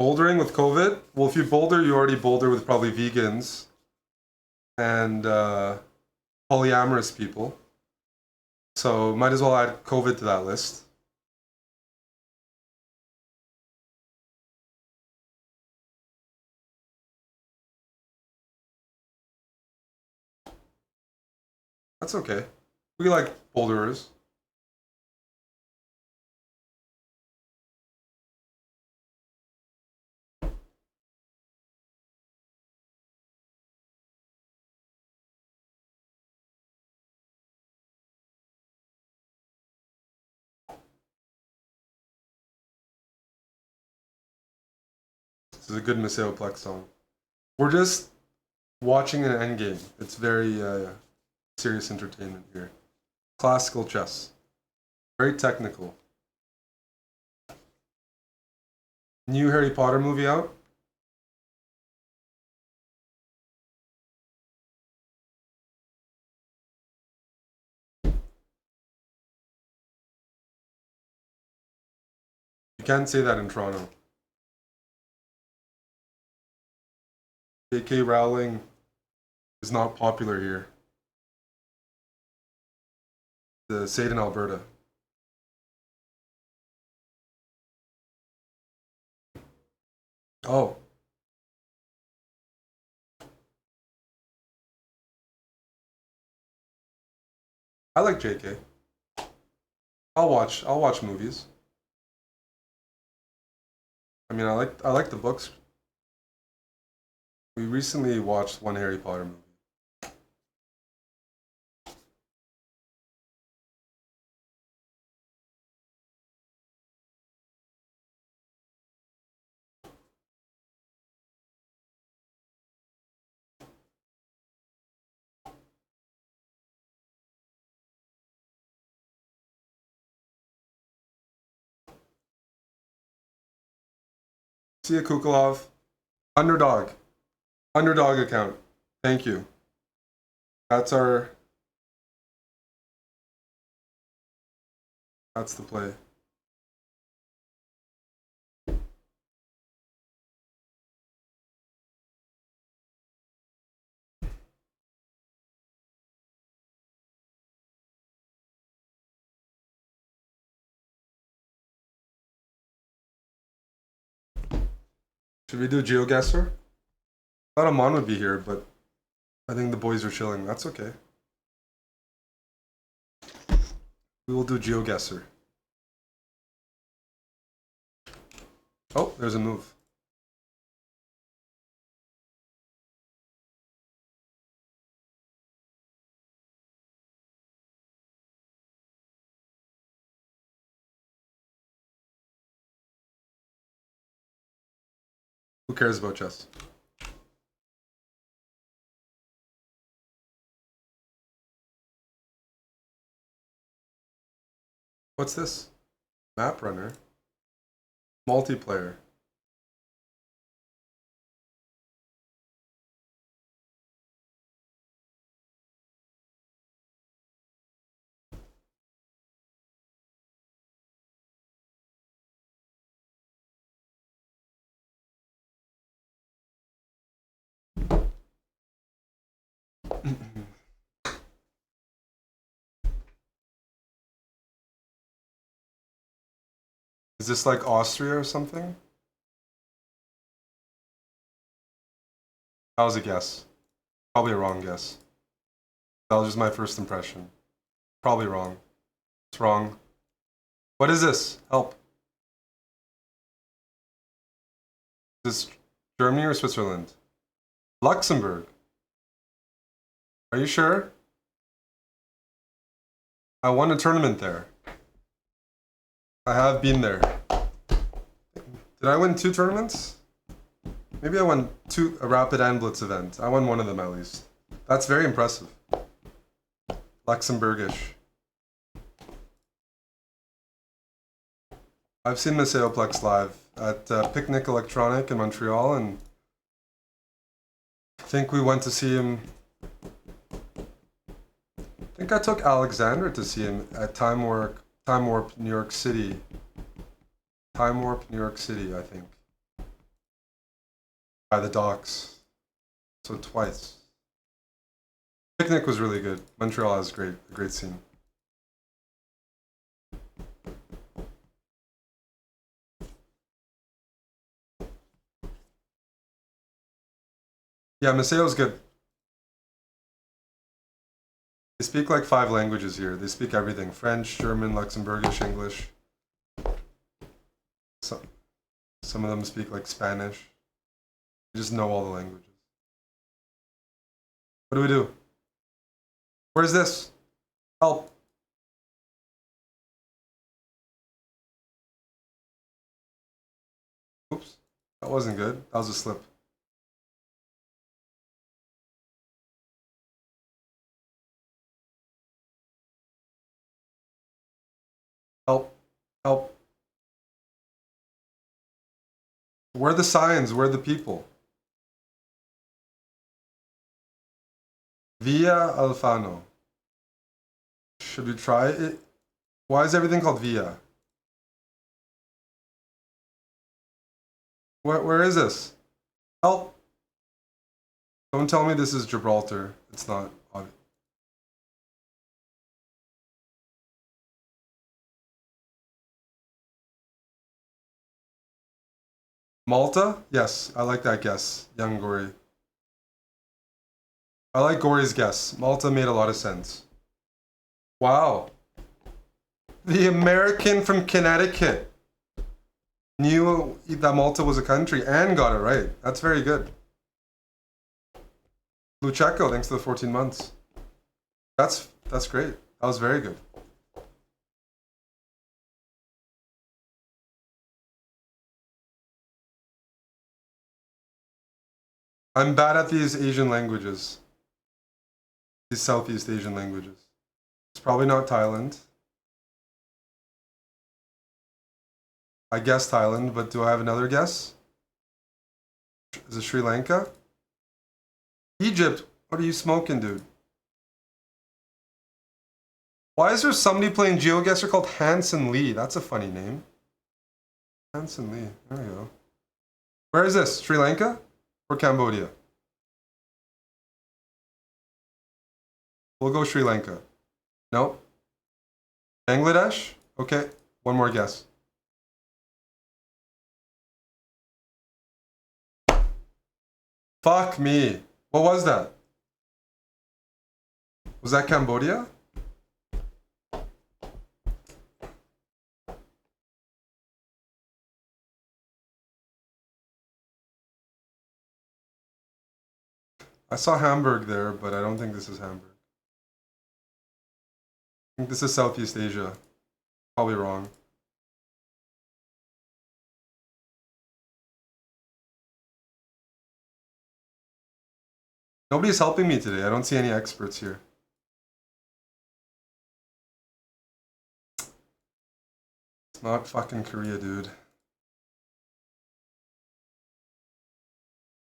Bouldering with COVID? Well, if you boulder, you already boulder with probably vegans and polyamorous people. So might as well add COVID to that list. That's okay. We like boulderers. This is a good Maceo Plex song. We're just watching an endgame. It's very serious entertainment here. Classical chess. Very technical. New Harry Potter movie out? You can't say that in Toronto. J.K. Rowling is not popular here. Say it in Alberta. Oh. I like JK. I'll watch movies. I mean, I like the books. We recently watched one Harry Potter movie. See ya, Kukulov. Underdog. Underdog account. Thank you. That's our. That's the play. Should we do GeoGuessr? I thought Amon would be here, but I think the boys are chilling. That's okay. We will do GeoGuessr. there's a move. Who cares about chess? What's this? Map runner. Multiplayer. Is this like Austria or something? That was a guess. Probably a wrong guess. That was just my first impression. Probably wrong. It's wrong. What is this? Help. Is this Germany or Switzerland? Luxembourg. Are you sure? I won a tournament there. I have been there. Did I win 2 tournaments? Maybe I won 2, a Rapid and Blitz event. I won one of them at least. That's very impressive. Luxembourgish. I've seen Maceoplex live at Picnic Electronic in Montreal, and I think we went to see him. I think I took Alexander to see him at Time Warp, New York City. Time Warp, New York City, I think. By the docks. So twice. Picnic was really good. Montreal has a great scene. Yeah, Maceo's good. They speak like 5 languages here. They speak everything. French, German, Luxembourgish, English. Some of them speak like Spanish. They just know all the languages. What do we do? Where's this? Help. Oops. That wasn't good. That was a slip. Help. Help. Where are the signs? Where are the people? Via Alfano. Should we try it? Why is everything called Via? Where is this? Help! Don't tell me this is Gibraltar. It's not obvious. Malta? Yes, I like that guess. Young Gory. I like Gory's guess. Malta made a lot of sense. Wow. The American from Connecticut knew that Malta was a country and got it right. That's very good. Lucheco, thanks for the 14 months. That's great. That was very good. I'm bad at these Asian languages. These Southeast Asian languages. It's probably not Thailand. I guess Thailand, but do I have another guess? Is it Sri Lanka? Egypt? What are you smoking, dude? Why is there somebody playing GeoGuessr called Hanson Lee? That's a funny name. Hanson Lee. There you go. Where is this? Sri Lanka or Cambodia? We'll go Sri Lanka. Nope. Bangladesh? Okay. One more guess. Fuck me. What was that? Was that Cambodia? I saw Hamburg there, but I don't think this is Hamburg. I think this is Southeast Asia. Probably wrong. Nobody's helping me today. I don't see any experts here. It's not fucking Korea, dude.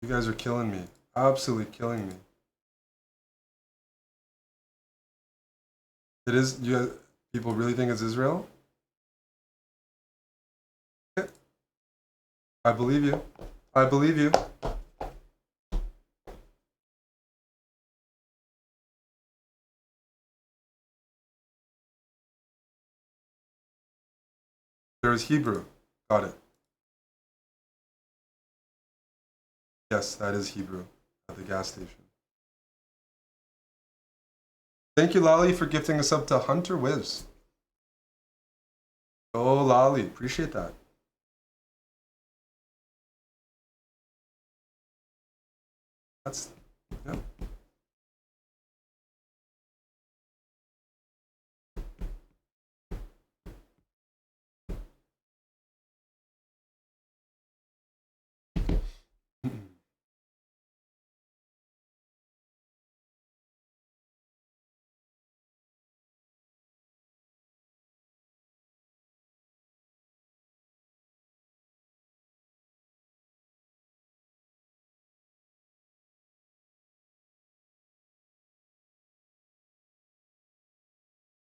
You guys are killing me. Absolutely killing me. It is. You guys, people really think it's Israel? I believe you. I believe you. There's Hebrew. Got it. Yes, that is Hebrew at the gas station. Thank you, Lali, for gifting us up to Hunter Wiz. Oh, Lali, appreciate that. That's, yeah.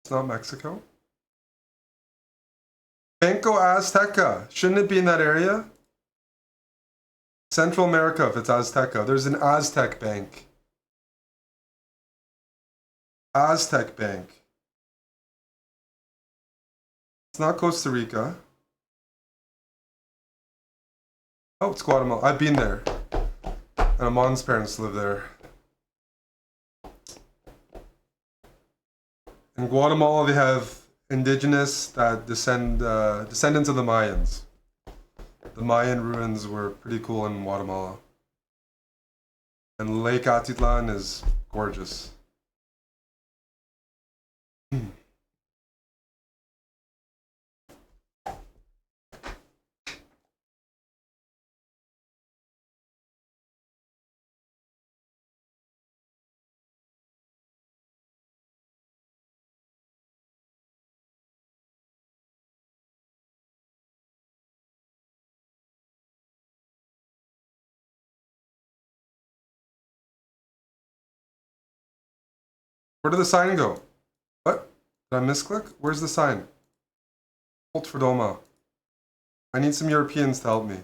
It's not Mexico. Banco Azteca. Shouldn't it be in that area? Central America, if it's Azteca. There's an Aztec bank. Aztec Bank. It's not Costa Rica. Oh, it's Guatemala. I've been there. And Amon's parents live there. In Guatemala, they have indigenous that descendants of the Mayans. The Mayan ruins were pretty cool in Guatemala. And Lake Atitlan is gorgeous. Where did the sign go? What? Did I misclick? Where's the sign? Hold for Doma. I need some Europeans to help me.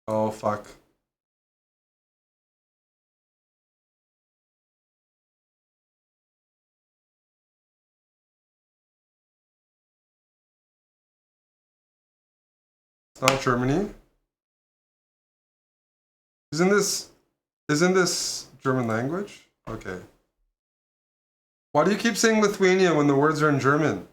Oh, fuck. It's not Germany. Isn't this German language? Okay. Why do you keep saying Lithuania when the words are in German?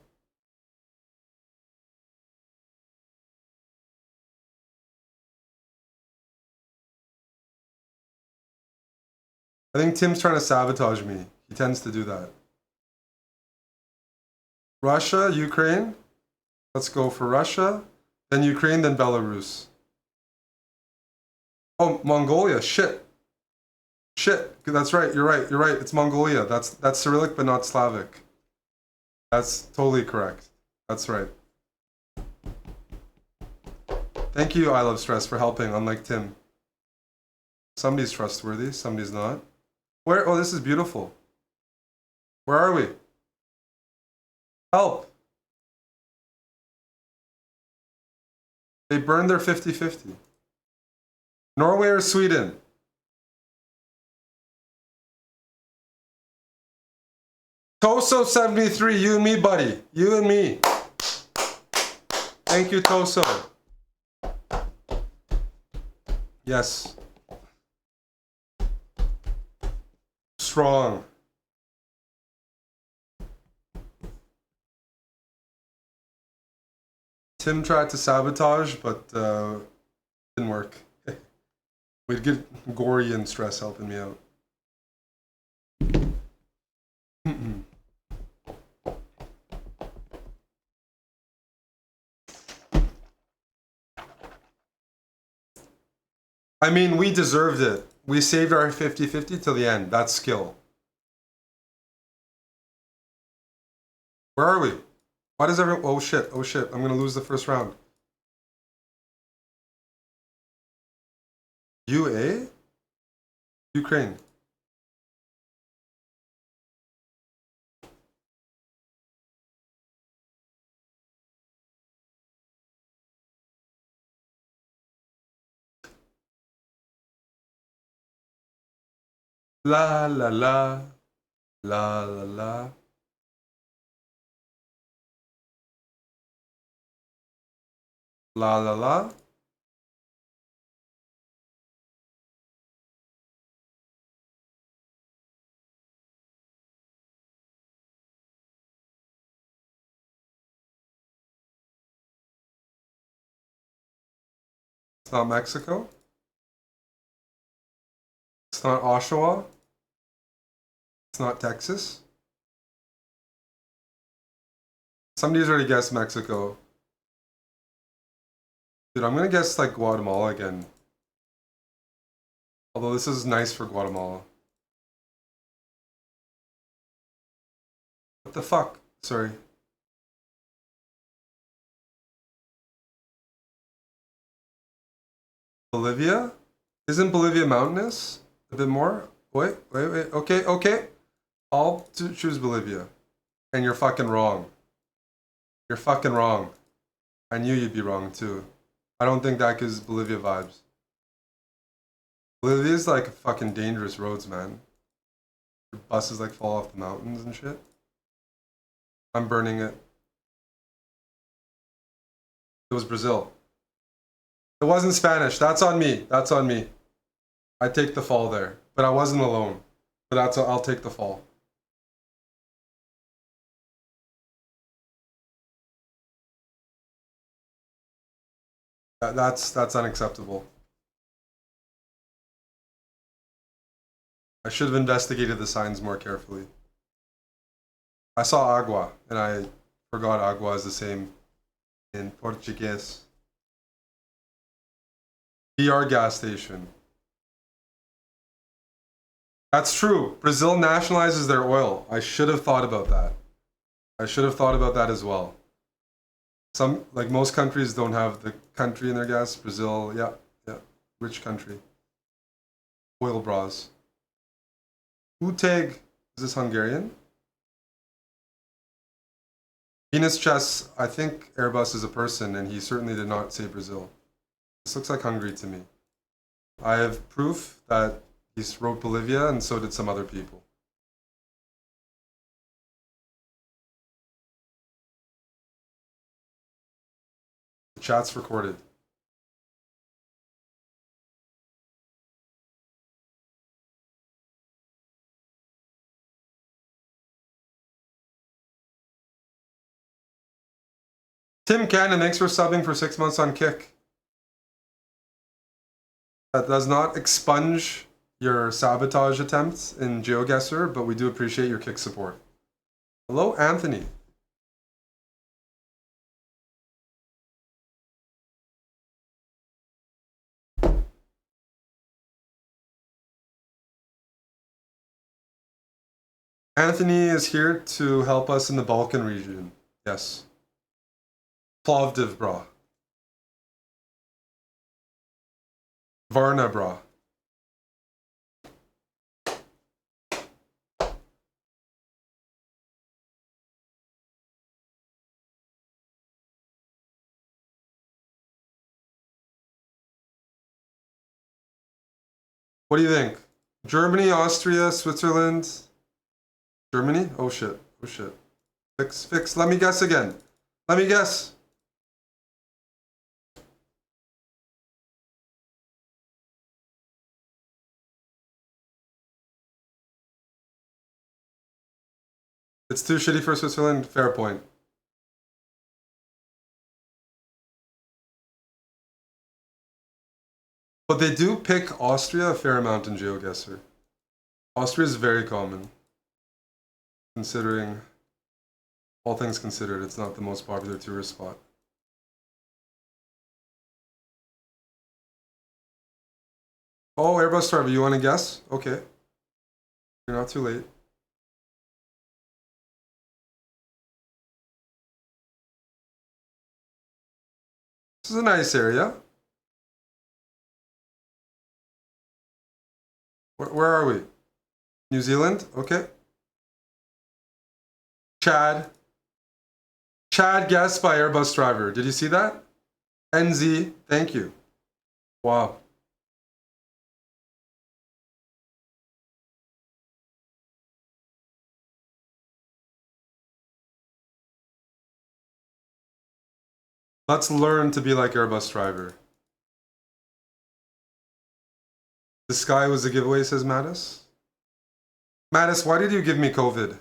I think Tim's trying to sabotage me. He tends to do that. Russia, Ukraine. Let's go for Russia. Then Ukraine, then Belarus. Oh, Mongolia. Shit. Shit. That's right. You're right. You're right. It's Mongolia. That's Cyrillic, but not Slavic. That's totally correct. That's right. Thank you, I Love Stress, for helping, unlike Tim. Somebody's trustworthy, somebody's not. Where? Oh, this is beautiful. Where are we? Help! They burned their 50-50. Norway or Sweden? Toso73, you and me, buddy. You and me. Thank you, Toso. Yes. Strong. Tim tried to sabotage, but didn't work. We'd get Gory and Stress helping me out. I mean, we deserved it. We saved our 50-50 till the end. That's skill. Where are we? Why does everyone... Oh shit, oh shit. I'm gonna lose the first round. UA? Ukraine. La la la. La la la. La la la. It's not Mexico. It's not Oshawa. It's not Texas. Somebody's already guessed Mexico. Dude, I'm gonna guess like Guatemala again. Although this is nice for Guatemala. What the fuck? Sorry. Bolivia? Isn't Bolivia mountainous? A bit more? Wait. Okay. I'll choose Bolivia. And you're fucking wrong. You're fucking wrong. I knew you'd be wrong too. I don't think that gives Bolivia vibes. Bolivia's like fucking dangerous roads, man. Your buses like fall off the mountains and shit. I'm burning it. It was Brazil. It wasn't Spanish. That's on me. That's on me. I take the fall there. But I wasn't alone. But I'll take the fall. That's unacceptable. I should have investigated the signs more carefully. I saw agua, and I forgot agua is the same in Portuguese. BR gas station. That's true. Brazil nationalizes their oil. I should have thought about that. I should have thought about that as well. Some, like most countries, don't have the country in their gas. Brazil, yeah. Rich country. Oil bras. Uteg, is this Hungarian? Venus Chess, I think Airbus is a person, and he certainly did not say Brazil. This looks like Hungary to me. I have proof that he wrote Bolivia, and so did some other people. The chat's recorded. Tim Cannon, thanks for subbing for 6 months on Kick. That does not expunge your sabotage attempts in GeoGuessr, but we do appreciate your Kick support. Hello, Anthony. Anthony is here to help us in the Balkan region. Yes. Plovdiv, bra. Varna, bra. What do you think? Germany, Austria, Switzerland? Germany? Oh shit. Oh shit. Fix. Let me guess again. Let me guess. It's too shitty for Switzerland? Fair point. But they do pick Austria a fair amount in GeoGuessr. Austria is very common. Considering, all things considered, it's not the most popular tourist spot. Oh, Airbus driver, you want to guess? Okay. You're not too late. This is a nice area. Where are we? New Zealand? Okay. Chad. Chad guessed by Airbus driver. Did you see that? NZ, thank you. Wow. Let's learn to be like Airbus driver. The sky was a giveaway, says Mattis. Mattis, why did you give me COVID?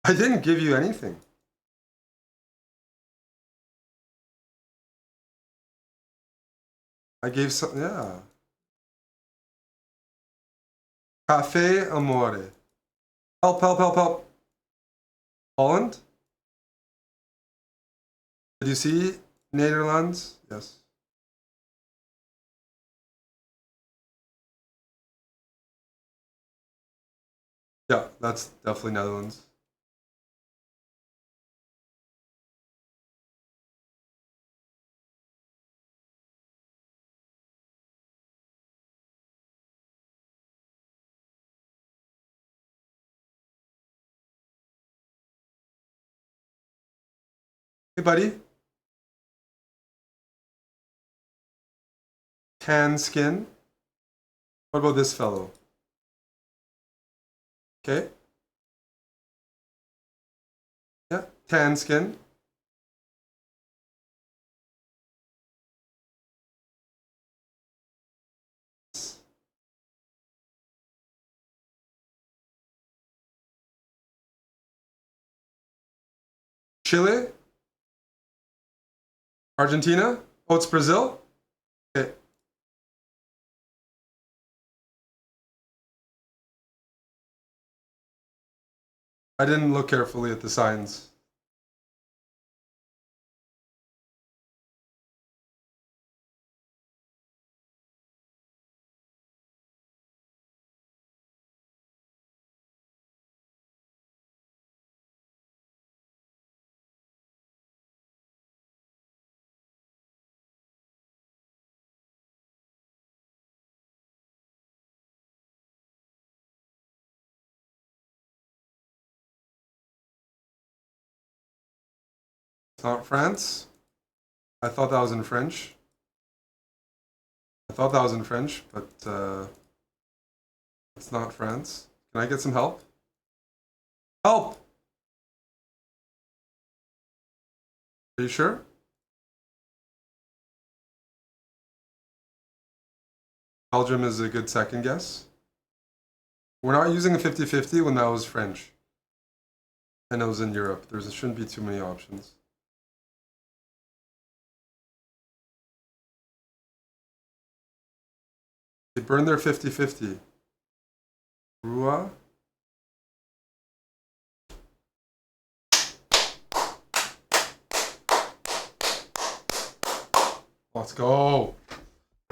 I didn't give you anything. I gave some, yeah. Cafe Amore. Help, help, help, help. Holland? Did you see Netherlands? Yes. Yeah, that's definitely Netherlands. Hey, buddy. Tan skin. What about this fellow? Okay. Yeah, tan skin. Chile? Argentina? Oh, it's Brazil? Okay. I didn't look carefully at the signs. It's not France. I thought that was in French. I thought that was in French, but it's not France. Can I get some help? Help! Are you sure? Belgium is a good second guess. We're not using a 50-50 when that was French. And it was in Europe. There shouldn't be too many options. They burned their 50-50. Rua? Let's go.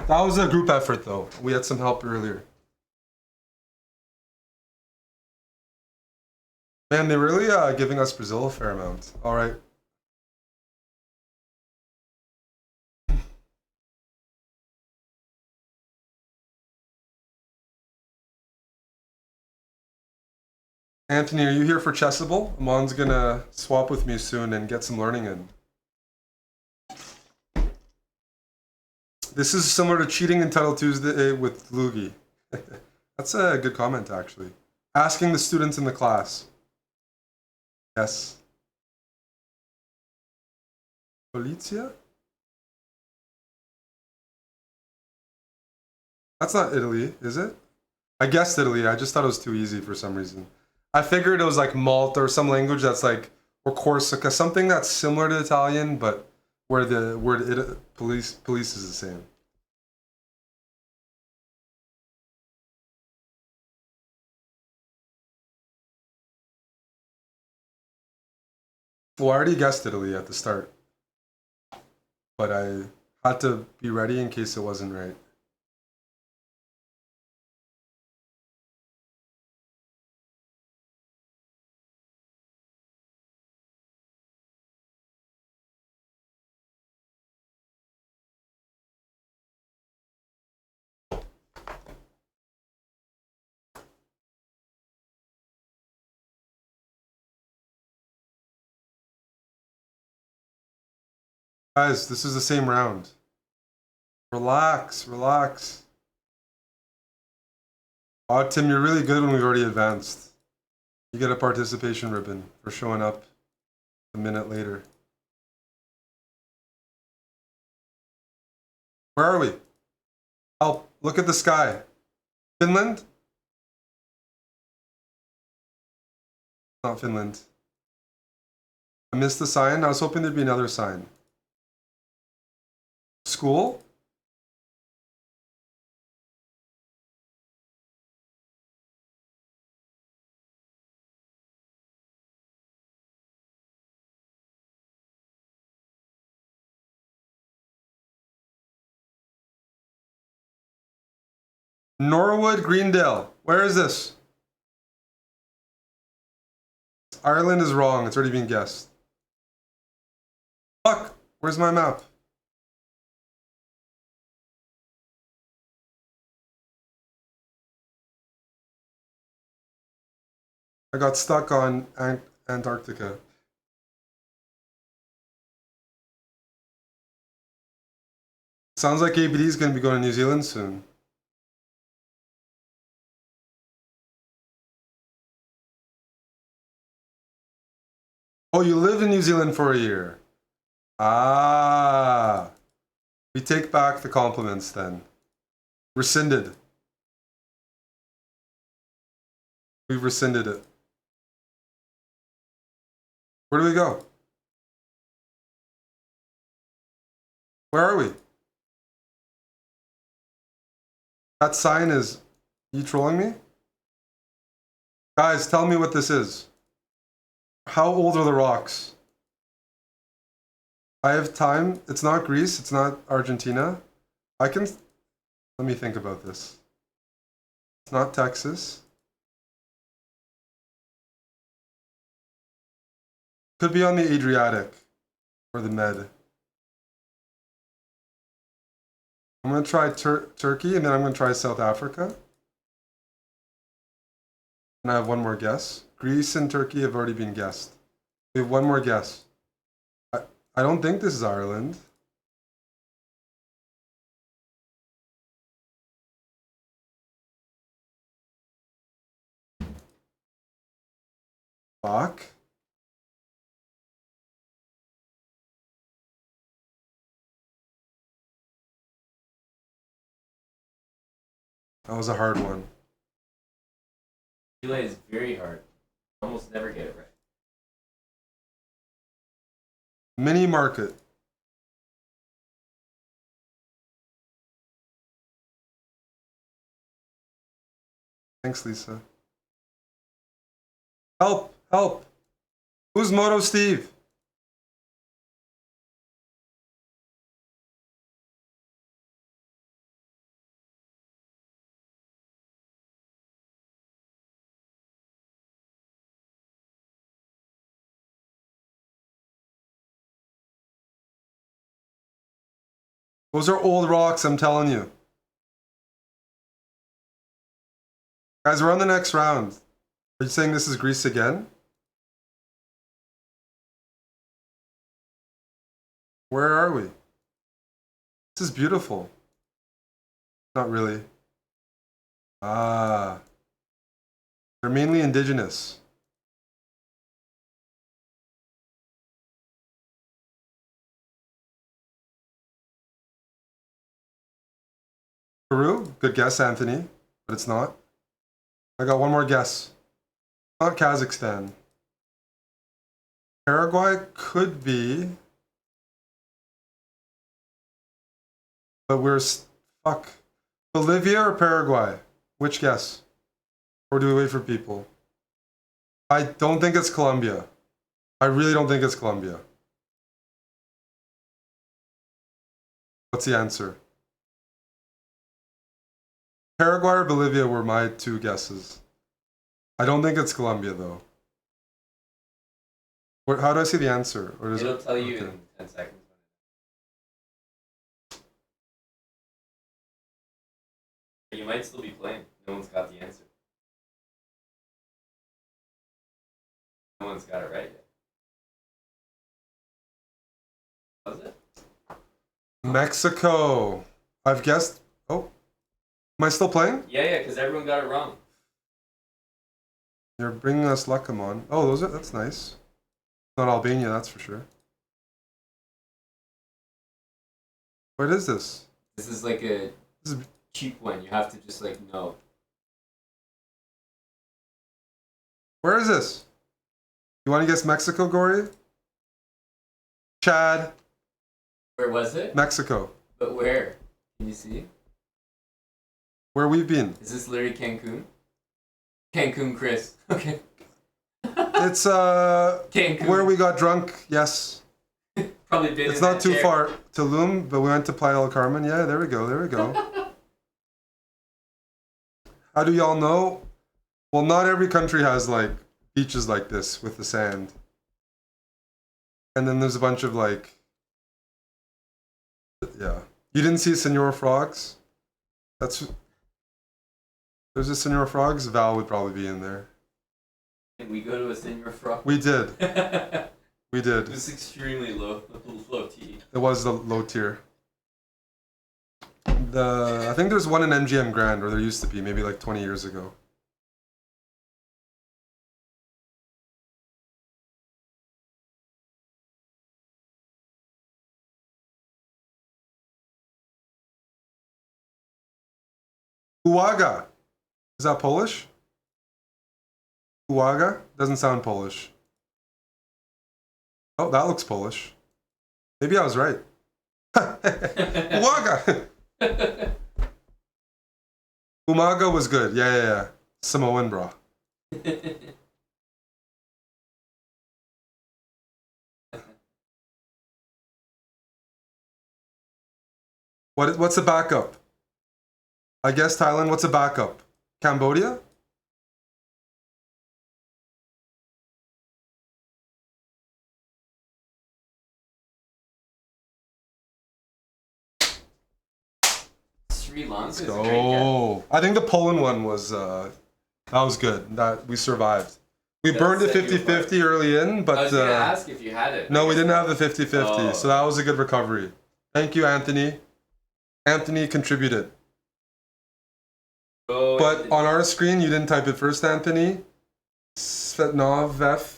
That was a group effort, though. We had some help earlier. Man, they're really giving us Brazil a fair amount. All right. Anthony, are you here for Chessable? Amon's gonna swap with me soon and get some learning in. This is similar to cheating in Title Tuesday with Lugi. That's a good comment, actually. Asking the students in the class. Yes. Polizia? That's not Italy, is it? I guessed Italy. I just thought it was too easy for some reason. I figured it was like Malta or some language that's like, or Corsica, something that's similar to Italian, but where the word police is the same. Well, I already guessed Italy at the start, but I had to be ready in case it wasn't right. Guys, this is the same round. Relax, relax. Oh, Tim, you're really good when we've already advanced. You get a participation ribbon for showing up a minute later. Where are we? Help, look at the sky. Finland? Not Finland. I missed the sign. I was hoping there'd be another sign. School? Norwood, Greendale. Where is this? Ireland is wrong. It's already been guessed. Fuck! Where's my map? I got stuck on Antarctica. Sounds like ABD is going to be going to New Zealand soon. Oh, you lived in New Zealand for a year. Ah. We take back the compliments then. Rescinded. We've rescinded it. Where do we go? Where are we? That sign is... You trolling me? Guys, tell me what this is. How old are the rocks? I have time. It's not Greece. It's not Argentina. I can... Let me think about this. It's not Texas. Could be on the Adriatic or the Med. I'm going to try Turkey, and then I'm going to try South Africa. And I have one more guess. Greece and Turkey have already been guessed. We have one more guess. I don't think this is Ireland. Fuck. That was a hard one. Chile is very hard. Almost never get it right. Mini market. Thanks, Lisa. Help! Help! Who's Moto Steve? Those are old rocks, I'm telling you. Guys, we're on the next round. Are you saying this is Greece again? Where are we? This is beautiful. Not really. Ah. They're mainly indigenous. Peru? Good guess, Anthony. But it's not. I got one more guess. Not Kazakhstan. Paraguay could be. But fuck. Bolivia or Paraguay? Which guess? Or do we wait for people? I don't think it's Colombia. I really don't think it's Colombia. What's the answer? Paraguay or Bolivia were my two guesses. I don't think it's Colombia though. How do I see the answer? Or does It'll tell you okay. in 10 seconds. You might still be playing. No one's got the answer. No one's got it right yet. Was it? Mexico. I've guessed. Oh. Am I still playing? Yeah, because everyone got it wrong. You're bringing us luck, come on. Oh, that's nice. Not Albania, that's for sure. What is this? This is like a cheap one. You have to just like know. Where is this? You want to guess Mexico, Gory? Chad. Where was it? Mexico. But where? Can you see? Where we've been. Is this literally Cancun? Cancun, Chris. Okay. It's Cancun. where we got drunk. Yes. Probably been. It's not too far. Tulum, but we went to Playa del Carmen. Yeah, there we go. There we go. How do y'all know? Well, not every country has like beaches like this with the sand. And then there's a bunch of like, yeah. You didn't see Senor Frogs? There's a Senor Frogs. Val would probably be in there. Can we go to a Senor Frog? We did. We did. It was extremely low T. It was the low tier. I think there's one in MGM Grand, or there used to be, maybe like 20 years ago. Uwaga. Is that Polish? Uwaga? Doesn't sound Polish. Oh, that looks Polish. Maybe I was right. Uwaga! Umaga was good. Yeah. Samoan, bro. What's the backup? I guess Thailand. What's a backup? Cambodia? Sri Lanka. Let's go. I think the Poland one was that was good. That we survived. We burned it 50-50 early in, but I was gonna ask if you had it. no, we didn't have the 50-50, so that was a good recovery. Thank you, Anthony. Anthony contributed. Oh, But on our screen, you didn't type it first, Anthony. Sveta.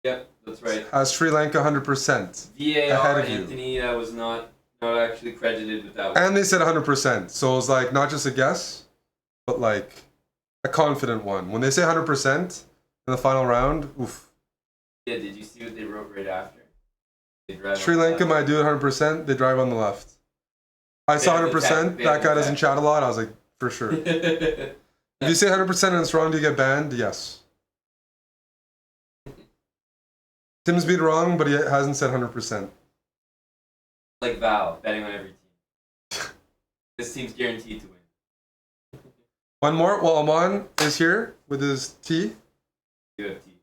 Yep, that's right. Has Sri Lanka 100%. VAR, of you. Anthony, that was not actually credited with that one. And they said 100%, so it was like not just a guess, but like a confident one. When they say 100% in the final round, oof. Yeah, did you see what they wrote right after? Sri Lanka might do it 100%, they drive on the left. I saw 100%, that guy doesn't chat a lot, I was like, for sure. If you say 100% and it's wrong, do you get banned? Yes. Tim's beat wrong, but he hasn't said 100%. Like Val, betting on every team. This team's guaranteed to win. One more, while Aman is here with his tea. You have tea.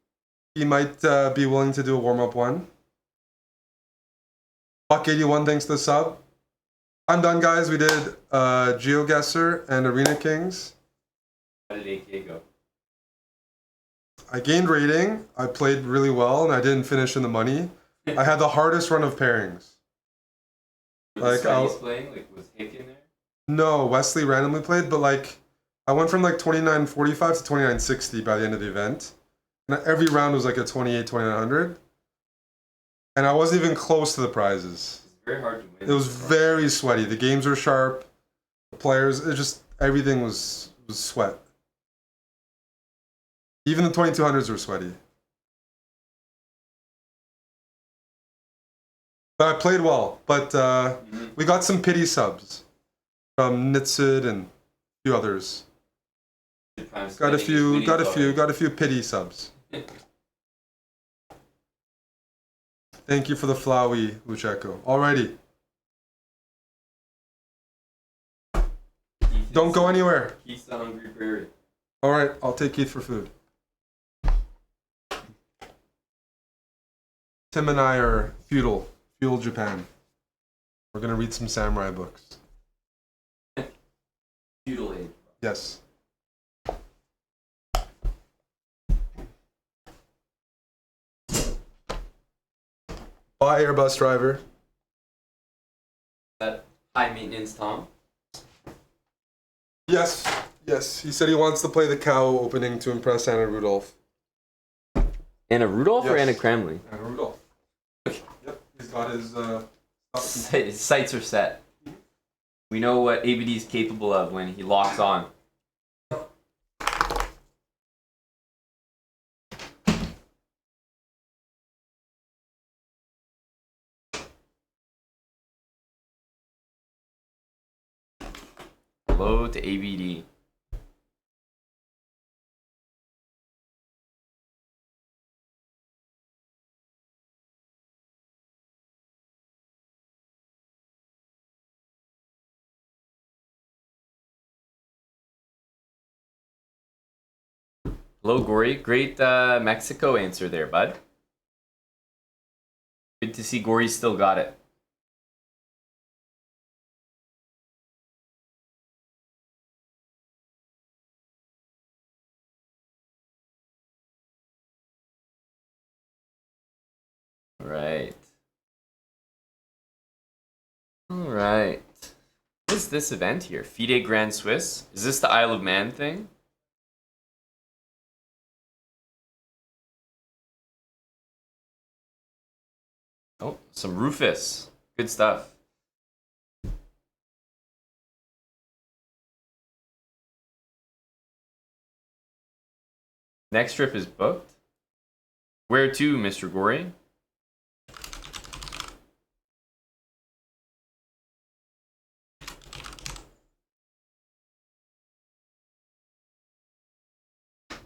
He might be willing to do a warm-up one. Buck81, thanks to the sub. I'm done, guys. We did GeoGuessr and Arena Kings. How did AK go? I gained rating. I played really well, and I didn't finish in the money. I had the hardest run of pairings. Was playing? Like, was Hick in there? No, Wesley randomly played, but like I went from like 29.45 to 29.60 by the end of the event. And every round was like a 28-2900. And I wasn't even close to the prizes. It's very hard to win. It was very sweaty. The games were sharp. The players, everything was sweat. Even the 2200s were sweaty. But I played well. But we got some pity subs from Nitsid and a few others. Got a few pity subs. Thank you for the Flowey, Lucheco. Alrighty. Don't go anywhere. Keith's the hungry prairie. Alright, I'll take Keith for food. Tim and I are feudal Japan. We're gonna read some samurai books. Feudal age. Yes. Bye, Airbus driver. That high maintenance Tom. Yes, yes. He said he wants to play the cow opening to impress Anna Rudolph. Anna Rudolph or Yes. Anna Kremlin? Anna Rudolph. Yep, he's got his. His sights are set. We know what ABD is capable of when he locks on. Hello to ABD. Hello, Gory. Great Mexico answer there, bud. Good to see Gory still got it. Right. Alright. What is this event here? FIDE Grand Swiss? Is this the Isle of Man thing? Oh, some Rufus. Good stuff. Next trip is booked. Where to, Mr. Gory?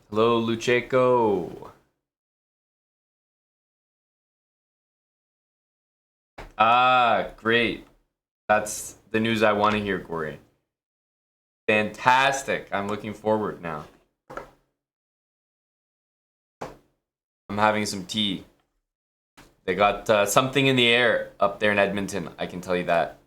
Hello, Lucheco. Ah, great. That's the news I want to hear, Gory. Fantastic. I'm looking forward now. I'm having some tea. They got something in the air up there in Edmonton, I can tell you that.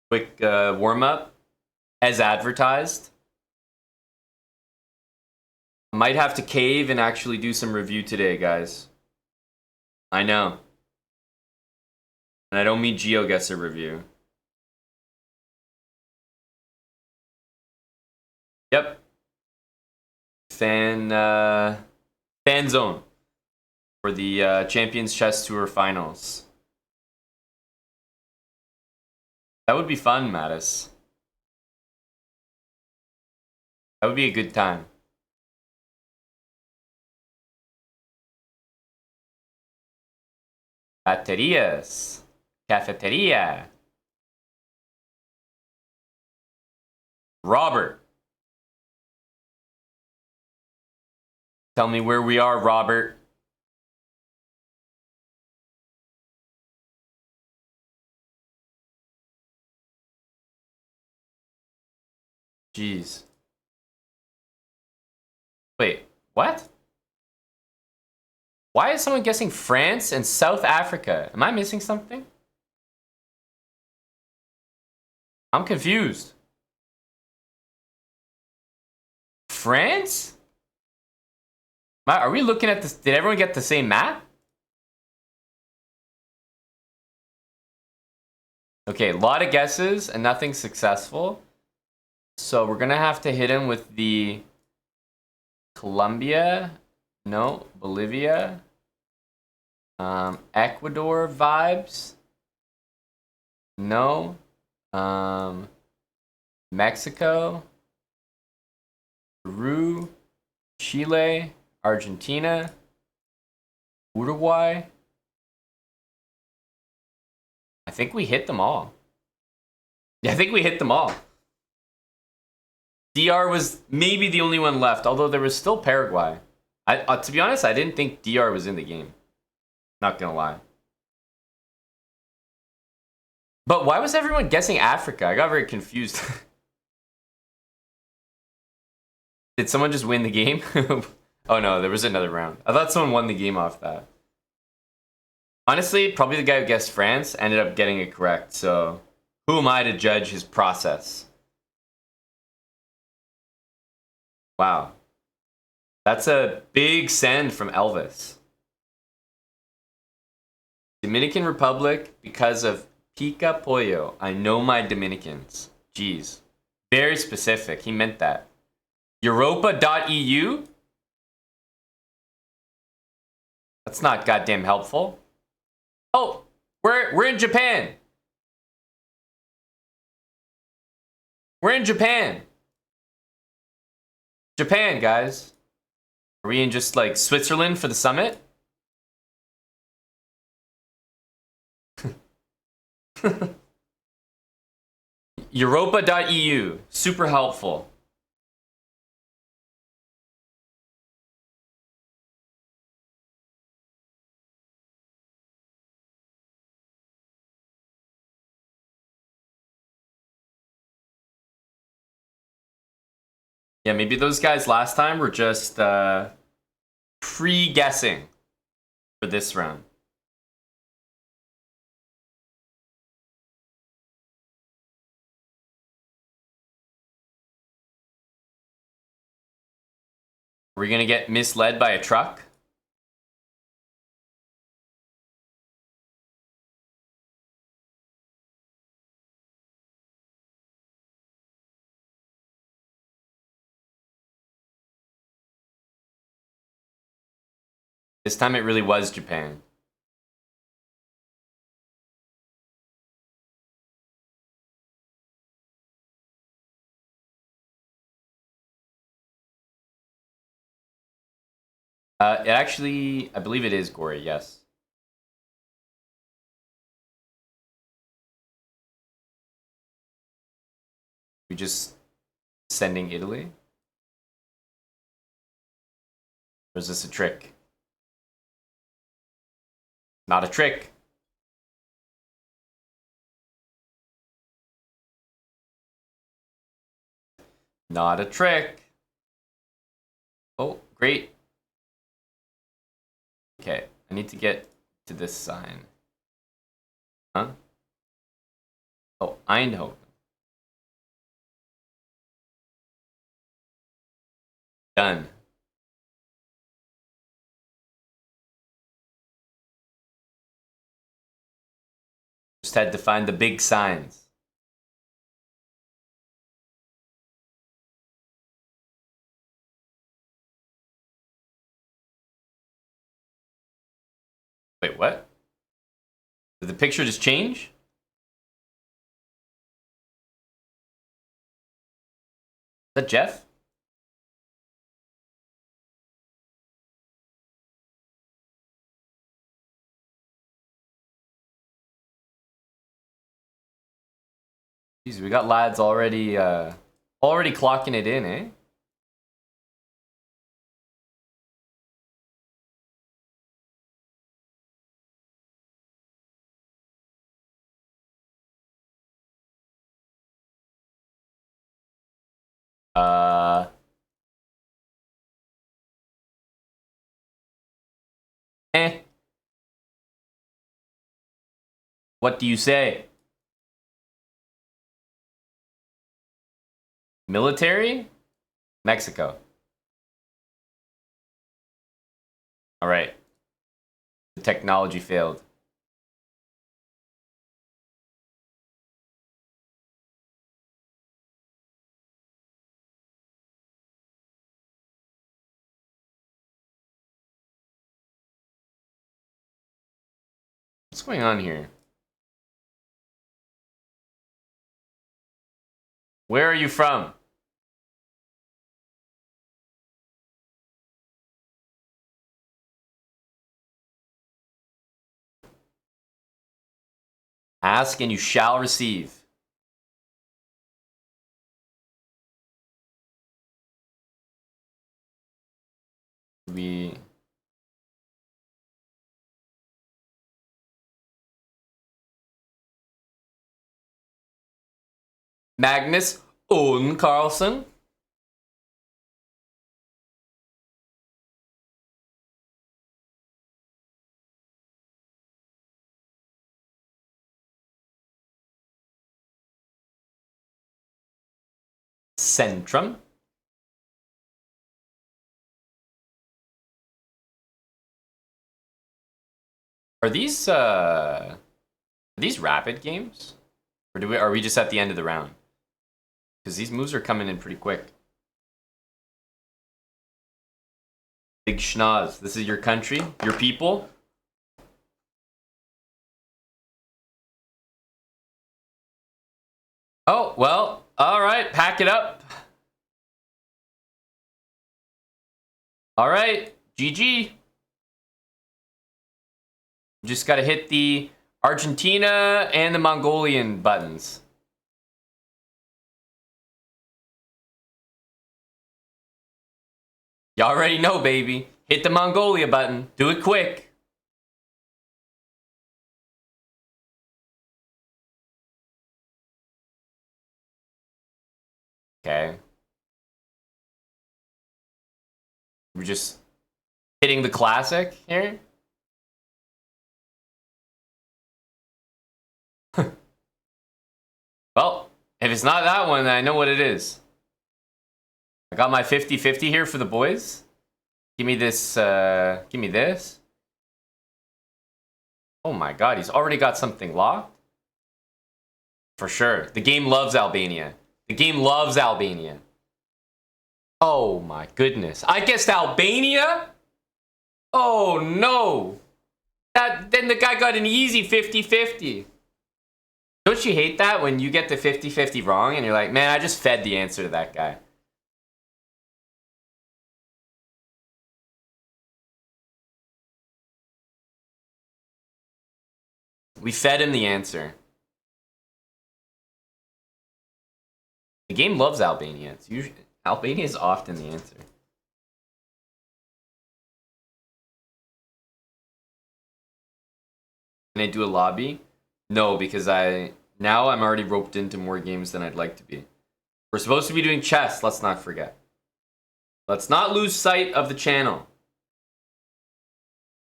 Quick warm-up, as advertised. Might have to cave and actually do some review today, guys. I know. And I don't mean GeoGuessr review. Yep. Fan zone for the Champions Chess Tour finals. That would be fun, Mattis. That would be a good time. Baterias. Cafeteria. Robert. Tell me where we are, Robert. Jeez. Wait, what? Why is someone guessing France and South Africa? Am I missing something? I'm confused. France? Are we looking at this? Did everyone get the same map? Okay, a lot of guesses and nothing successful. So we're gonna have to hit him with the Colombia, no, Bolivia, Ecuador vibes. No. Mexico. Peru. Chile. Argentina. Uruguay. I think we hit them all. Yeah, I think we hit them all. DR was maybe the only one left, although there was still Paraguay. To be honest, I didn't think DR was in the game. Not gonna lie. But why was everyone guessing Africa? I got very confused. Did someone just win the game? Oh no, there was another round. I thought someone won the game off that. Honestly, probably the guy who guessed France ended up getting it correct, so who am I to judge his process? Wow. That's a big send from Elvis. Dominican Republic because of pica pollo. I know my Dominicans. Jeez. Very specific. He meant that. Europa.eu? That's not goddamn helpful. Oh, we're in Japan. We're in Japan. Japan, guys. Are we in just like Switzerland for the summit? Europa.eu. Super helpful. Yeah, maybe those guys last time were just pre-guessing for this round. Are we gonna get misled by a truck? This time it really was Japan. It actually, I believe it is Gory, yes. We just sending Italy? Or is this a trick? Not a trick. Not a trick. Oh, great. Okay, I need to get to this sign. Huh? Oh, Eindhoven. Done. Just had to find the big signs. Wait, what? Did the picture just change? Is that Jeff? Jeez, we got lads already clocking it in, eh? Uh, eh. What do you say? Military? Mexico. All right. The technology failed. What's going on here? Where are you from? Ask and you shall receive. We... Magnus Owen Carlson. Centrum. Are these rapid games? Or are we just at the end of the round? Because these moves are coming in pretty quick. Big schnoz. This is your country, your people. Oh, well, all right, pack it up. All right, GG. Just got to hit the Argentina and the Mongolian buttons. You already know, baby. Hit the Mongolia button. Do it quick. Okay. We're just hitting the classic here. Well, if it's not that one, then I know what it is. I got my 50-50 here for the boys. Give me this, give me this. Oh my god, he's already got something locked? For sure. The game loves Albania. The game loves Albania. Oh my goodness. I guessed Albania? Oh no. Then the guy got an easy 50-50. Don't you hate that when you get the 50-50 wrong and you're like, man, I just fed the answer to that guy. We fed him the answer. The game loves Albania. It's usually Albania is often the answer. Can I do a lobby? No, because now I'm already roped into more games than I'd like to be. We're supposed to be doing chess, let's not forget. Let's not lose sight of the channel.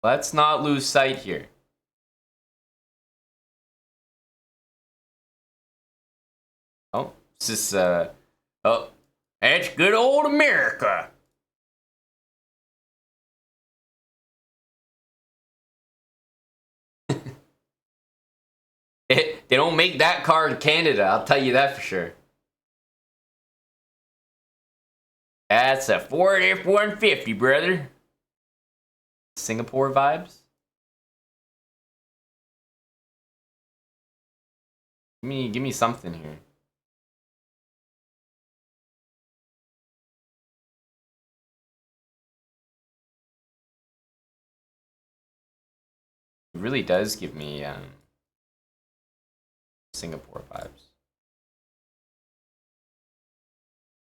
Let's not lose sight here. Oh, this is oh, that's good old America. They don't make that car in Canada, I'll tell you that for sure. That's a Ford F-150, brother. Singapore vibes. Give me something here. It really does give me Singapore vibes.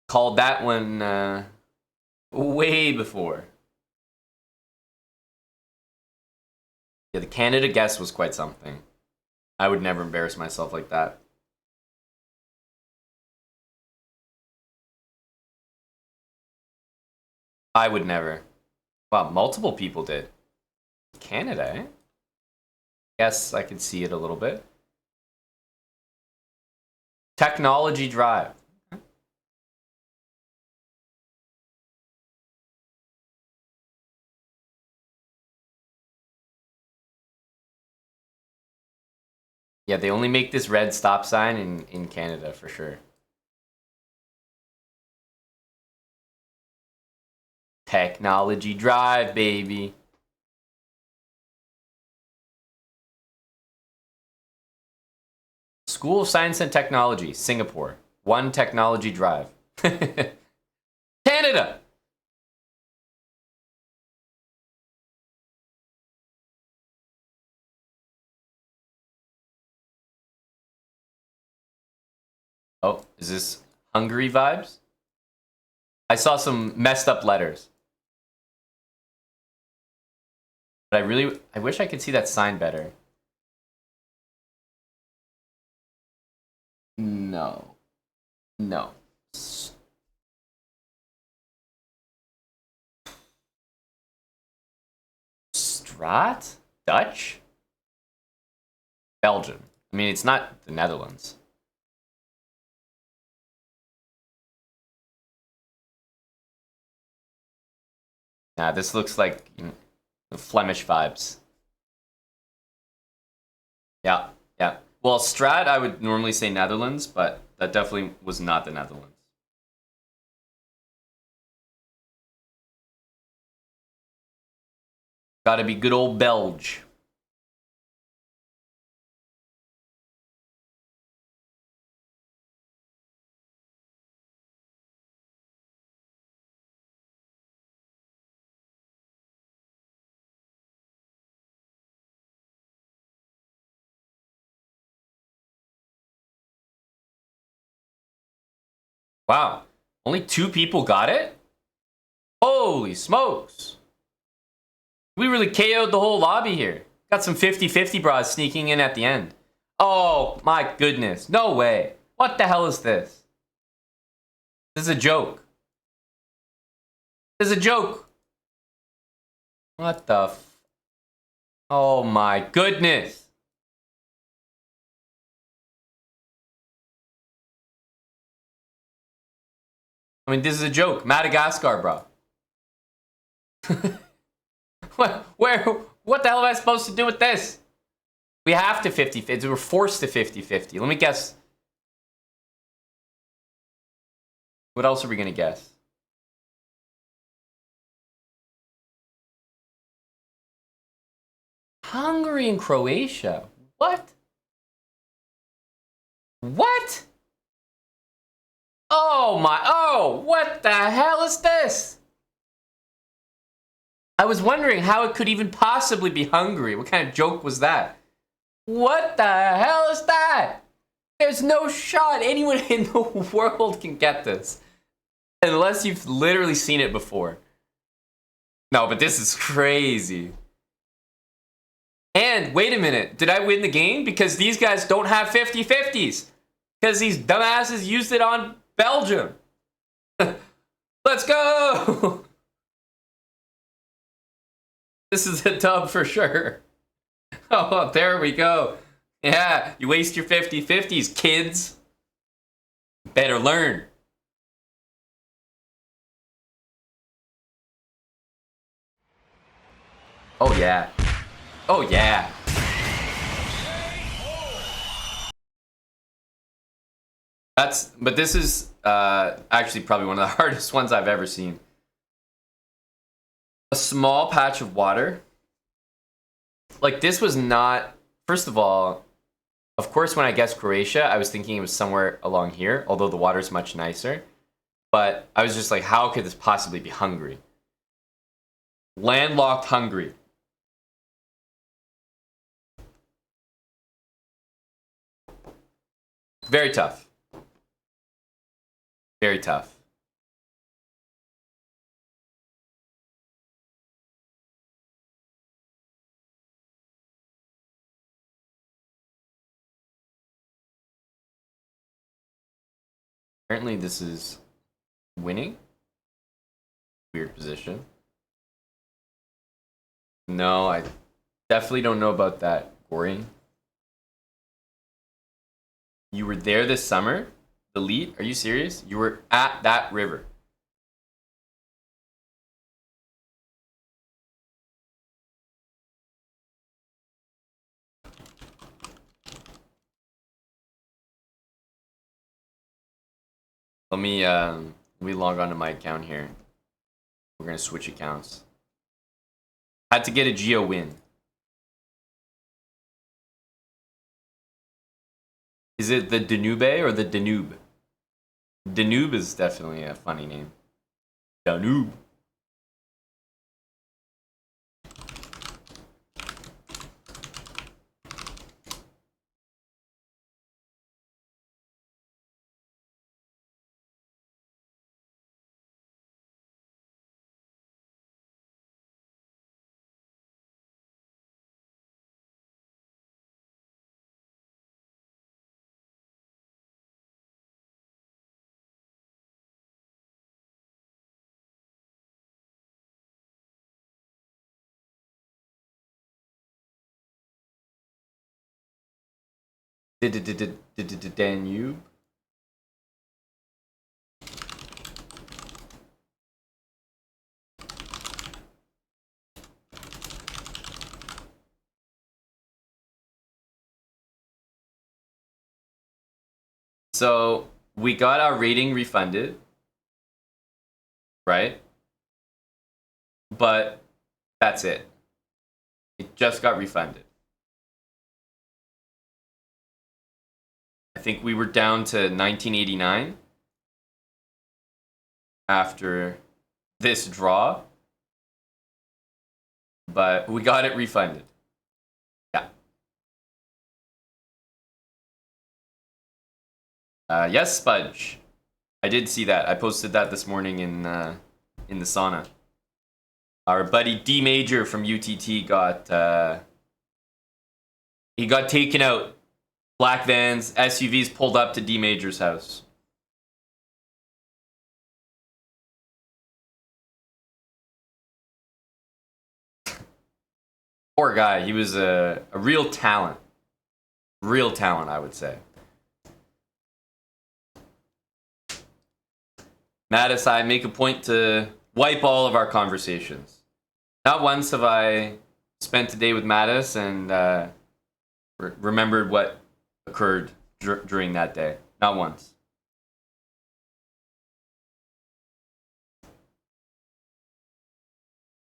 Called that one way before. Yeah, the Canada guess was quite something. I would never embarrass myself like that. I would never. Wow, multiple people did. Canada, eh? Yes, I could see it a little bit. Technology drive. Yeah, they only make this red stop sign in Canada for sure. Technology drive, baby. School of Science and Technology, Singapore. 1 Technology Drive. Canada! Oh, is this Hungary vibes? I saw some messed up letters. But I wish I could see that sign better. No. No. Strat? Dutch? Belgium. I mean, it's not the Netherlands. Nah, this looks like Flemish vibes. Yeah, yeah. Well, Strat, I would normally say Netherlands, but that definitely was not the Netherlands. Gotta be good old Belge. Wow, only 2 people got it? Holy smokes. We really KO'd the whole lobby here. Got some 50-50 bras sneaking in at the end. Oh my goodness, no way. What the hell is this? This is a joke. This is a joke. What the Oh my goodness. I mean, this is a joke. Madagascar, bro. What the hell am I supposed to do with this? We have to 50-50. We're forced to 50-50. Let me guess. What else are we going to guess? Hungary and Croatia. What? What? Oh, what the hell is this? I was wondering how it could even possibly be Hungary. What kind of joke was that? What the hell is that? There's no shot anyone in the world can get this. Unless you've literally seen it before. No, but this is crazy. And wait a minute, did I win the game? Because these guys don't have 50-50s. Because these dumbasses used it on Belgium. Let's go! This is a dub for sure. Oh, there we go. Yeah, you waste your 50-50s, kids. Better learn. Oh, yeah. Oh, yeah. But this is actually probably one of the hardest ones I've ever seen. A small patch of water. Like, this was not, first of all, of course, when I guessed Croatia, I was thinking it was somewhere along here, although the water's much nicer. But I was just like, how could this possibly be Hungary? Landlocked Hungary. Very tough. Very tough. Apparently this is winning. Weird position. No, I definitely don't know about that, Goring. You were there this summer? The lead? Are you serious? You were at that river. Let me log on to my account here. We're gonna switch accounts. Had to get a Geo win. Is it the Danube or the Danube? Danube is definitely a funny name. Danube. Danube. So we got our rating refunded, right? But that's it. It just got refunded. I think we were down to 1989 after this draw, but we got it refunded. Yeah. Yes, Spudge. I did see that. I posted that this morning in the sauna. Our buddy D Major from UTT got he got taken out. Black vans, SUVs pulled up to D Major's house. Poor guy. He was a real talent. Real talent, I would say. Mattis, I make a point to wipe all of our conversations. Not once have I spent a day with Mattis and remembered what occurred during that day. Not once.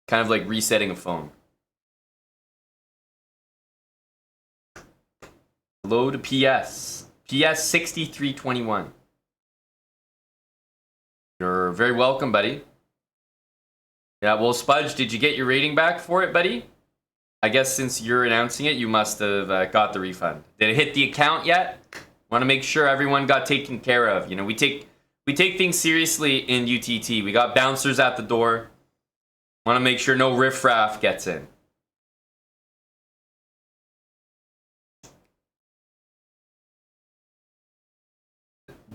Kind of like resetting a phone. Hello to PS. PS 6321. You're very welcome, buddy. Yeah, well, Spudge, did you get your rating back for it, buddy? I guess since you're announcing it, you must have got the refund. Did it hit the account yet? Want to make sure everyone got taken care of. You know, we take things seriously in UTT. We got bouncers at the door. Want to make sure no riffraff gets in.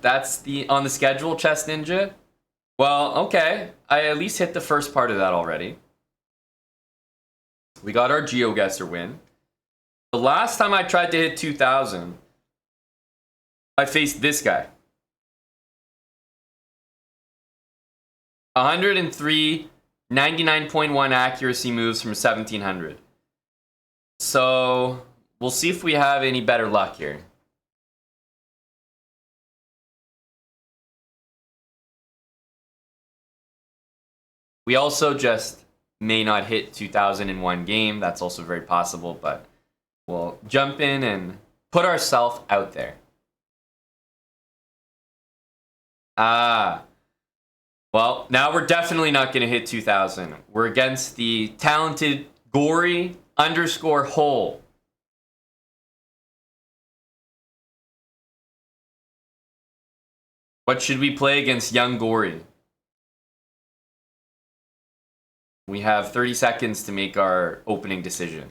That's on the schedule, Chess Ninja? Well, okay. I at least hit the first part of that already. We got our GeoGuessr win. The last time I tried to hit 2,000, I faced this guy. 103, 99.1 accuracy moves from 1,700. So, we'll see if we have any better luck here. We also just may not hit 2,000 in one game. That's also very possible, but we'll jump in and put ourselves out there. Well, now we're definitely not going to hit 2,000. We're against the talented Gory _ Hole. What should we play against young Gory? We have 30 seconds to make our opening decision.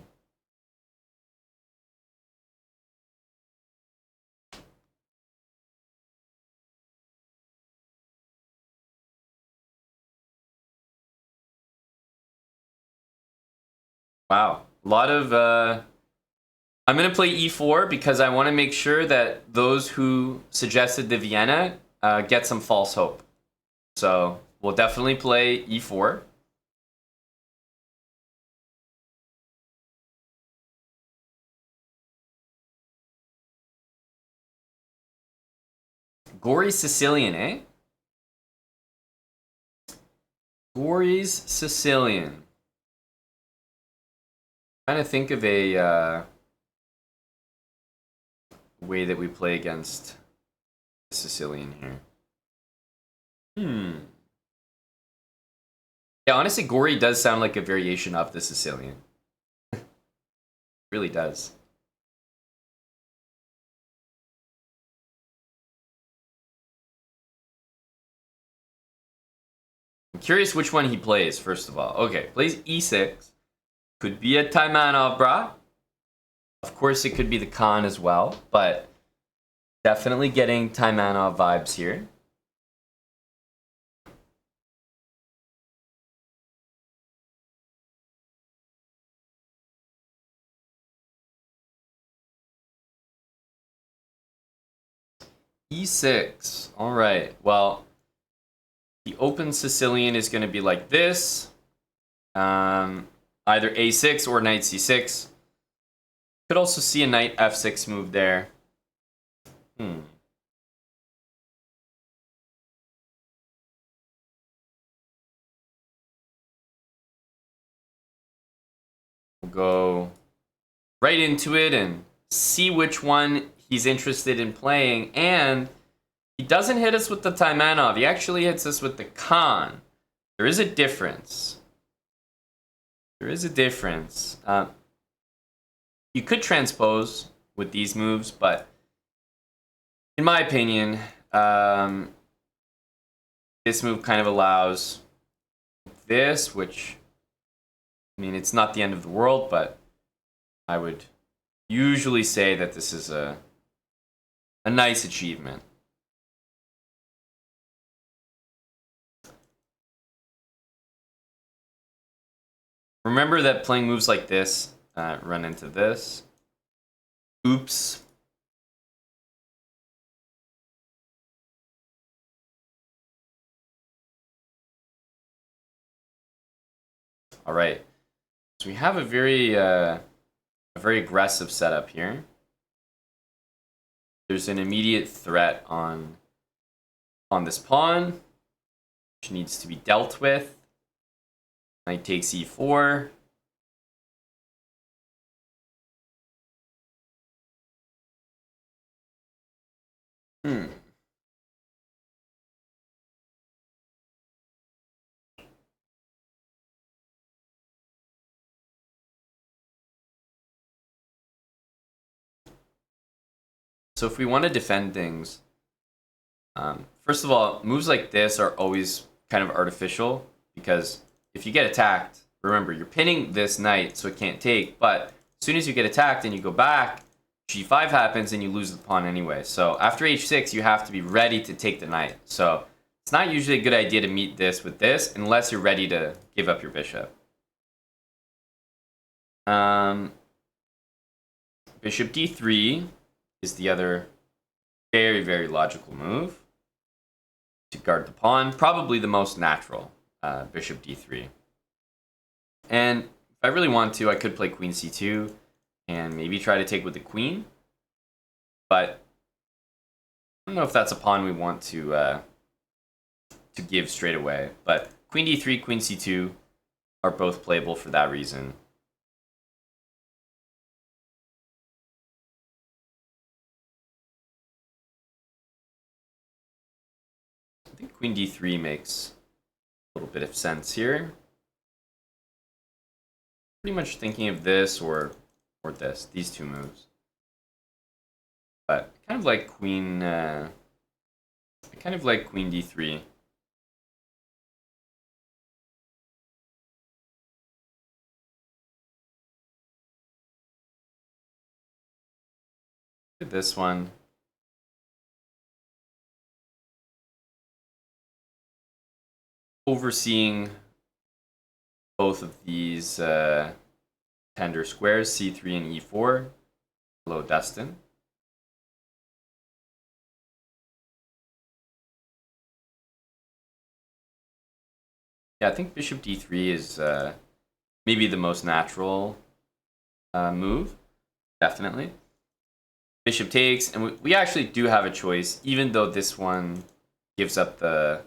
Wow. A lot of... I'm going to play e4 because I want to make sure that those who suggested the Vienna get some false hope. So we'll definitely play e4. Gory Sicilian, eh? Gory's Sicilian. Trying to think of a way that we play against the Sicilian here. Yeah, honestly, Gori does sound like a variation of the Sicilian. It really does. I'm curious which one he plays, first of all. Okay, plays e6. Could be a Taimanov. Of course, it could be the Khan as well, but definitely getting Taimanov vibes here. E6. All right. Well, the open Sicilian is going to be like this. Either A6 or knight C6. Could also see a knight F6 move there. We'll go right into it and see which one he's interested in playing. And he doesn't hit us with the Taimanov. He actually hits us with the Khan. There is a difference. There is a difference. You could transpose with these moves, but in my opinion, this move kind of allows this, which, I mean, it's not the end of the world, but I would usually say that this is a nice achievement. Remember that playing moves like this run into this. Oops. All right. So we have a very aggressive setup here. There's an immediate threat on this pawn, which needs to be dealt with. Knight takes e4. So if we want to defend things, first of all, moves like this are always kind of artificial, because if you get attacked, remember, you're pinning this knight so it can't take, but as soon as you get attacked and you go back, g5 happens and you lose the pawn anyway. So after h6, you have to be ready to take the knight. So it's not usually a good idea to meet this with this unless you're ready to give up your bishop. Bishop d3 is the other very, very logical move to guard the pawn. Probably the most natural, bishop d3. And if I really want to, I could play queen c2 and maybe try to take with the queen. But I don't know if that's a pawn we want to give straight away. But queen d3, queen c2 are both playable for that reason. I think queen d3 makes a little bit of sense here. Pretty much thinking of this or this, these two moves. But kind of like queen, I kind of like queen d3. Look at this one. Overseeing both of these tender squares, c3 and e4. Hello, Dustin. Yeah, I think bishop d3 is maybe the most natural move, definitely. Bishop takes, and we actually do have a choice, even though this one gives up the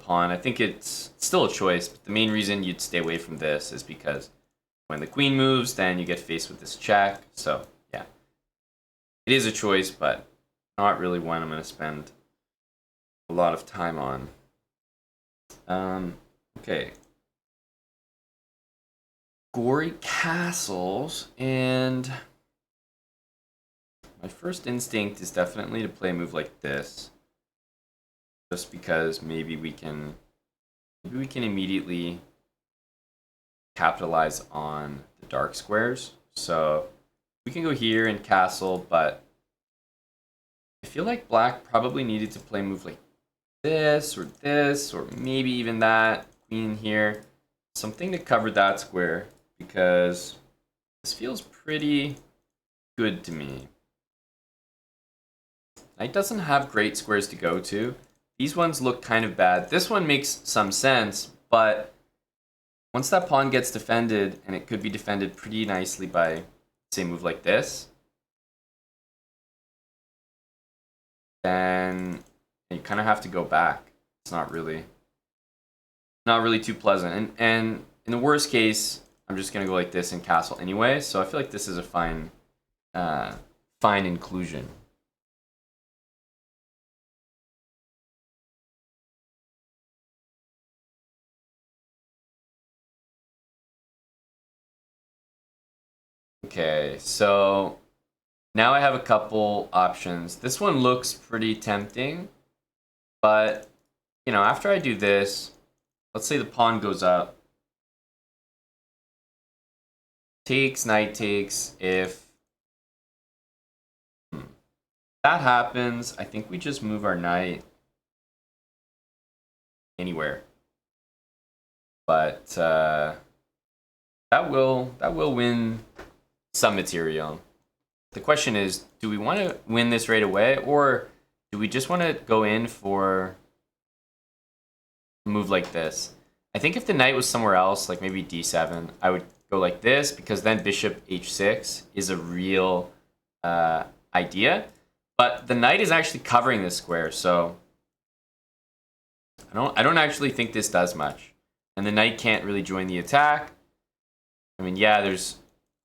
pawn. I think it's still a choice, but the main reason you'd stay away from this is because when the queen moves, then you get faced with this check. So, yeah. It is a choice, but not really one I'm going to spend a lot of time on. Okay. Gory castles, and my first instinct is definitely to play a move like this. Just because maybe we can immediately capitalize on the dark squares. So we can go here and castle, but I feel like black probably needed to play a move like this, or maybe even that, queen here. Something to cover that square, because this feels pretty good to me. Knight doesn't have great squares to go to. These ones look kind of bad. This one makes some sense, but once that pawn gets defended, and it could be defended pretty nicely by, say, a move like this, then you kind of have to go back. It's not really too pleasant. And in the worst case, I'm just gonna go like this and castle anyway. So I feel like this is a fine inclusion. Okay, so now I have a couple options. This one looks pretty tempting, but you know, after I do this, let's say the pawn goes up. Takes, knight takes. If that happens, I think we just move our knight anywhere. But that will win some material. The question is, do we want to win this right away, or do we just want to go in for a move like this? I think if the knight was somewhere else, like maybe d7, I would go like this, because then bishop h6 is a real idea. But the knight is actually covering this square, so I don't actually think this does much. And the knight can't really join the attack. I mean, yeah, there's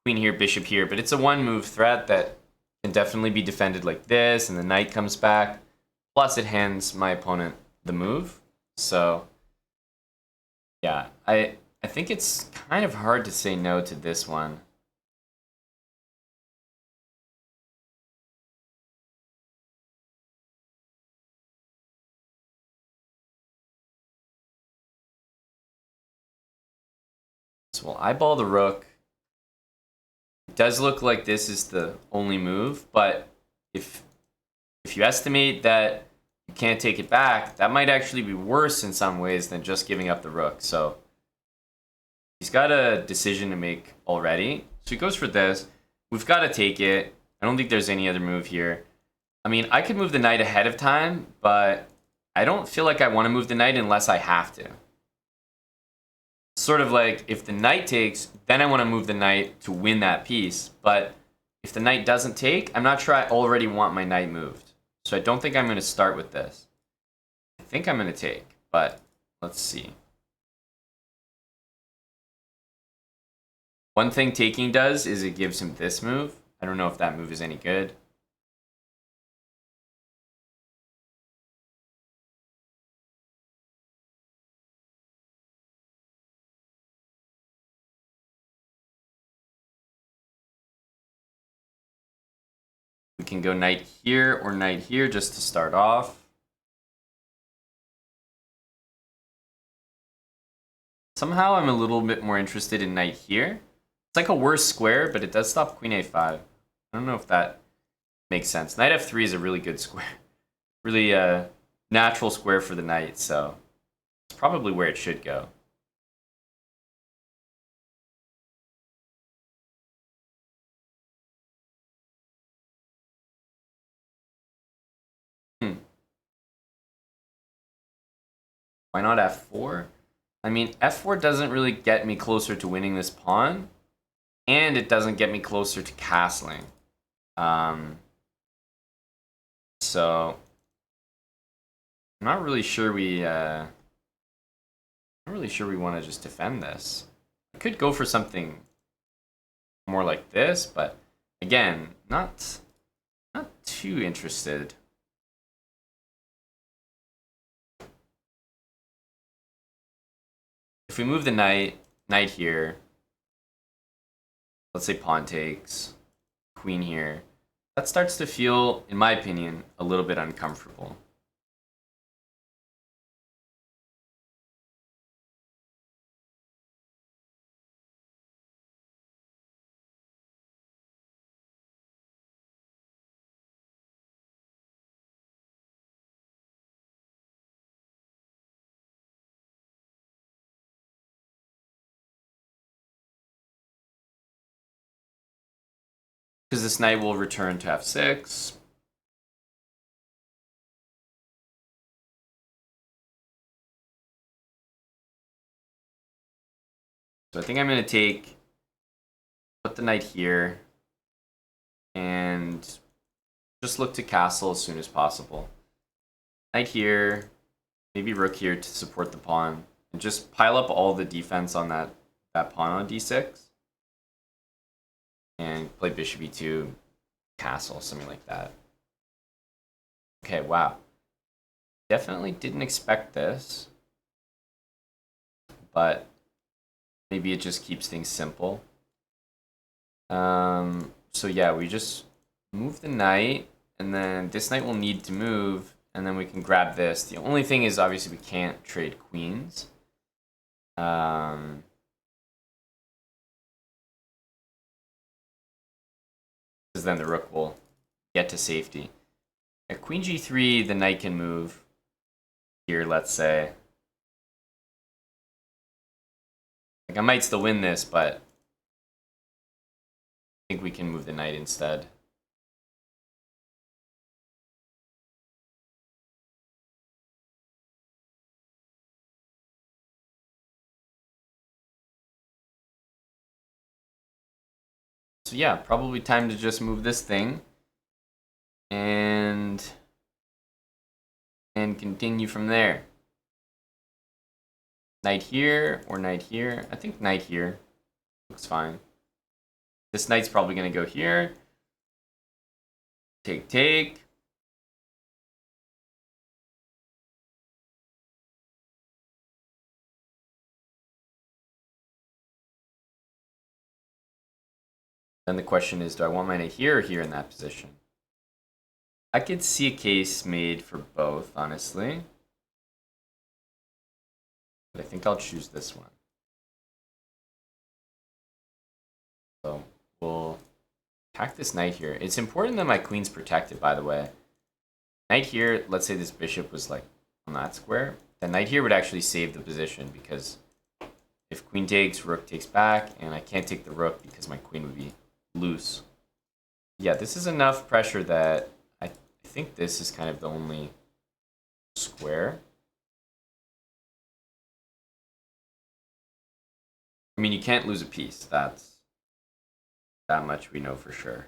queen here, bishop here, but it's a one-move threat that can definitely be defended like this, and the knight comes back. Plus, it hands my opponent the move. So, yeah, I think it's kind of hard to say no to this one. So we'll eyeball the rook. It does look like this is the only move, but if you estimate that you can't take it back, that might actually be worse in some ways than just giving up the rook. So he's got a decision to make already. So he goes for this. We've got to take it. I don't think there's any other move here. I mean, I could move the knight ahead of time, but I don't feel like I want to move the knight unless I have to. Sort of like, if the knight takes, then I want to move the knight to win that piece. But if the knight doesn't take, I'm not sure I already want my knight moved. So I don't think I'm going to start with this. I think I'm going to take, but let's see. One thing taking does is it gives him this move. I don't know if that move is any good. We can go knight here or knight here just to start off. Somehow I'm a little bit more interested in knight here. It's like a worse square, but it does stop queen a5. I don't know if that makes sense. Knight f3 is a really good square. Really natural square for the knight, so it's probably where it should go. Why not f4? I mean, f4 doesn't really get me closer to winning this pawn, and it doesn't get me closer to castling. So I'm not really sure we want to just defend this. I could go for something more like this, but again, not Not too interested. If we move the knight here, let's say pawn takes, queen here, that starts to feel, in my opinion, a little bit uncomfortable. Because this knight will return to f6. So I think I'm going to put the knight here, and just look to castle as soon as possible. Knight here, maybe rook here to support the pawn, and just pile up all the defense on that pawn on d6. And play bishop e2, castle, something like that. Okay, wow. Definitely didn't expect this, but maybe it just keeps things simple. So yeah, we just move the knight, and then this knight will need to move, and then we can grab this. The only thing is, obviously, we can't trade queens. Because then the rook will get to safety. At queen g3, the knight can move here, let's say. Like, I might still win this, but I think we can move the knight instead. So yeah, probably time to just move this thing and continue from there. Knight here or knight here? I think knight here looks fine. This knight's probably going to go here. Take, take. Then the question is, do I want my knight here or here in that position? I could see a case made for both, honestly. But I think I'll choose this one. So we'll attack this knight here. It's important that my queen's protected, by the way. Knight here, let's say this bishop was like on that square. The knight here would actually save the position, because if queen takes, rook takes back, and I can't take the rook because my queen would be loose. Yeah, this is enough pressure that I think this is kind of the only square. I mean, you can't lose a piece. That much we know for sure.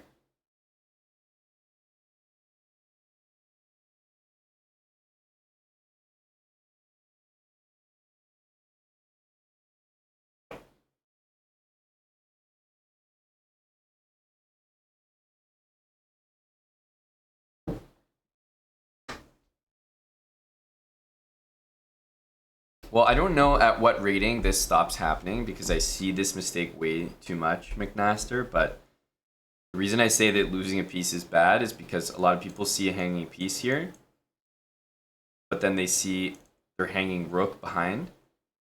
Well, I don't know at what rating this stops happening, because I see this mistake way too much, McMaster, but the reason I say that losing a piece is bad is because a lot of people see a hanging piece here, but then they see their hanging rook behind,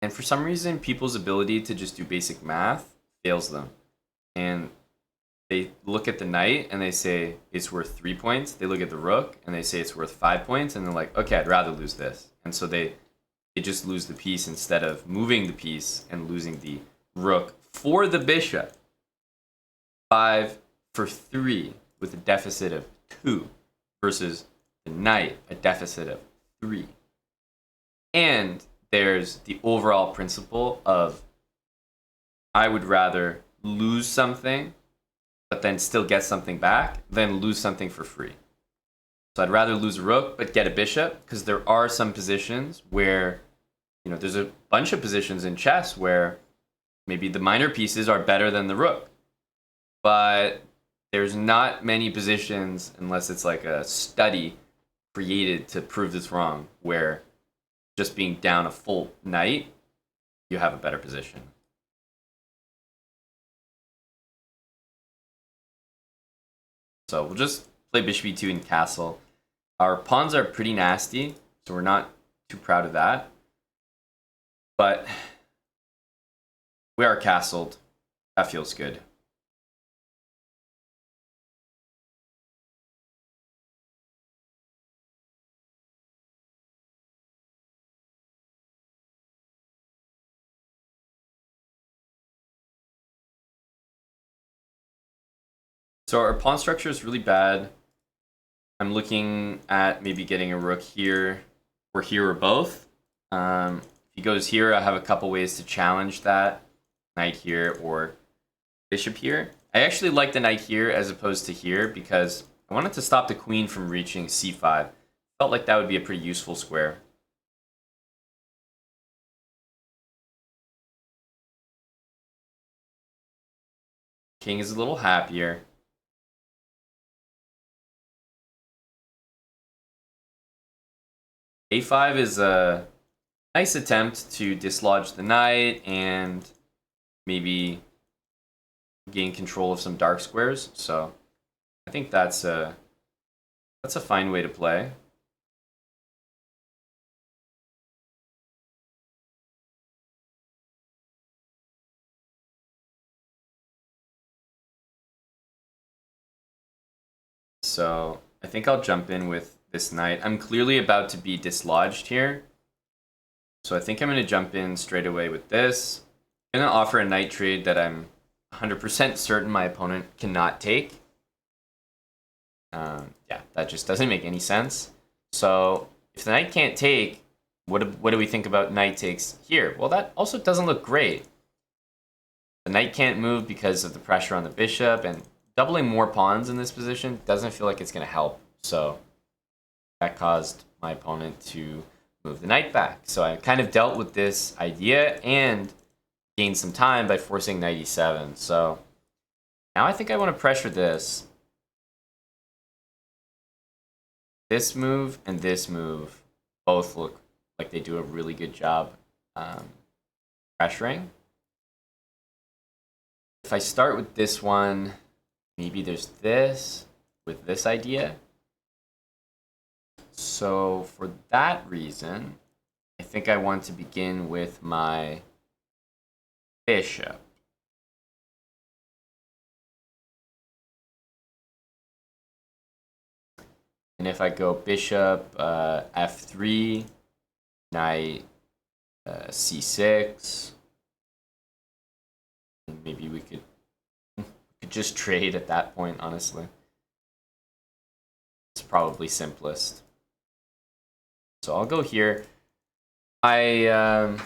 and for some reason, people's ability to just do basic math fails them. And they look at the knight and they say it's worth 3 points. They look at the rook and they say it's worth 5 points, and they're like, okay, I'd rather lose this. And so they just lose the piece instead of moving the piece and losing the rook for the bishop. 5 for 3 with a deficit of 2 versus the knight, a deficit of 3. And there's the overall principle of, I would rather lose something but then still get something back than lose something for free. So I'd rather lose a rook but get a bishop, because there are some positions where, you know, there's a bunch of positions in chess where maybe the minor pieces are better than the rook, but there's not many positions, unless it's like a study created to prove this wrong, where just being down a full knight, you have a better position. So we'll just play bishop e2 in castle. Our pawns are pretty nasty, so we're not too proud of that. But we are castled. That feels good. So our pawn structure is really bad. I'm looking at maybe getting a rook here, or here, or both. If he goes here, I have a couple ways to challenge that. Knight here, or bishop here. I actually like the knight here as opposed to here, because I wanted to stop the queen from reaching c5. Felt like that would be a pretty useful square. King is a little happier. A5 is a nice attempt to dislodge the knight and maybe gain control of some dark squares. So I think that's a fine way to play. So I think I'll jump in with this knight. I'm clearly about to be dislodged here. So I think I'm going to jump in straight away with this. I'm going to offer a knight trade that I'm 100% certain my opponent cannot take. Yeah, that just doesn't make any sense. So if the knight can't take, what do we think about knight takes here? Well, that also doesn't look great. The knight can't move because of the pressure on the bishop, and doubling more pawns in this position doesn't feel like it's going to help. So that caused my opponent to move the knight back. So I kind of dealt with this idea and gained some time by forcing knight e7. So now I think I want to pressure this. This move and this move both look like they do a really good job pressuring. If I start with this one, maybe there's this with this idea. So for that reason, I think I want to begin with my bishop. And if I go bishop f3, knight c6, and maybe we could just trade at that point, honestly. It's probably simplest. So I'll go here. I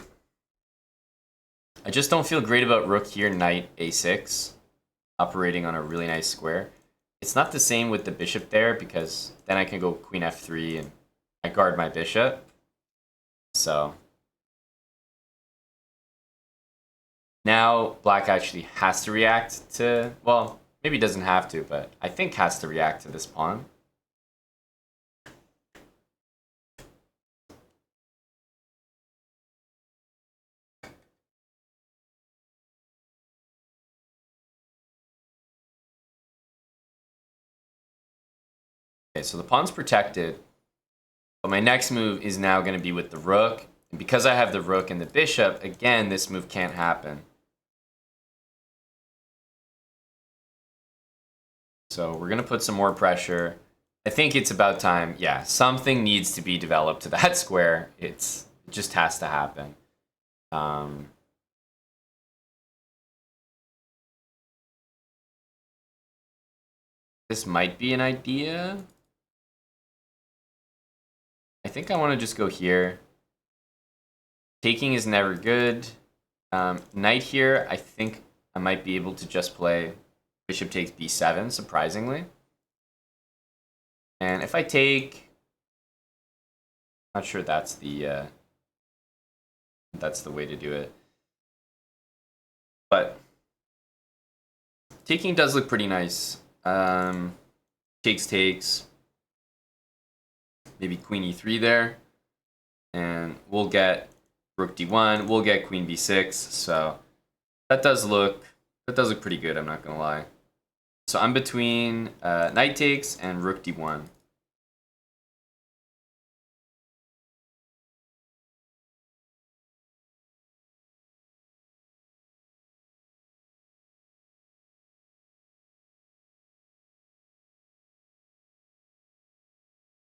just don't feel great about rook here, knight a6, operating on a really nice square. It's not the same with the bishop there, because then I can go queen f3 and I guard my bishop. So now black actually has to react to, well, maybe doesn't have to, but I think has to react to this pawn. Okay, so the pawn's protected, but my next move is now going to be with the rook. And because I have the rook and the bishop, again, this move can't happen. So we're going to put some more pressure. I think it's about time. Yeah, something needs to be developed to that square. It just has to happen. This might be an idea. I think I want to just go here. Taking is never good. Knight here, I think I might be able to just play bishop takes b7, surprisingly. And if I take, not sure that's the way to do it. But taking does look pretty nice. Takes. Maybe queen e3 there. And we'll get rook d1. We'll get queen b6. So that does look pretty good, I'm not going to lie. So I'm between knight takes and rook d1.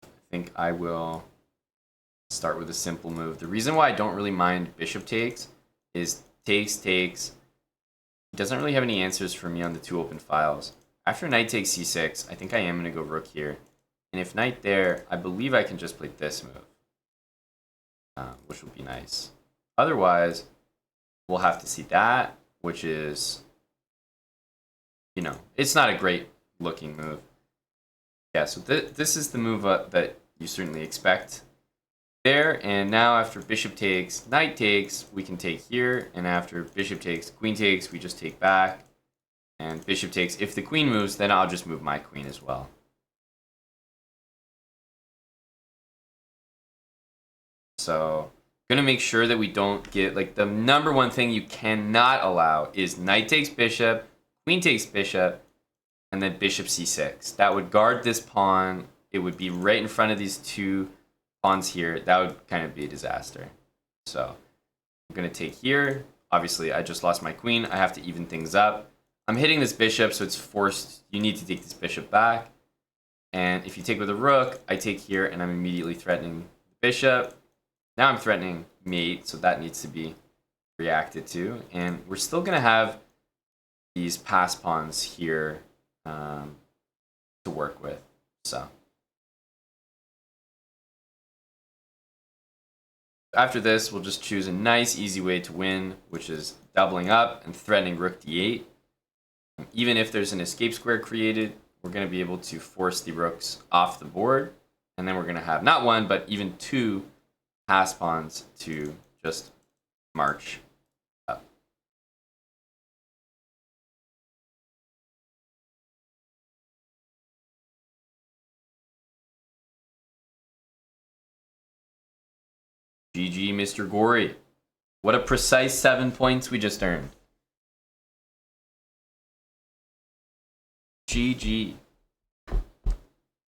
I think I will start with a simple move. The reason why I don't really mind bishop takes is takes. He doesn't really have any answers for me on the two open files. After knight takes c6, I think I am going to go rook here. And if knight there, I believe I can just play this move, which will be nice. Otherwise, we'll have to see that, which is, you know, it's not a great looking move. Yeah, so this is the move that you certainly expect there. And now after bishop takes, knight takes, we can take here. And after bishop takes, queen takes, we just take back. And bishop takes, if the queen moves, then I'll just move my queen as well. So gonna make sure that we don't get, like, the number one thing you cannot allow is knight takes bishop, queen takes bishop, and then bishop c6. That would guard this pawn. It would be right in front of these two pawns here. That would kind of be a disaster. So I'm gonna take here. Obviously, I just lost my queen. I have to even things up. I'm hitting this bishop, so it's forced. You need to take this bishop back. And if you take with a rook, I take here, and I'm immediately threatening the bishop. Now I'm threatening mate, so that needs to be reacted to. And we're still going to have these pass pawns here to work with. So after this, we'll just choose a nice, easy way to win, which is doubling up and threatening rook d8. Even if there's an escape square created, we're going to be able to force the rooks off the board. And then we're going to have not one, but even two pass pawns to just march up. GG, Mr. Gory. What a precise 7 points we just earned. GG.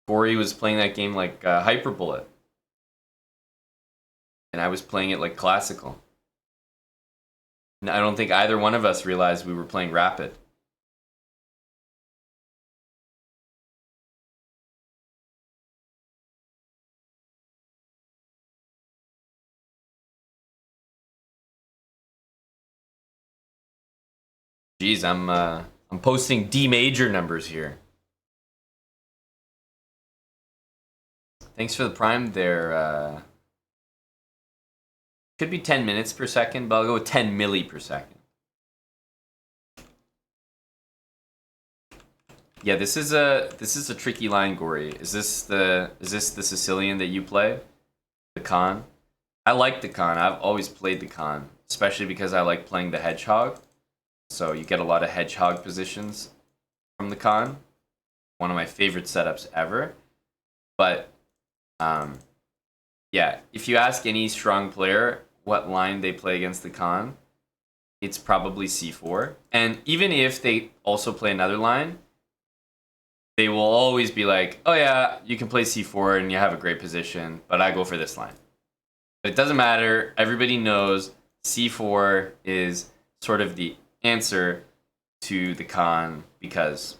Gory was playing that game like Hyper Bullet. And I was playing it like classical. And I don't think either one of us realized we were playing rapid. Geez, I'm posting D major numbers here. Thanks for the prime there. Could be 10 minutes per second, but I'll go with 10 milli per second. Yeah, this is a tricky line, Gory. Is this the Sicilian that you play? The Khan? I like the Khan. I've always played the Khan, especially because I like playing the hedgehog. So you get a lot of hedgehog positions from the Khan. One of my favorite setups ever. But yeah, if you ask any strong player what line they play against the Khan, it's probably c4. And even if they also play another line, they will always be like, oh yeah, you can play c4 and you have a great position, but I go for this line. But it doesn't matter. Everybody knows c4 is sort of the answer to the Khan, because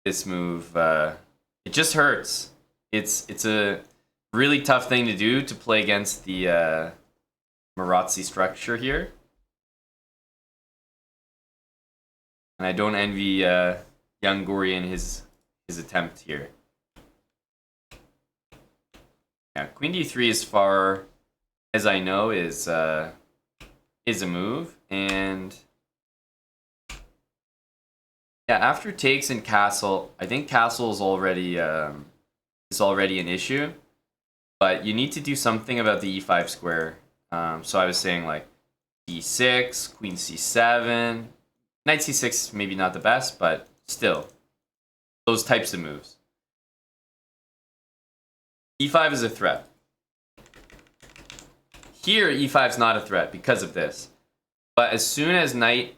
this move, it just hurts. It's a really tough thing to do, to play against the Marazzi structure here. And I don't envy young Gory and his attempt here. Yeah, Queen d3, as far as I know, is a move. And yeah, after takes and castle, I think castle is already an issue. But you need to do something about the e5 square. So I was saying like d6, queen c7, Knight c6 maybe not the best, but still, those types of moves. e5 is a threat. Here, e5 is not a threat because of this. But as soon as knight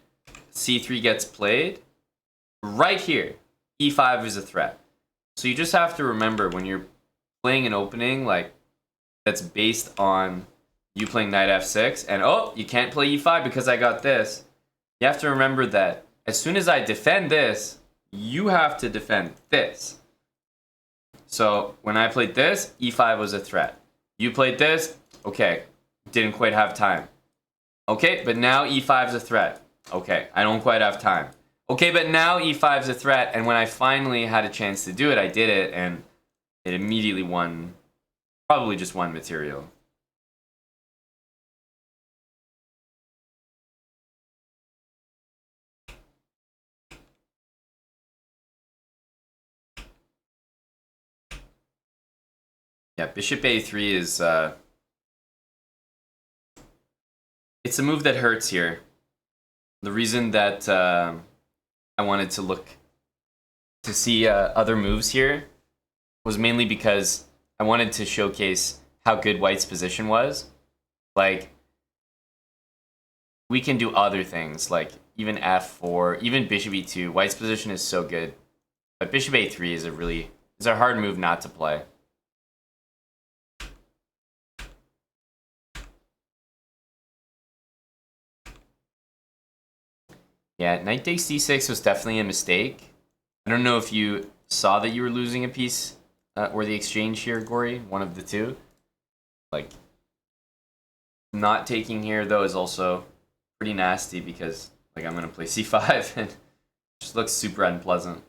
c3 gets played, right here, e5 is a threat. So you just have to remember when you're playing an opening like that's based on you playing knight f6 and oh, you can't play e5 because I got this. You have to remember that as soon as I defend this, you have to defend this. So when I played this, e5 was a threat. You played this, okay, didn't quite have time. Okay, but now e5 is a threat. Okay, I don't quite have time. Okay, but now e5 is a threat, and when I finally had a chance to do it, I did it, and it immediately won, probably just won material. Yeah, bishop a3 is, it's a move that hurts here. The reason that I wanted to look to see other moves here was mainly because I wanted to showcase how good White's position was. Like, we can do other things, like even f4, even bishop e2. White's position is so good. But bishop a3 is a hard move not to play. Yeah, knight takes d6 was definitely a mistake. I don't know if you saw that you were losing a piece or the exchange here, Gory, one of the two. Like, not taking here, though, is also pretty nasty because, like, I'm going to play c5 and it just looks super unpleasant.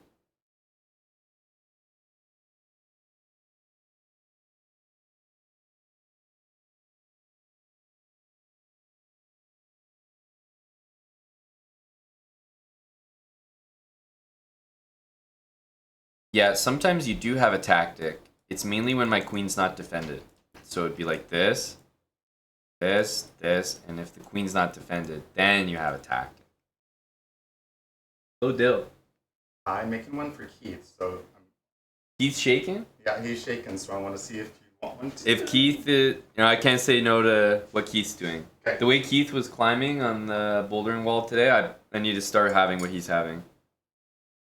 Yeah, sometimes you do have a tactic. It's mainly when my queen's not defended. So it'd be like this, this, this, and if the queen's not defended, then you have a tactic. Oh, Dill. I'm making one for Keith, so Keith's shaking? yeah, he's shaking, so I want to see if you want one too. If Keith, I can't say no to what Keith's doing. Okay. The way Keith was climbing on the bouldering wall today, I need to start having what he's having.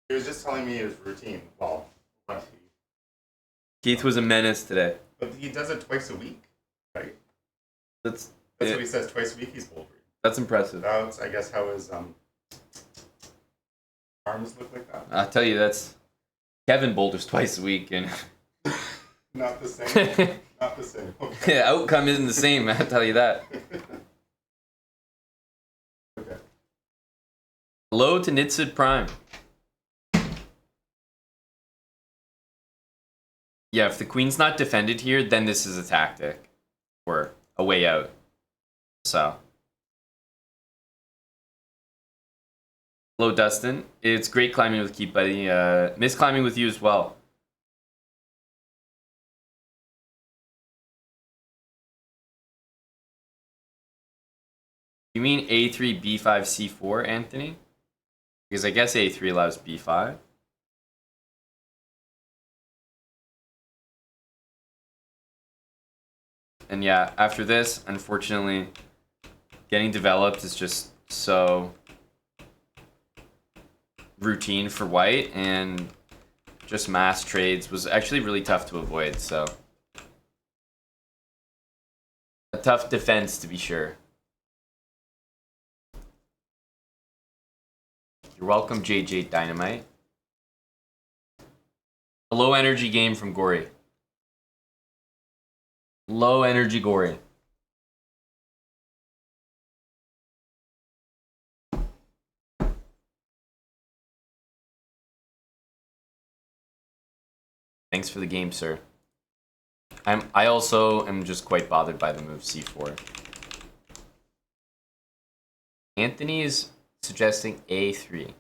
He was just telling me his routine. Well, what Keith was a menace today. but he does it twice a week, right? That's What he says. Twice a week he's bouldering. That's impressive. That's, I guess, how his arms look like that. I'll tell you, that's Kevin boulders twice a week, and Not the same. Not the same. Okay. the outcome isn't the same. I'll tell you that. Okay. Hello to Nitsid Prime. Yeah, if the queen's not defended here, then this is a tactic or a way out. So. Hello, Dustin. It's great climbing with Keith, buddy. Miss climbing with you as well. You mean a3, b5, c4, Anthony? Because I guess a3 allows b5. And yeah, after this, unfortunately, getting developed is just so routine for White, and just mass trades was actually really tough to avoid, so. A tough defense, to be sure. You're welcome, JJ Dynamite. A low energy game from Gory. Low energy Gory. Thanks for the game, sir. I also am just quite bothered by the move c4. Anthony is suggesting a3.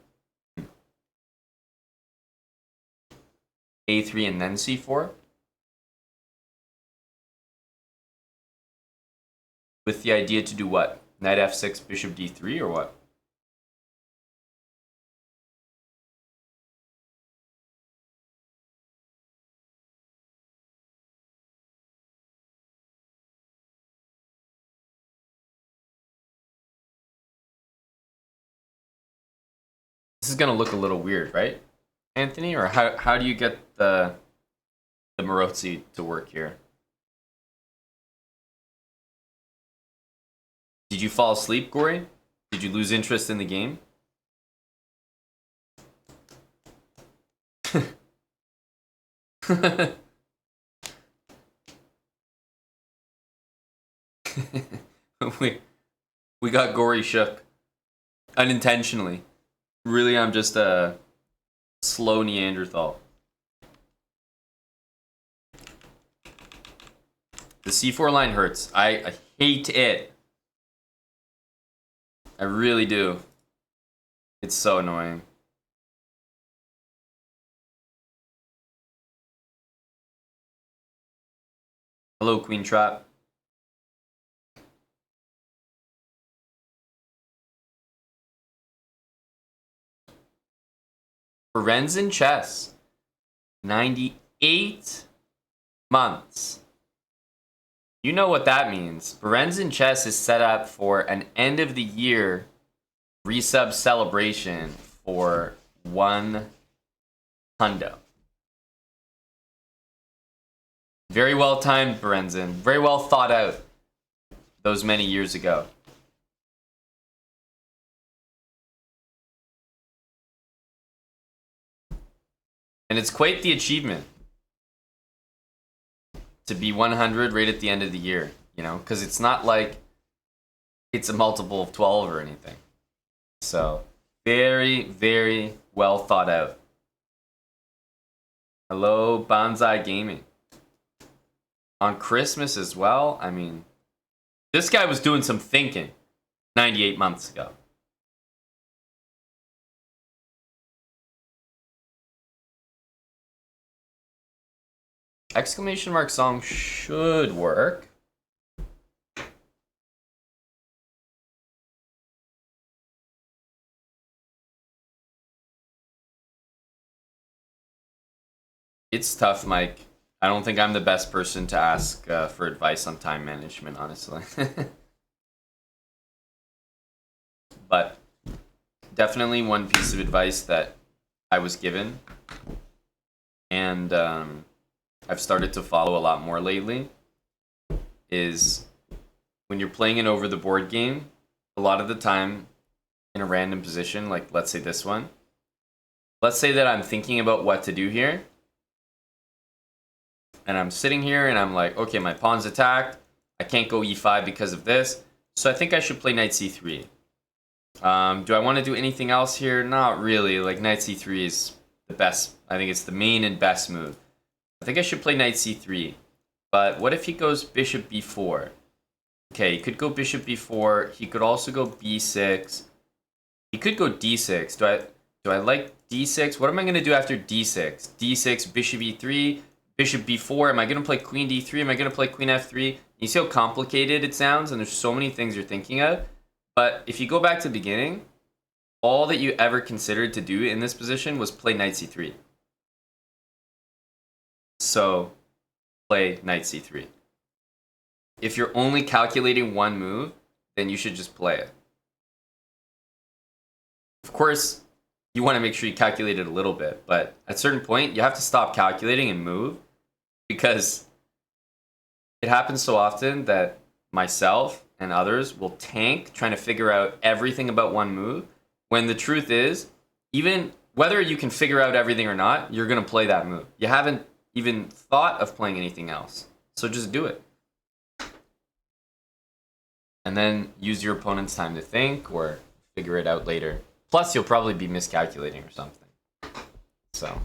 a3 and then c4? With the idea to do what? Knight f6, bishop d3, or what? This is gonna look a little weird, right, Anthony? Or how do you get the Marozzi to work here? Did you fall asleep, Gory? Did you lose interest in the game? we got Gory shook unintentionally. Really, I'm just a slow Neanderthal. The C4 line hurts. I hate it. I really do. It's so annoying. Hello, Queen Trap. Forenzen chess. 98 months. You know what that means. Forenzen chess is set up for an end of the year resub celebration for 1 hundo. Very well timed, Forenzen. Very well thought out those many years ago. And it's quite the achievement to be 100 right at the end of the year, you know, because it's not like it's a multiple of 12 or anything. So, very, very well thought out. Hello, Bonsai Gaming. On Christmas as well, I mean, this guy was doing some thinking 98 months ago. Exclamation mark song should work. It's tough, Mike. I don't think I'm the best person to ask for advice on time management, honestly. But definitely one piece of advice that I was given, and I've started to follow a lot more lately, is when you're playing an over the board game, a lot of the time in a random position, like let's say this one, let's say that I'm thinking about what to do here, and I'm sitting here and I'm like, okay, my pawn's attacked, I can't go e5 because of this, so I think I should play knight c3. Do I want to do anything else here? Not really. Like knight c3 is the best. I think it's the main and best move. I think I should play knight c3. But what if he goes bishop b4? Okay, he could go bishop b4. He could also go b6. He could go d6. Do I like d6? What am I going to do after d6? d6, bishop e3, bishop b4. Am I going to play queen d3? Am I going to play queen f3? You see how complicated it sounds? And there's so many things you're thinking of. But if you go back to the beginning, all that you ever considered to do in this position was play knight c3. So, play knight c3. If you're only calculating one move, then you should just play it. Of course, you want to make sure you calculate it a little bit, but at a certain point, you have to stop calculating and move, because it happens so often that myself and others will tank trying to figure out everything about one move, when the truth is, even whether you can figure out everything or not, you're going to play that move. You haven't even thought of playing anything else, so just do it. And then use your opponent's time to think or figure it out later. Plus, you'll probably be miscalculating or something. So,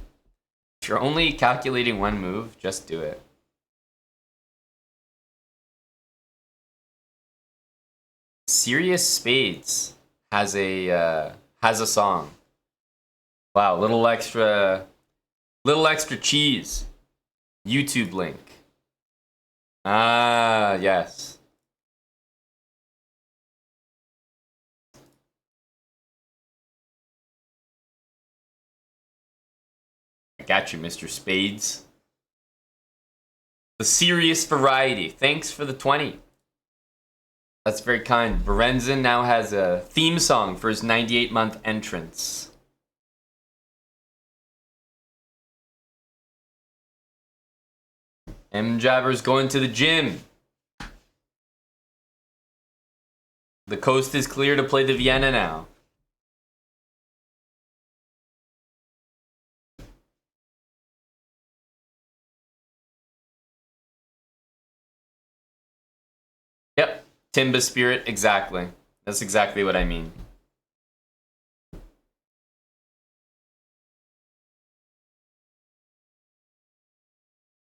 if you're only calculating one move, just do it. Serious Spades has a song. Wow, little extra cheese. YouTube link. Ah, yes. I got you, Mr. Spades. The serious variety. Thanks for the 20. That's very kind. Berenzen now has a theme song for his 98-month entrance. M-Jabber's going to the gym. The coast is clear to play the Vienna now. Yep, Timba spirit, exactly. That's exactly what I mean.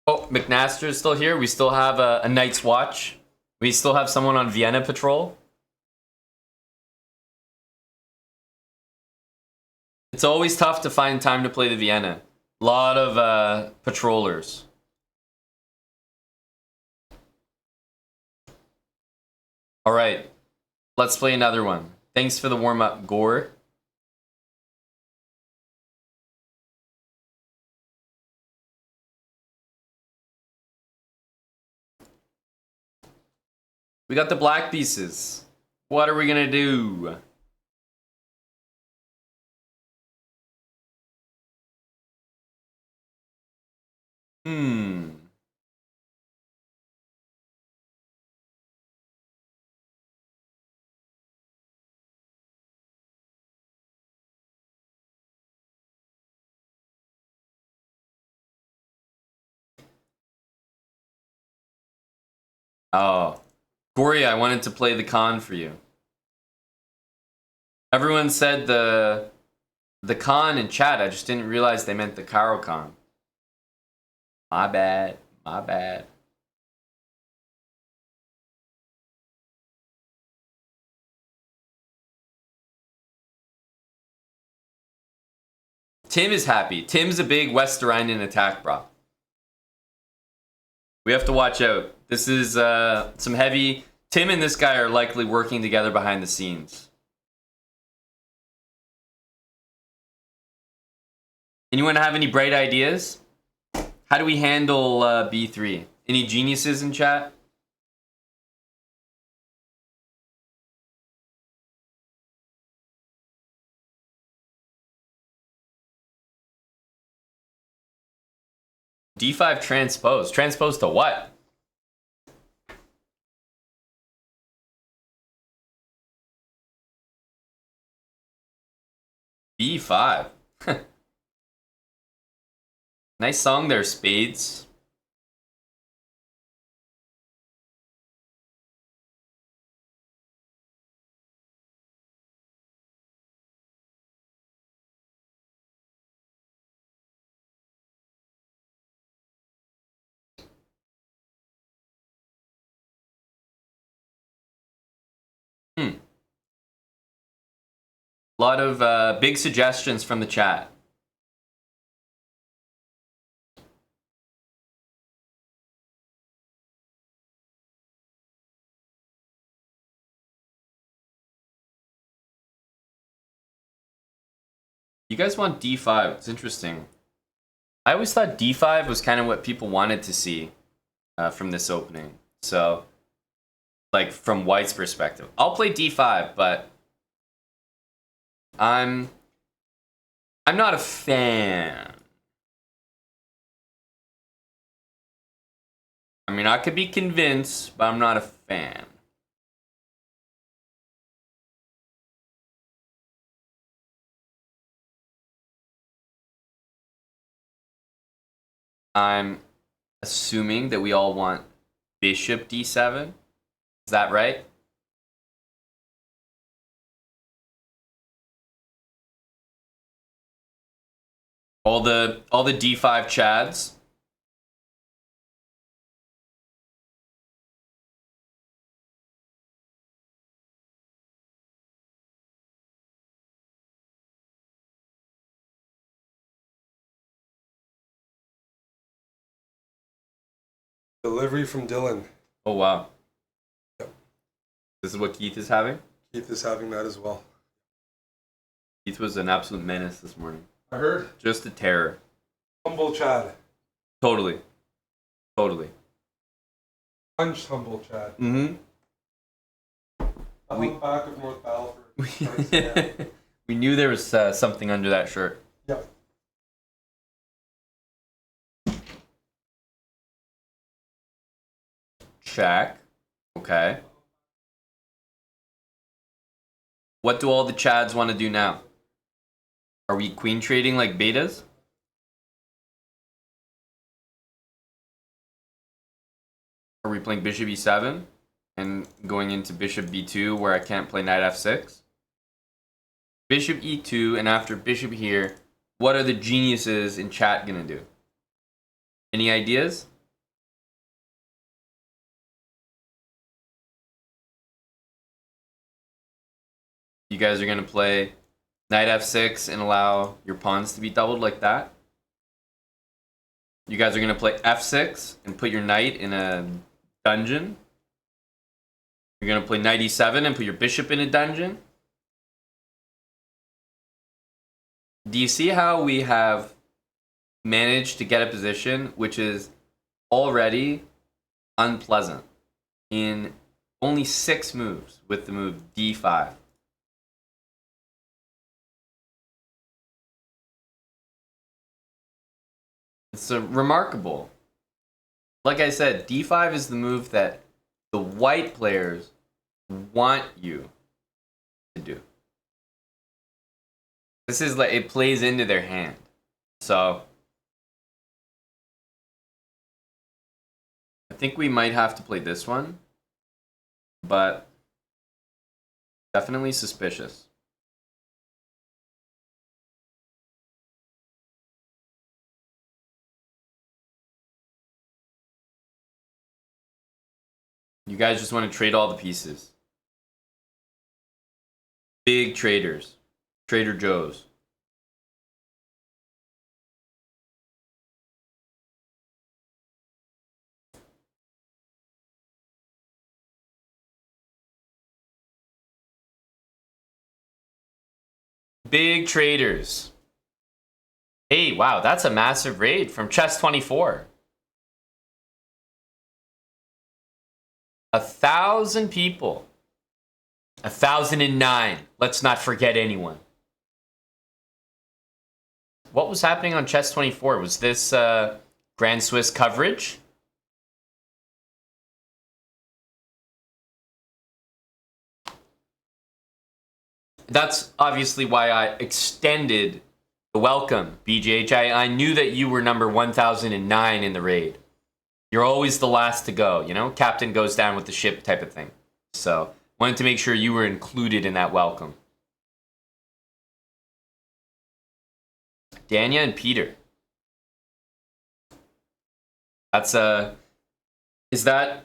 Oh, McNaster is still here. We still have a night's watch. We still have someone on Vienna patrol. It's always tough to find time to play the Vienna. A lot of patrollers. All right, let's play another one. Thanks for the warm-up, Gore. We got the black pieces. What are we gonna do? Oh, Gory, I wanted to play the con for you. Everyone said the con in chat. I just didn't realize they meant the Caro con. My bad. My bad. Tim is happy. Tim's a big Westerinen attack prop. We have to watch out. This is some heavy... Tim and this guy are likely working together behind the scenes. Anyone have any bright ideas? How do we handle B3? Any geniuses in chat? D5 transpose. Transpose to what? B5. Nice song there, Spades. A lot of big suggestions from the chat. You guys want D5. It's interesting. I always thought D5 was kind of what people wanted to see from this opening. So, like, from White's perspective. I'll play D5, but I'm not a fan. I mean, I could be convinced, but I'm not a fan. I'm assuming that we all want Bishop D7. Is that right? All the D5 chads. Delivery from Dylan. Oh wow. Yep. This is what Keith is having? Keith is having that as well. Keith was an absolute menace this morning. I heard. Just a terror. Humble Chad. Totally. Totally. Punched Humble Chad. Mm-hmm. On the back of North Battleford. We knew there was something under that shirt. Yep. Check. Okay. What do all the Chads want to do now? Are we queen trading like betas? Are we playing bishop e7 and going into bishop b2 where I can't play knight f6? Bishop e2, and after bishop here, what are the geniuses in chat gonna do? Any ideas? You guys are gonna play knight f6 and allow your pawns to be doubled like that? You guys are gonna play f6 and put your knight in a dungeon? You're gonna play knight e7 and put your bishop in a dungeon? Do you see how we have managed to get a position which is already unpleasant in only 6 moves with the move d5? It's remarkable. Like I said, d5 is the move that the white players want you to do. This is like, it plays into their hand. So I think we might have to play this one, but definitely suspicious. You guys just want to trade all the pieces. Big traders. Trader Joe's. Big traders. Hey, wow, that's a massive raid from Chess24. 1,000 people. 1,009. Let's not forget anyone. What was happening on Chess24? Was this Grand Swiss coverage? That's obviously why I extended the welcome, BJH. I knew that you were number 1,009 in the raid. You're always the last to go, you know? Captain goes down with the ship type of thing. So, wanted to make sure you were included in that welcome. Dania and Peter. That's is that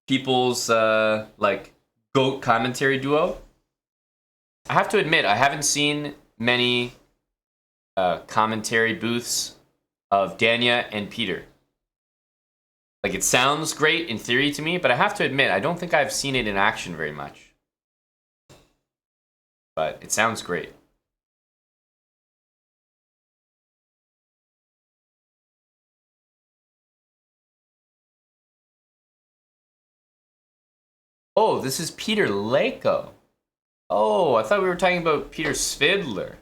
people's like GOAT commentary duo? I have to admit, I haven't seen many commentary booths of Dania and Peter. Like, it sounds great in theory to me, but I have to admit, I don't think I've seen it in action very much. But it sounds great. Oh, this is Peter Leko. Oh, I thought we were talking about Peter Svidler.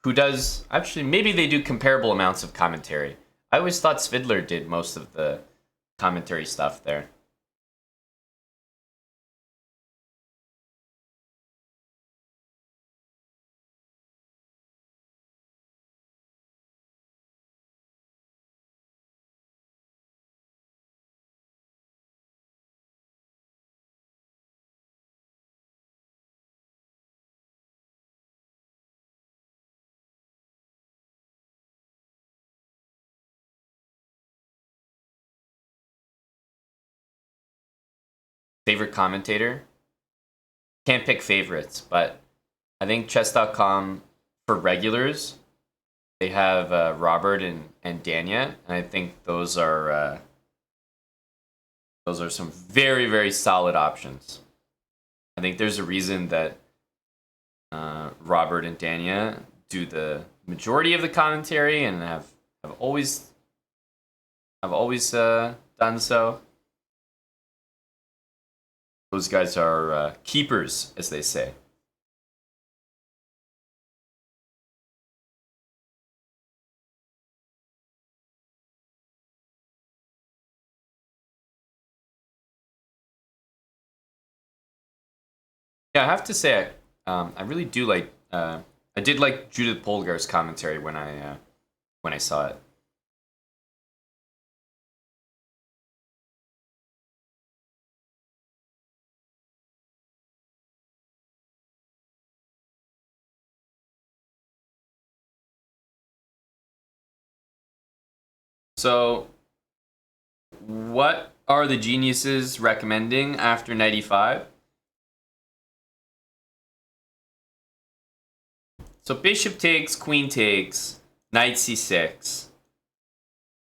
Who does... Actually, maybe they do comparable amounts of commentary. I always thought Svidler did most of the commentary stuff there. Favorite commentator? Can't pick favorites, but I think chess.com for regulars, they have Robert and Dania, and I think those are some very, very solid options. I think there's a reason that Robert and Dania do the majority of the commentary and have always done so. Those guys are keepers, as they say. Yeah, I have to say, I really do like. I did like Judith Polgar's commentary when I saw it. So, what are the geniuses recommending after 95? So bishop takes, queen takes, knight c6.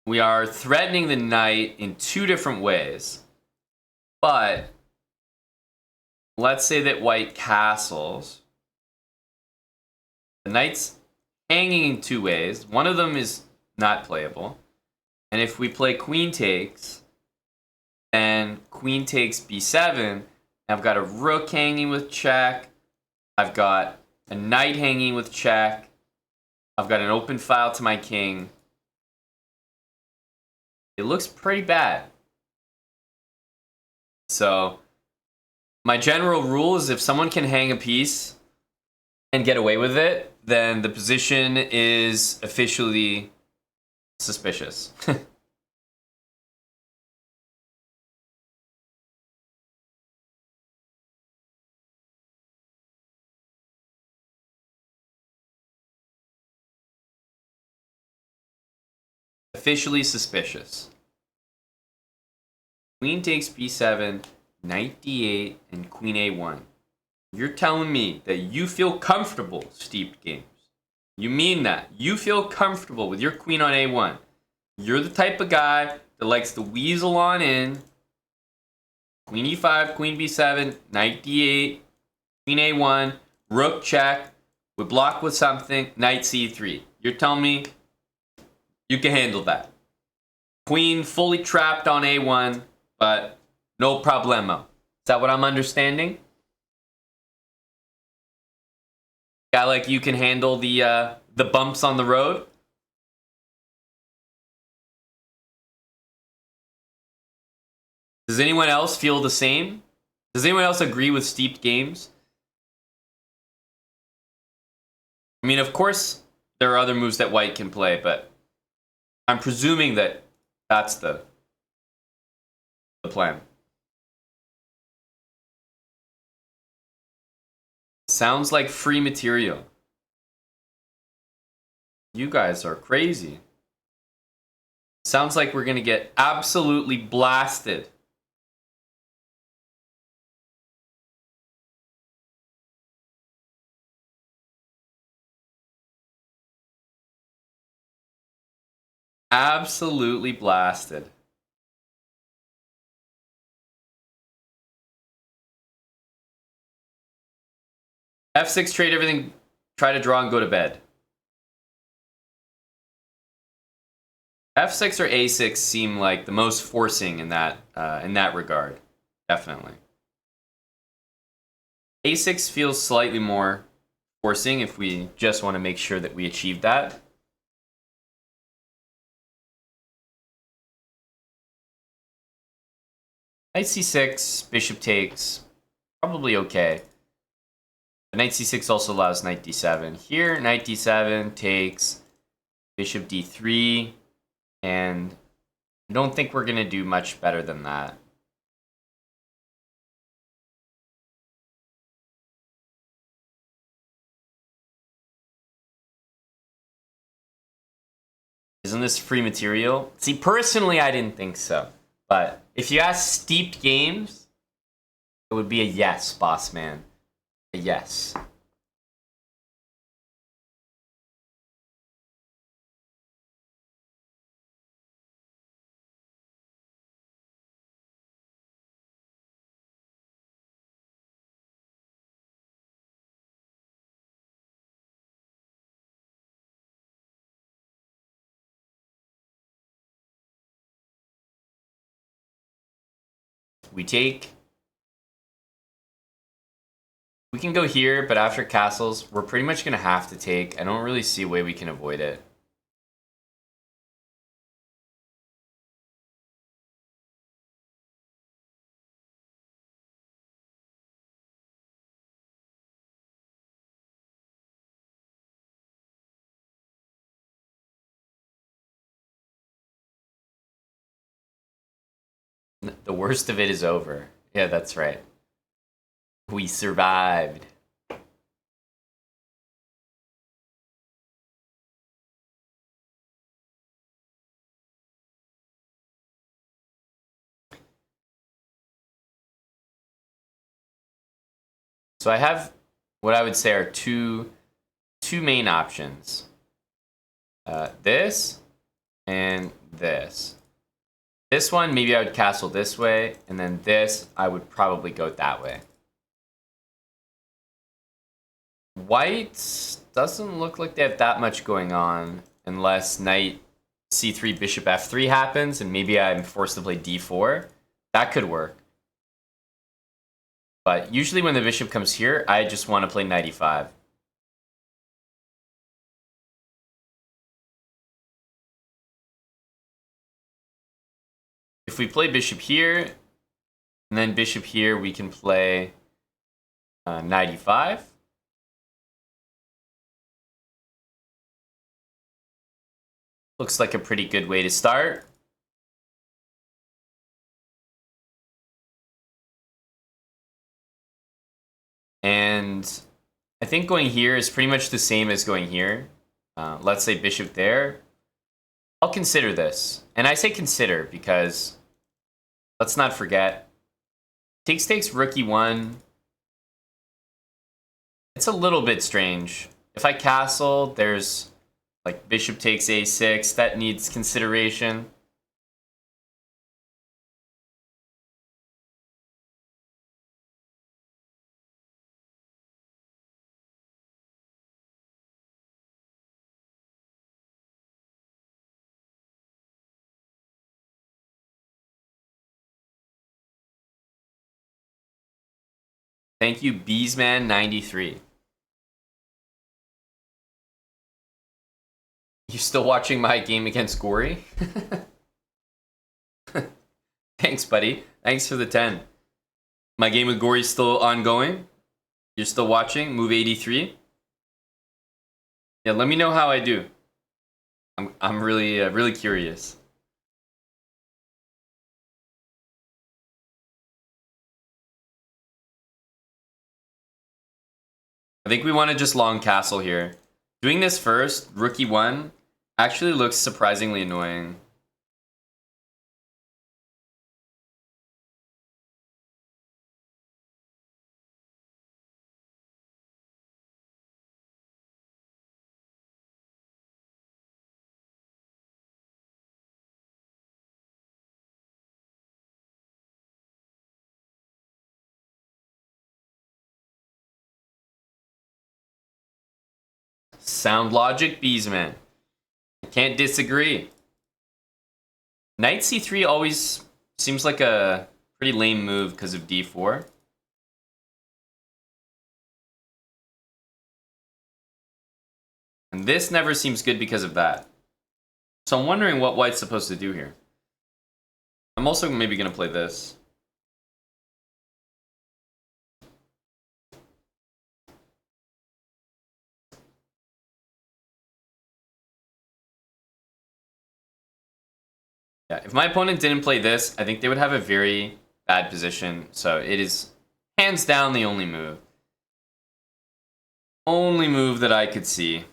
We are threatening the knight in two different ways. But let's say that white castles. The knight's hanging in two ways. One of them is not playable. And if we play queen takes, then queen takes b7. I've got a rook hanging with check. I've got a knight hanging with check. I've got an open file to my king. It looks pretty bad. So, my general rule is if someone can hang a piece and get away with it, then the position is officially suspicious. Officially suspicious. Queen takes b7, knight d8, and queen a1. You're telling me that you feel comfortable, Steeped Games. You mean that. You feel comfortable with your queen on a1. You're the type of guy that likes to weasel on in. Queen e5, queen b7, knight d8, queen a1, rook check, we block with something, knight c3. You're telling me you can handle that. Queen fully trapped on a1, but no problemo. Is that what I'm understanding? Guy like you can handle the bumps on the road? Does anyone else feel the same? Does anyone else agree with Steeped Games? I mean, of course, there are other moves that white can play, but I'm presuming that that's the plan. Sounds like free material. You guys are crazy. Sounds like we're gonna get absolutely blasted. Absolutely blasted. F6 trade everything, try to draw and go to bed. F6 or A6 seem like the most forcing in that regard. Definitely. A6 feels slightly more forcing if we just want to make sure that we achieve that. Knight c6, bishop takes, probably okay. But knight c6 also allows knight d7. Here, knight d7 takes bishop d3, and I don't think we're going to do much better than that. Isn't this free material? See, personally, I didn't think so. But if you ask Steeped Games, it would be a yes, boss man. A yes. We take. We can go here, but after castles, we're pretty much going to have to take. I don't really see a way we can avoid it. The worst of it is over. Yeah, that's right. We survived. So I have what I would say are two main options. This and this. This one, maybe I would castle this way, and then this, I would probably go that way. White doesn't look like they have that much going on, unless knight c3, bishop f3 happens, and maybe I'm forced to play d4. That could work. But usually when the bishop comes here, I just want to play knight e5. If we play bishop here, and then bishop here, we can play knight e5. Looks like a pretty good way to start. And I think going here is pretty much the same as going here. Let's say bishop there. I'll consider this. And I say consider because let's not forget. Takes rook e1. It's a little bit strange. If I castle, there's like bishop takes a6. That needs consideration. Thank you, Beesman93. You still watching my game against Gory? Thanks, buddy. Thanks for the 10. My game with Gory's still ongoing. You're still watching? Move 83. Yeah, let me know how I do. I'm really curious. I think we want to just long castle here. Doing this first, rook e1, actually looks surprisingly annoying. Sound logic, Beesman. I can't disagree. Knight c3 always seems like a pretty lame move because of d4. And this never seems good because of that. So I'm wondering what white's supposed to do here. I'm also maybe going to play this. Yeah, if my opponent didn't play this, I think they would have a very bad position. So it is hands down the only move. Only move that I could see.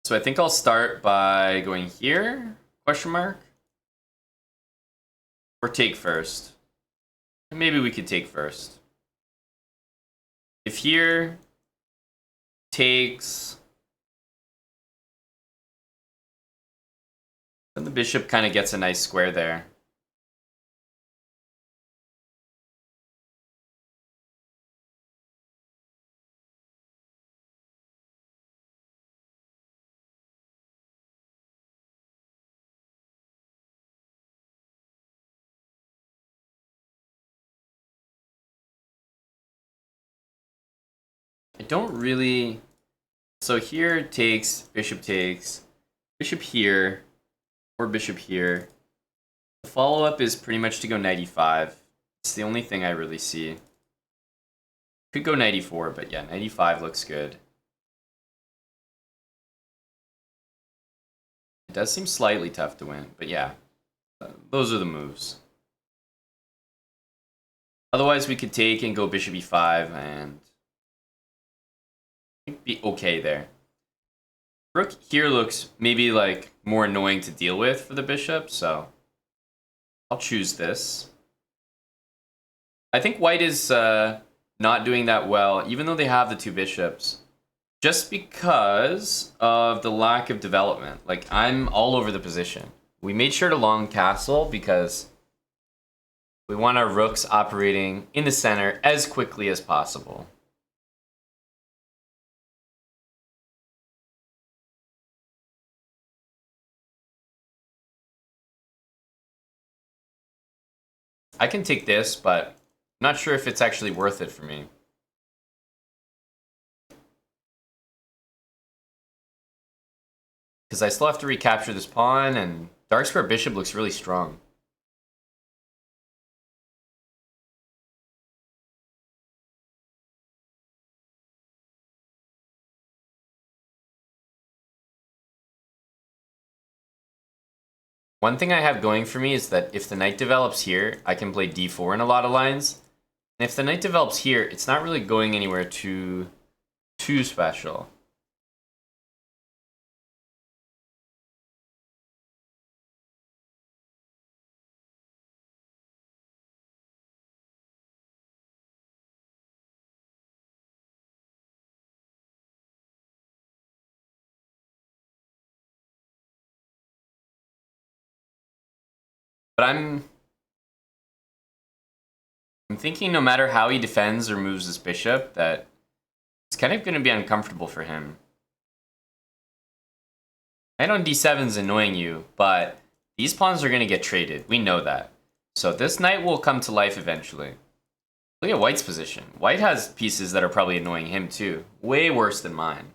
So I think I'll start by going here, question mark, or take first. Maybe we could take first. If here takes, then the bishop kind of gets a nice square there. I don't really... So here takes, bishop here, or bishop here. The follow-up is pretty much to go knight e5. It's the only thing I really see. Could go knight e4, but yeah, knight e5 looks good. It does seem slightly tough to win, but yeah, those are the moves. Otherwise, we could take and go bishop e5 and be okay there. Rook here looks maybe like more annoying to deal with for the bishop, so I'll choose this. I think white is not doing that well, even though they have the two bishops, just because of the lack of development. Like, I'm all over the position. We made sure to long castle because we want our rooks operating in the center as quickly as possible. I can take this, but I'm not sure if it's actually worth it for me. Because I still have to recapture this pawn, and dark square bishop looks really strong. One thing I have going for me is that if the knight develops here, I can play d4 in a lot of lines. And if the knight develops here, it's not really going anywhere too special. But I'm thinking no matter how he defends or moves his bishop, that it's kind of going to be uncomfortable for him. Knight on d7 is annoying you, but these pawns are going to get traded. We know that. So this knight will come to life eventually. Look at white's position. White has pieces that are probably annoying him too. Way worse than mine.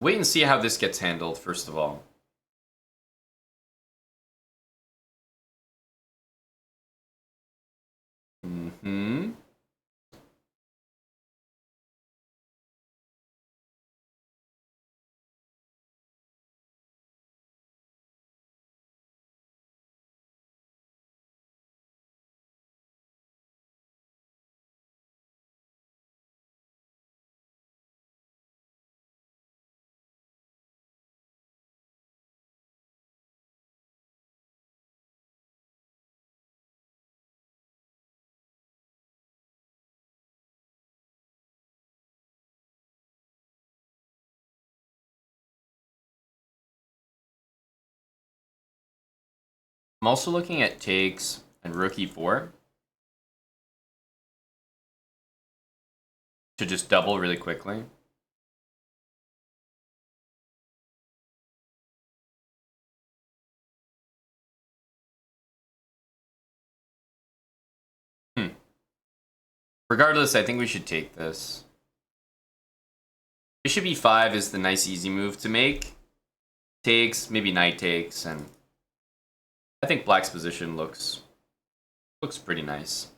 Wait and see how this gets handled, first of all. Mm-hmm. I'm also looking at takes and rook e4 to just double really quickly. Regardless, I think we should take this. Bishop e5 is the nice easy move to make. Takes, maybe knight takes, and I think black's position looks pretty nice.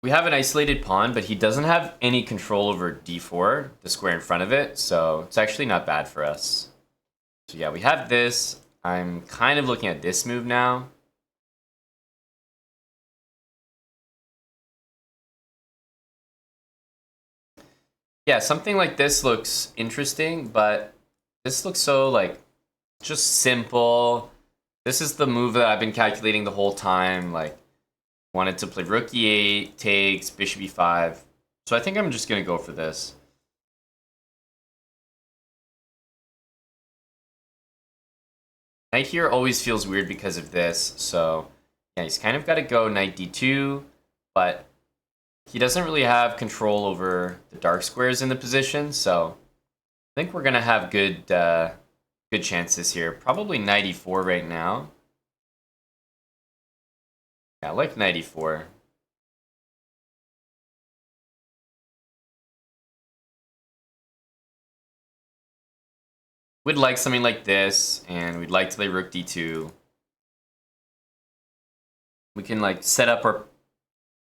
We have an isolated pawn, but he doesn't have any control over d4, the square in front of it, so it's actually not bad for us. So yeah, we have this. I'm kind of looking at this move now. Yeah, something like this looks interesting, but this looks so, like, just simple. This is the move that I've been calculating the whole time. Like, wanted to play rook e8, takes, bishop e5. So I think I'm just going to go for this. Knight here always feels weird because of this. So, yeah, he's kind of got to go knight d2, but he doesn't really have control over the dark squares in the position, so I think we're gonna have good good chances here. Probably knight e4 right now. Yeah, I like knight e4. We'd like something like this, and we'd like to play rook d2. We can like set up our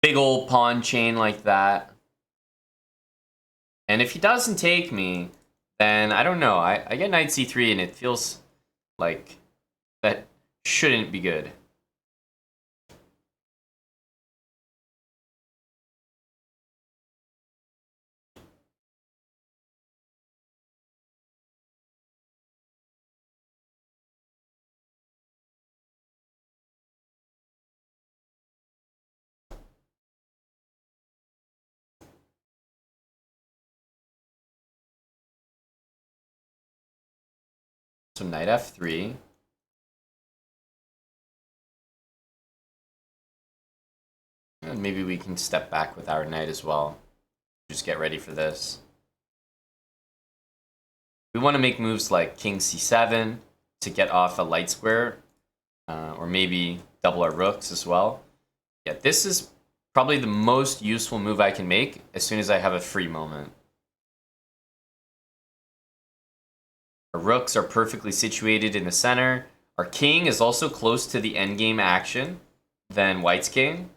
big old pawn chain like that. And if he doesn't take me, then I don't know. I get knight c3 and it feels like that shouldn't be good. So knight f3. And maybe we can step back with our knight as well. Just get ready for this. We want to make moves like king c7 to get off a light square, or maybe double our rooks as well. Yeah, this is probably the most useful move I can make as soon as I have a free moment. Our rooks are perfectly situated in the center. Our king is also close to the endgame action than white's king.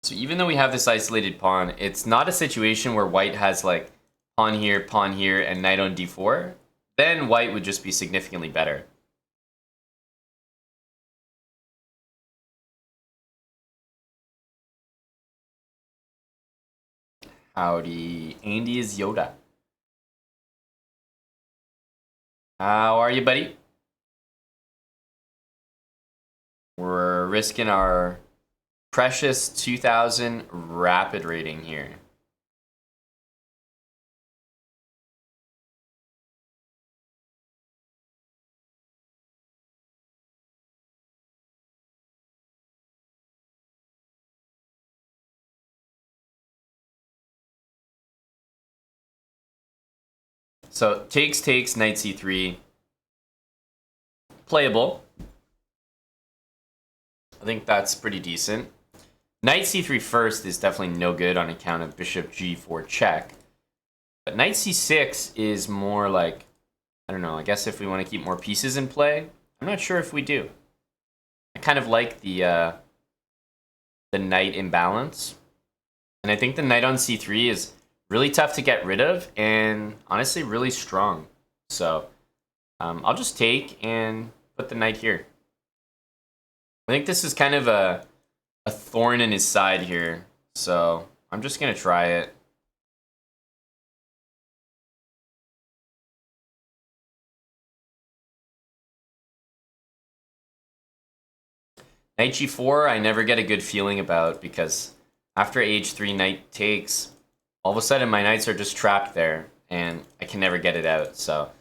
So even though we have this isolated pawn, it's not a situation where white has like pawn here, and knight on d4. Then white would just be significantly better. Howdy, Andy is Yoda. How are you, buddy? We're risking our precious 2000 rapid rating here. So takes, knight c3. Playable. I think that's pretty decent. Knight c3 first is definitely no good on account of bishop g4 check. But knight c6 is more like, I don't know, I guess if we want to keep more pieces in play. I'm not sure if we do. I kind of like the knight imbalance. And I think the knight on c3 is really tough to get rid of and honestly really strong. So I'll just take and put the knight here. I think this is kind of a thorn in his side here. So I'm just going to try it. Knight g4, I never get a good feeling about because after h3 knight takes, all of a sudden my knights are just trapped there and I can never get it out. So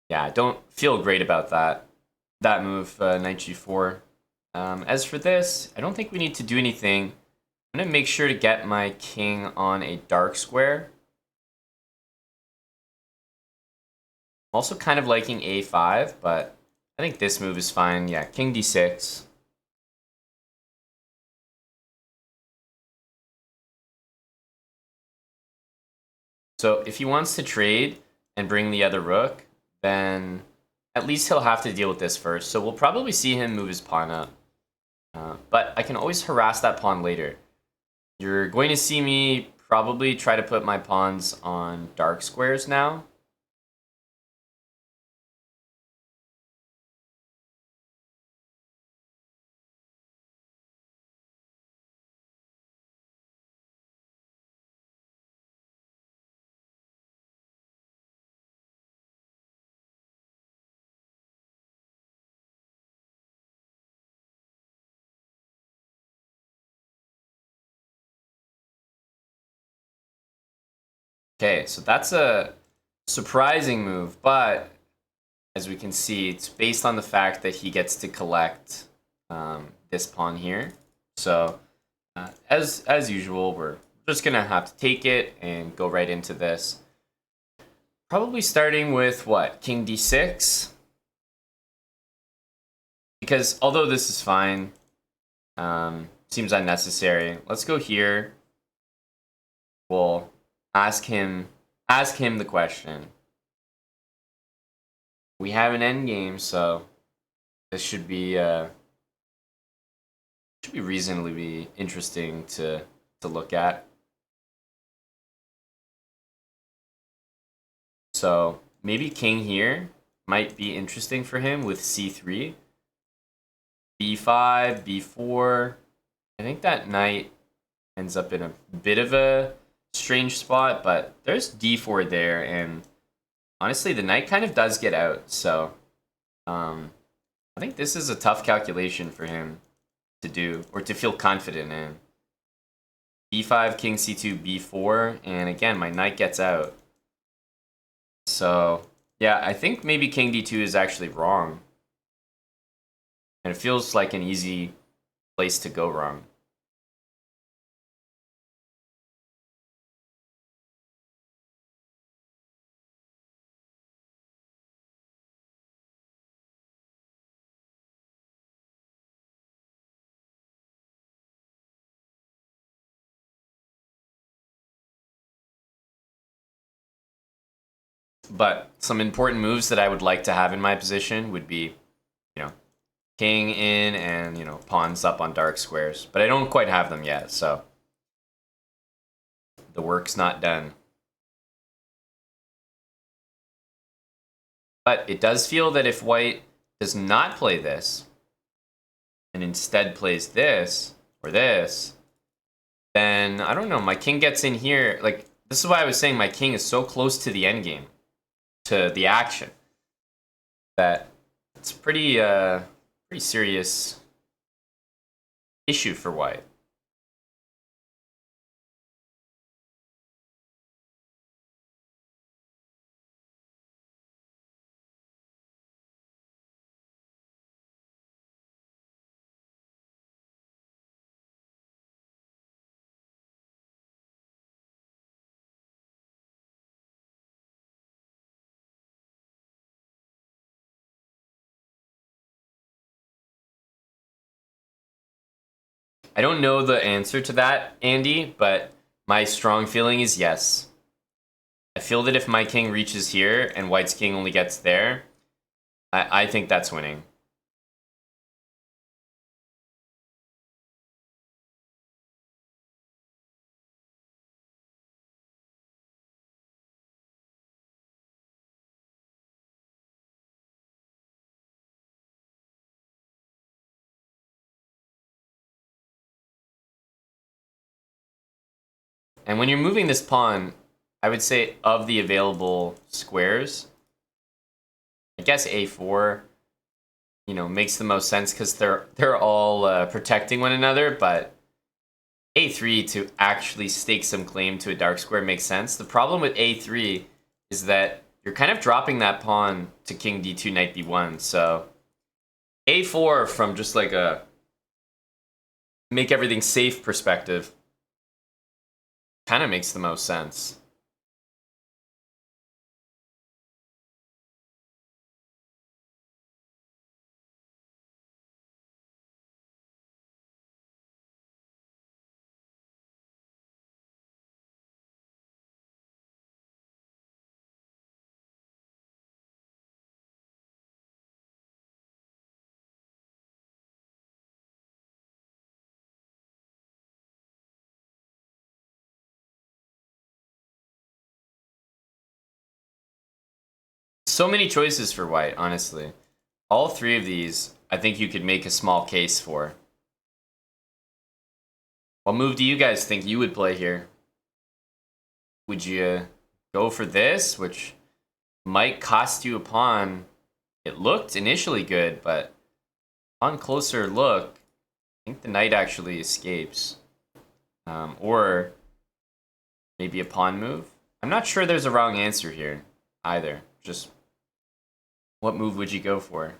yeah, I don't feel great about that move, knight g4. As for this, I don't think we need to do anything. I'm going to make sure to get my king on a dark square. I'm also kind of liking a5, but I think this move is fine. Yeah, king d6. So if he wants to trade and bring the other rook, then at least he'll have to deal with this first. So we'll probably see him move his pawn up. But I can always harass that pawn later. You're going to see me probably try to put my pawns on dark squares now. Okay, so that's a surprising move, but as we can see, it's based on the fact that he gets to collect this pawn here. So As usual, we're just gonna have to take it and go right into this. Probably starting with what? King d6? Because although this is fine, seems unnecessary. Let's go here. We'll ask him the question. We have an endgame, so this should be reasonably interesting to look at. So maybe king here might be interesting for him with c3. b5, b4. I think that knight ends up in a bit of a strange spot, but there's d4 there, and honestly, the knight kind of does get out, so I think this is a tough calculation for him to do, or to feel confident in. b5, king c2, b4, and again, my knight gets out. So, yeah, I think maybe king d2 is actually wrong. And it feels like an easy place to go wrong. But some important moves that I would like to have in my position would be, you know, king in and, you know, pawns up on dark squares. But I don't quite have them yet, so the work's not done. But it does feel that if white does not play this, and instead plays this, or this, then, I don't know, my king gets in here. Like, this is why I was saying my king is so close to the endgame, to the action, that it's pretty serious issue for white. I don't know the answer to that, Andy, but my strong feeling is yes. I feel that if my king reaches here and white's king only gets there, I think that's winning. And when you're moving this pawn, I would say of the available squares, I guess a4, you know, makes the most sense because they're all protecting one another. But a3 to actually stake some claim to a dark square makes sense. The problem with a3 is that you're kind of dropping that pawn to king d2, knight b1. So a4 from just like a make everything safe perspective kind of makes the most sense. So many choices for white, honestly. All three of these, I think you could make a small case for. What move do you guys think you would play here? Would you go for this, which might cost you a pawn? It looked initially good, but on closer look, I think the knight actually escapes. Or maybe a pawn move? I'm not sure there's a wrong answer here either. Just what move would you go for?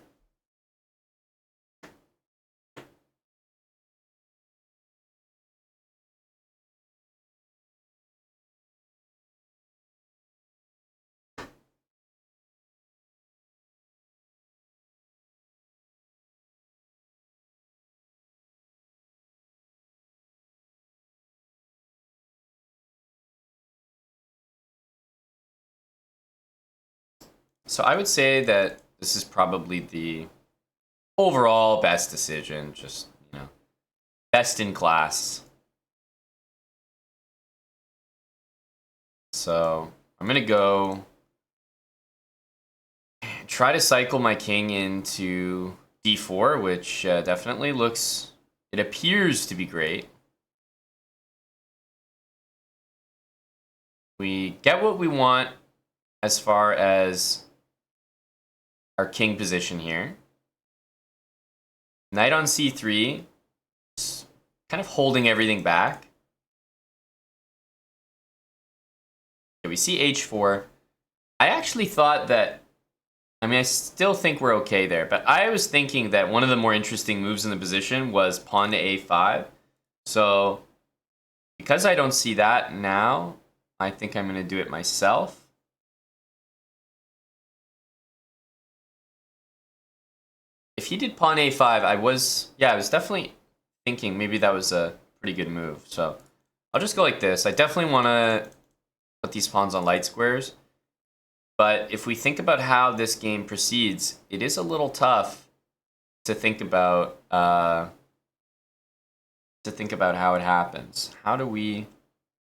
So I would say that this is probably the overall best decision. Just, you know, best in class. So I'm going to go try to cycle my king into d4, which definitely looks, it appears to be great. We get what we want as far as our king position here. Knight on c3, kind of holding everything back. Okay, we see h4. I actually thought that, I mean, I still think we're okay there, but I was thinking that one of the more interesting moves in the position was pawn to a5. So because I don't see that now, I think I'm going to do it myself. If he did pawn a5, I was definitely thinking maybe that was a pretty good move. So I'll just go like this. I definitely want to put these pawns on light squares. But if we think about how this game proceeds, it is a little tough to think about how it happens. How do we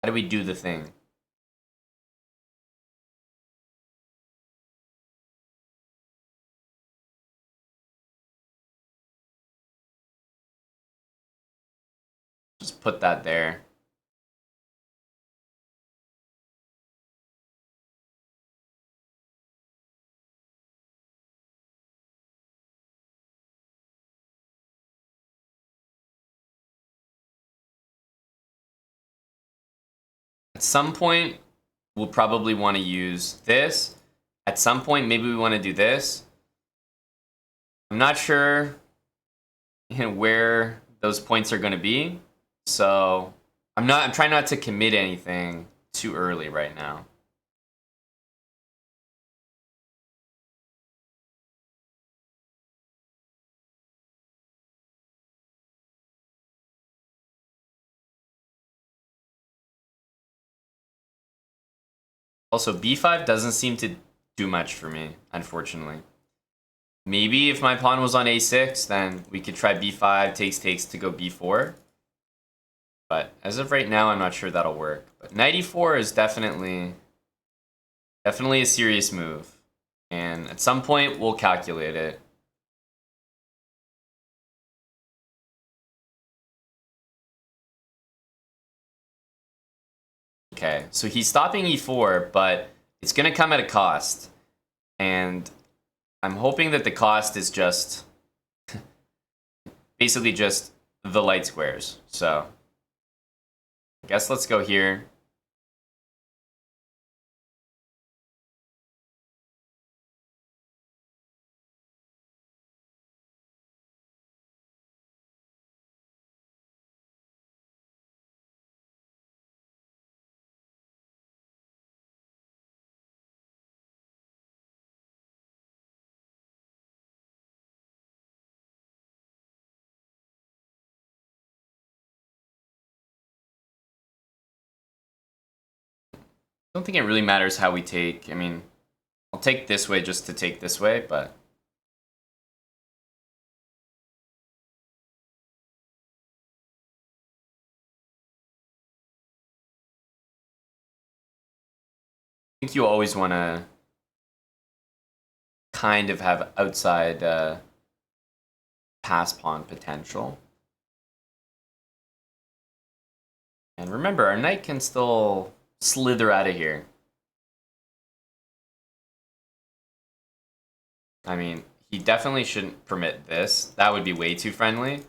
do the thing? Just put that there. At some point, we'll probably want to use this. At some point, maybe we want to do this. I'm not sure where those points are going to be. So I'm trying not to commit anything too early right now. Also, b5 doesn't seem to do much for me, unfortunately. Maybe if my pawn was on a6, then we could try b5, takes to go b4. But as of right now, I'm not sure that'll work. But knight e4 is definitely a serious move. And at some point, we'll calculate it. Okay, so he's stopping e4, but it's going to come at a cost. And I'm hoping that the cost is just basically just the light squares. So I guess let's go here. I don't think it really matters how we take. I mean, I'll take this way just to take this way, but I think you always want to kind of have outside pass pawn potential. And remember, our knight can still slither out of here. I mean, he definitely shouldn't permit this. That would be way too friendly.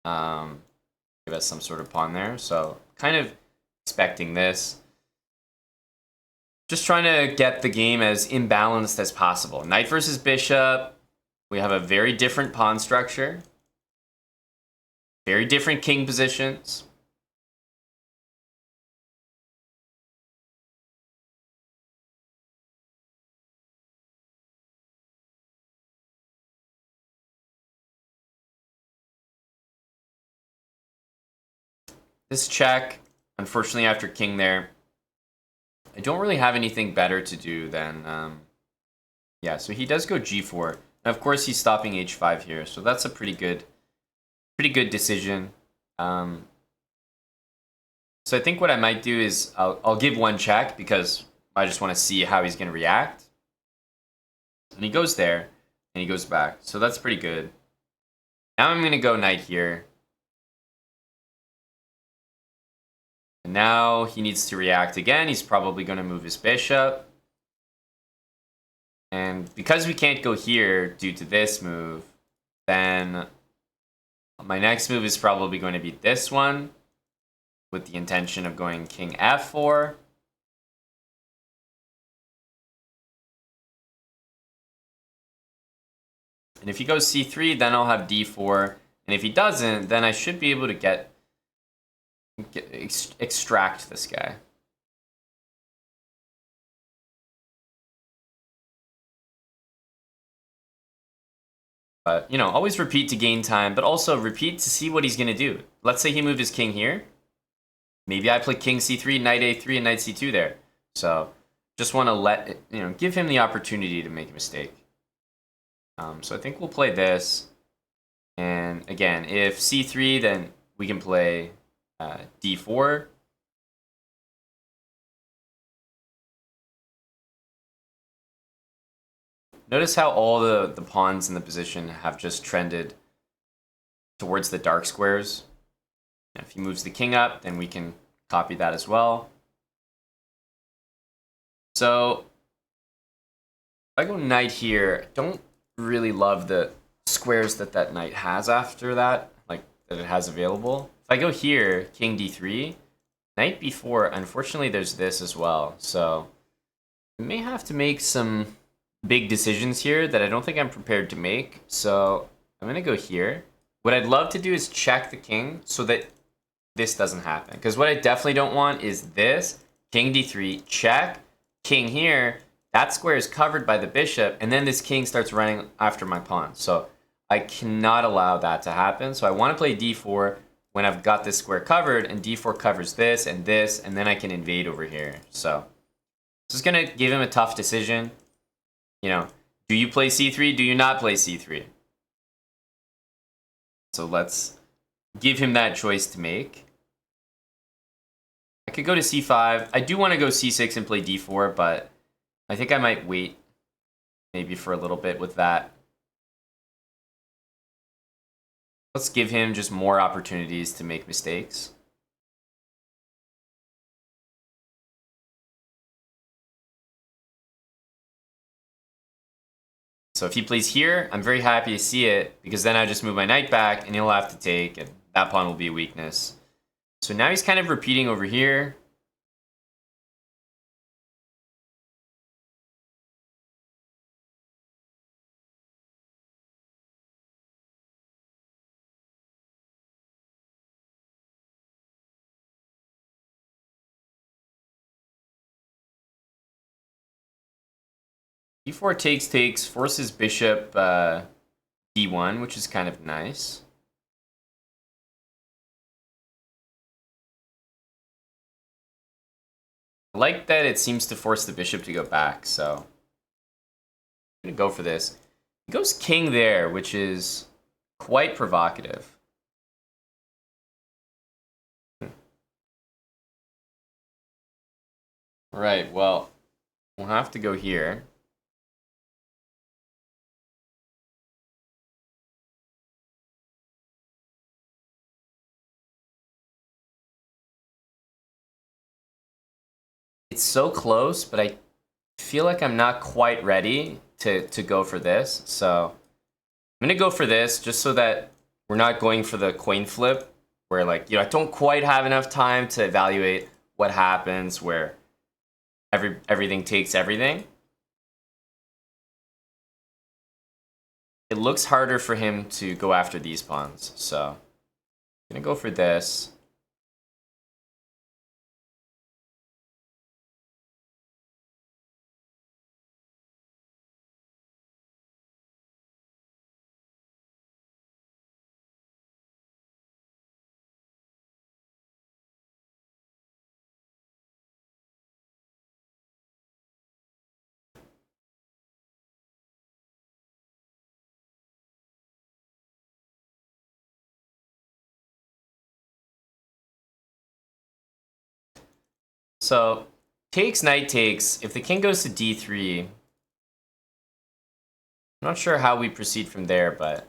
Give us some sort of pawn there. So kind of expecting this. Just trying to get the game as imbalanced as possible. Knight versus bishop. We have a very different pawn structure. Very different king positions. This check, unfortunately after king there, I don't really have anything better to do than Yeah, so he does go g4. And of course, he's stopping h5 here, so that's a pretty good decision. So I think what I might do is I'll give one check because I just want to see how he's going to react. And he goes there, and he goes back. So that's pretty good. Now I'm going to go knight here. And now he needs to react again. He's probably going to move his bishop. And because we can't go here due to this move, then my next move is probably going to be this one, with the intention of going king f4. And if he goes c3, then I'll have d4. And if he doesn't, then I should be able to extract this guy. But, you know, always repeat to gain time, but also repeat to see what he's going to do. Let's say he moved his king here. Maybe I play king c3, knight a3, and knight c2 there. So just want to give him the opportunity to make a mistake. So I think we'll play this. And again, if c3, then we can play d4. Notice how all the pawns in the position have just trended towards the dark squares. If he moves the king up, then we can copy that as well. So if I go knight here, I don't really love the squares that knight has after that, like that it has available. If I go here, king d3, knight b4, unfortunately there's this as well. So we may have to make some big decisions here that I don't think I'm prepared to make. So I'm going to go here. What I'd love to do is check the king so that this doesn't happen. Because what I definitely don't want is this, king d3, check, king here. That square is covered by the bishop, and then this king starts running after my pawn. So I cannot allow that to happen. So I want to play d4 when I've got this square covered, and d4 covers this, and then I can invade over here. So this is going to give him a tough decision. You know, do you play c3? Do you not play c3? So let's give him that choice to make. I could go to c5. I do want to go c6 and play d4, but I think I might wait maybe for a little bit with that. Let's give him just more opportunities to make mistakes. So if he plays here, I'm very happy to see it, because then I just move my knight back, and he'll have to take, and that pawn will be a weakness. So now he's kind of repeating over here. d4 takes, forces bishop d1, which is kind of nice. I like that it seems to force the bishop to go back, so I'm going to go for this. He goes king there, which is quite provocative. Right, well, we'll have to go here. It's so close, but I feel like I'm not quite ready to go for this. So I'm going to go for this just so that we're not going for the coin flip where, like, I don't quite have enough time to evaluate what happens where everything takes everything. It looks harder for him to go after these pawns. So I'm going to go for this. So takes, knight takes. If the king goes to d3, I'm not sure how we proceed from there, but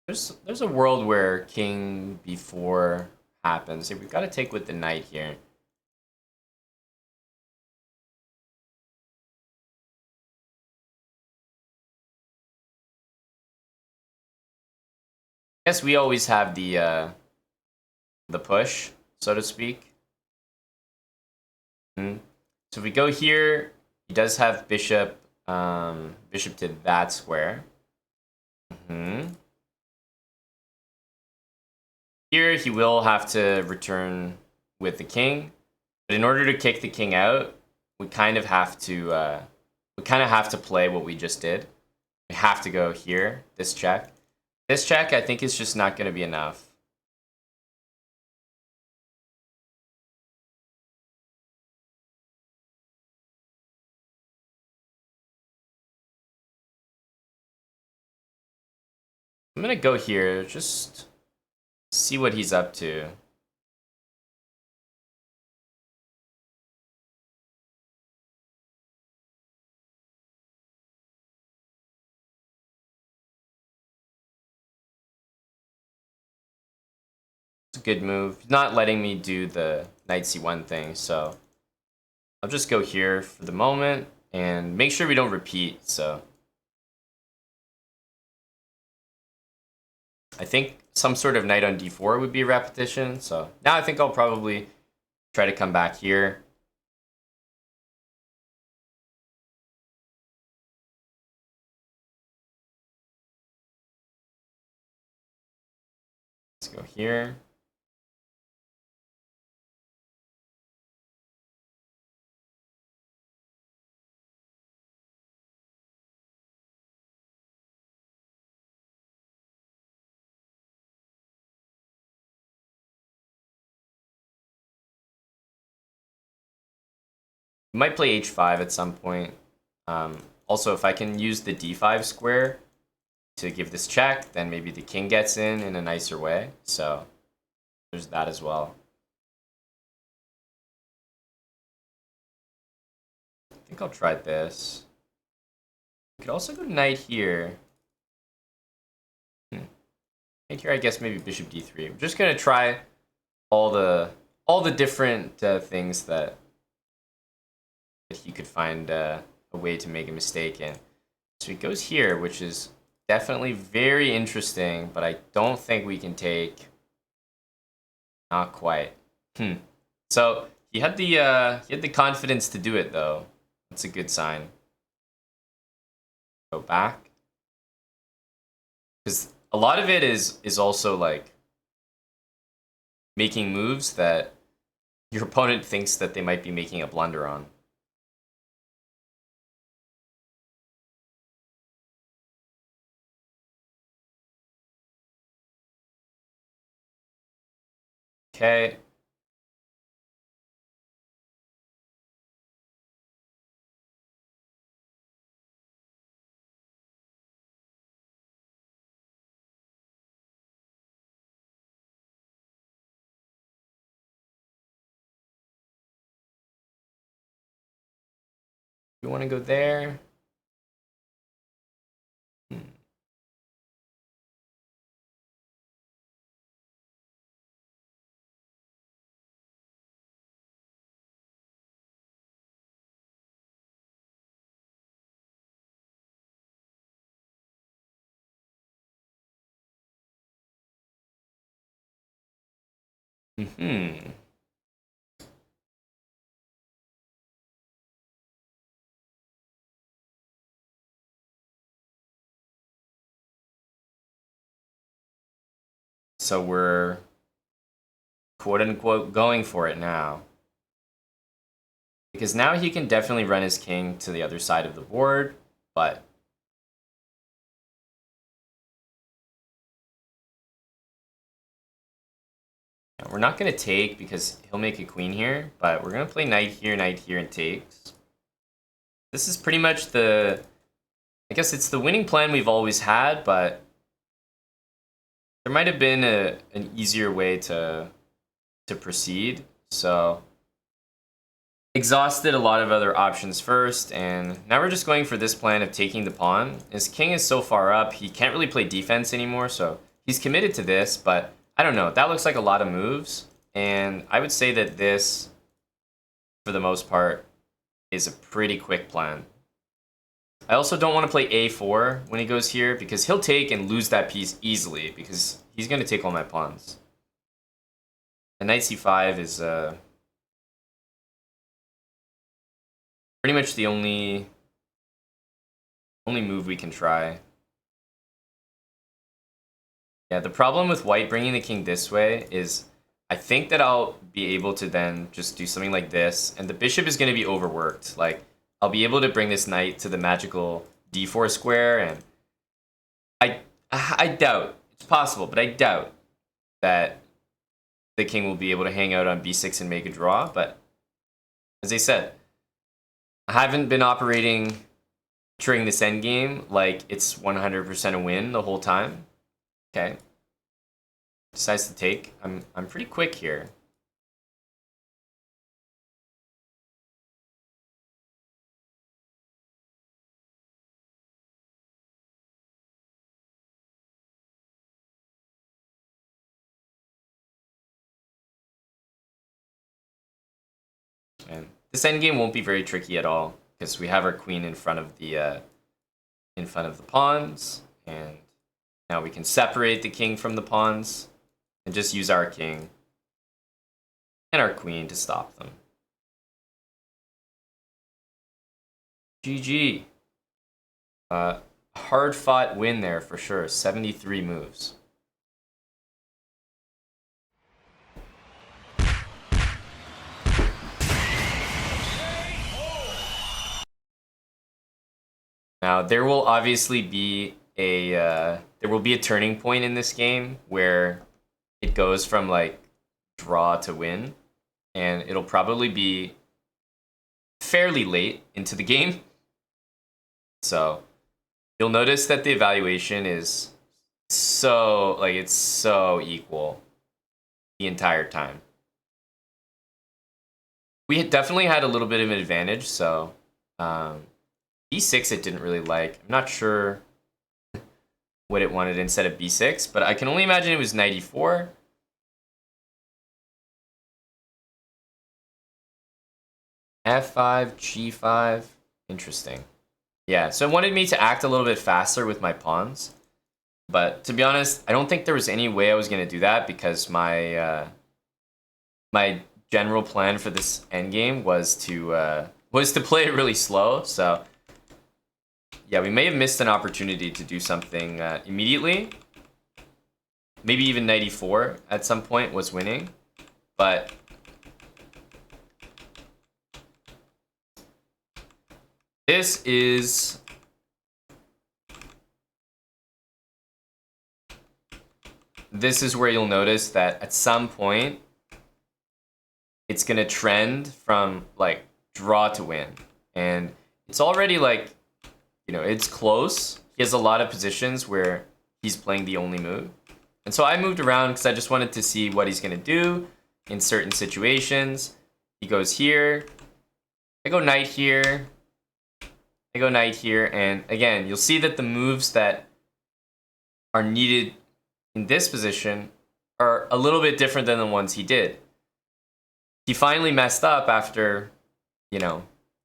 there's a world where king b4 happens. We've got to take with the knight here. I guess we always have the push, so to speak. So if we go here, he does have bishop bishop to that square. Here he will have to return with the king, but in order to kick the king out, we kind of have to play what we just did. We have to go here, this check. This check, I think, is just not going to be enough. I'm going to go here, just see what he's up to. It's a good move. He's not letting me do the knight c1 thing, so I'll just go here for the moment and make sure we don't repeat, so I think some sort of knight on d4 would be a repetition, so now I think I'll probably try to come back here. Let's go here. Might play h5 at some point. Also, if I can use the d5 square to give this check, then maybe the king gets in a nicer way. So there's that as well. I think I'll try this. We could also go knight here. Knight here, I guess maybe bishop d3. I'm just gonna try all the different things that he could find a way to make a mistake in. So he goes here, which is definitely very interesting, but I don't think we can take. Not quite. So he had the confidence to do it though. That's a good sign. Go back. Because a lot of it is also like making moves that your opponent thinks that they might be making a blunder on. Okay. You want to go there? So we're quote unquote going for it now. Because now he can definitely run his king to the other side of the board, but we're not going to take because he'll make a queen here, but we're going to play knight here, and takes. This is pretty much I guess it's the winning plan we've always had, but there might have been an easier way to proceed. So exhausted a lot of other options first, and now we're just going for this plan of taking the pawn. His king is so far up, he can't really play defense anymore, so he's committed to this, but I don't know. That looks like a lot of moves, and I would say that this, for the most part, is a pretty quick plan. I also don't want to play a4 when he goes here, because he'll take and lose that piece easily, because he's going to take all my pawns. And knight c5 is pretty much the only move we can try. Yeah, the problem with white bringing the king this way is I think that I'll be able to then just do something like this, and the bishop is going to be overworked. Like, I'll be able to bring this knight to the magical d4 square, and I doubt, it's possible, but I doubt that the king will be able to hang out on b6 and make a draw. But as I said, I haven't been operating during this endgame like it's 100% a win the whole time. Okay. Decides to take. I'm pretty quick here. And this endgame won't be very tricky at all because we have our queen in front of the pawns, and now we can separate the king from the pawns and just use our king and our queen to stop them. GG. Hard fought win there for sure. 73 moves. Now there will obviously be a turning point in this game where it goes from like draw to win, and it'll probably be fairly late into the game. So you'll notice that the evaluation is it's so equal the entire time. We had definitely had a little bit of an advantage, so b6 it didn't really like. I'm not sure what it wanted instead of b6, but I can only imagine it was knight e4. f5, g5. Interesting. Yeah, so it wanted me to act a little bit faster with my pawns. But to be honest, I don't think there was any way I was going to do that because my my general plan for this endgame was to play it really slow. So yeah, we may have missed an opportunity to do something immediately. Maybe even knight e4 at some point was winning, but this is where you'll notice that at some point it's gonna trend from like draw to win, and it's already like, you know, it's close. He has a lot of positions where he's playing the only move, and so I moved around because I just wanted to see what he's gonna do in certain situations. He goes here, I go knight here, I go knight here, and again, you'll see that the moves that are needed in this position are a little bit different than the ones he did. He finally messed up after,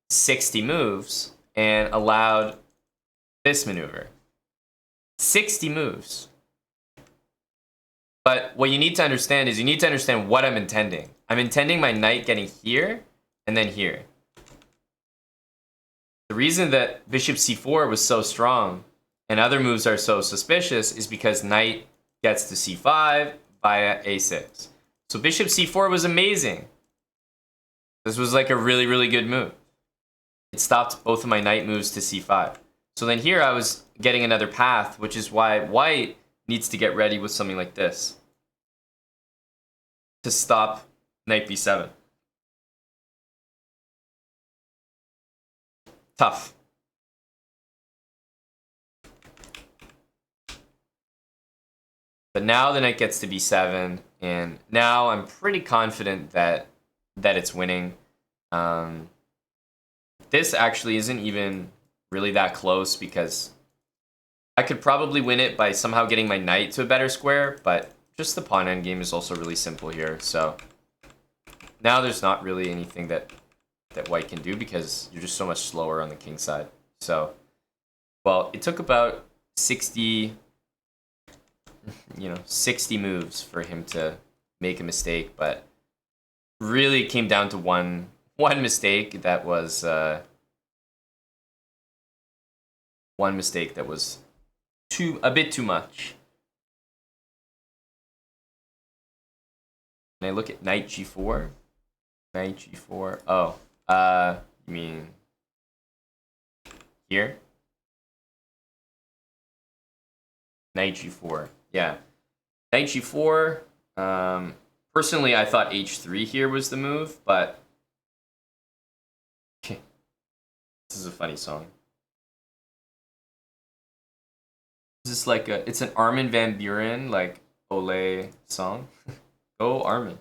60 moves and allowed this maneuver. 60 moves. But what you need to understand is you need to understand what I'm intending. I'm intending my knight getting here and then here. The reason that bishop c4 was so strong and other moves are so suspicious is because knight gets to c5 via a6. So bishop c4 was amazing. This was like a really, really good move. It stopped both of my knight moves to c5. So then here I was getting another path, which is why white needs to get ready with something like this to stop knight b7. Tough. But now the knight gets to b7, and now I'm pretty confident that that it's winning. This actually isn't even really that close because I could probably win it by somehow getting my knight to a better square, but just the pawn endgame is also really simple here. So now there's not really anything that white can do because you're just so much slower on the king side. So, well, it took about 60 moves for him to make a mistake, but really it came down to one mistake that was a bit too much. And I look at knight g4. Knight g4. Oh, you mean here? Knight g4. Yeah. Knight g4. Personally, I thought h3 here was the move, but this is a funny song. This is like it's an Armin van Buuren like Ole song. Go Armin.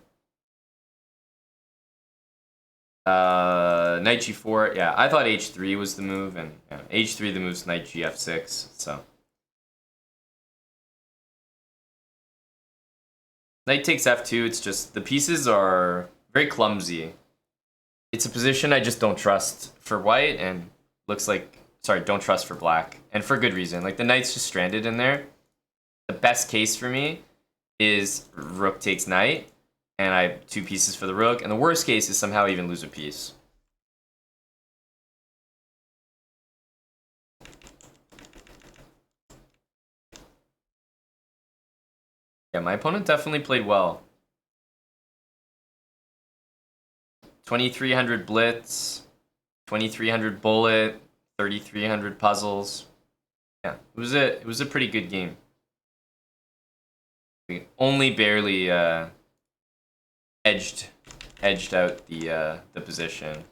Knight g4. Yeah, I thought h3 was the move, and yeah, h3 the move's knight gf6. So knight takes f2. It's just the pieces are very clumsy. It's a position I just don't trust for white, and looks like don't trust for black, and for good reason. Like the knight's just stranded in there. The best case for me is rook takes knight, and I have 2 pieces for the rook, and the worst case is somehow even lose a piece. Yeah, my opponent definitely played well. 2300 blitz, 2300 bullet, 3300 puzzles. Yeah, it was a pretty good game. We only barely edged out the position.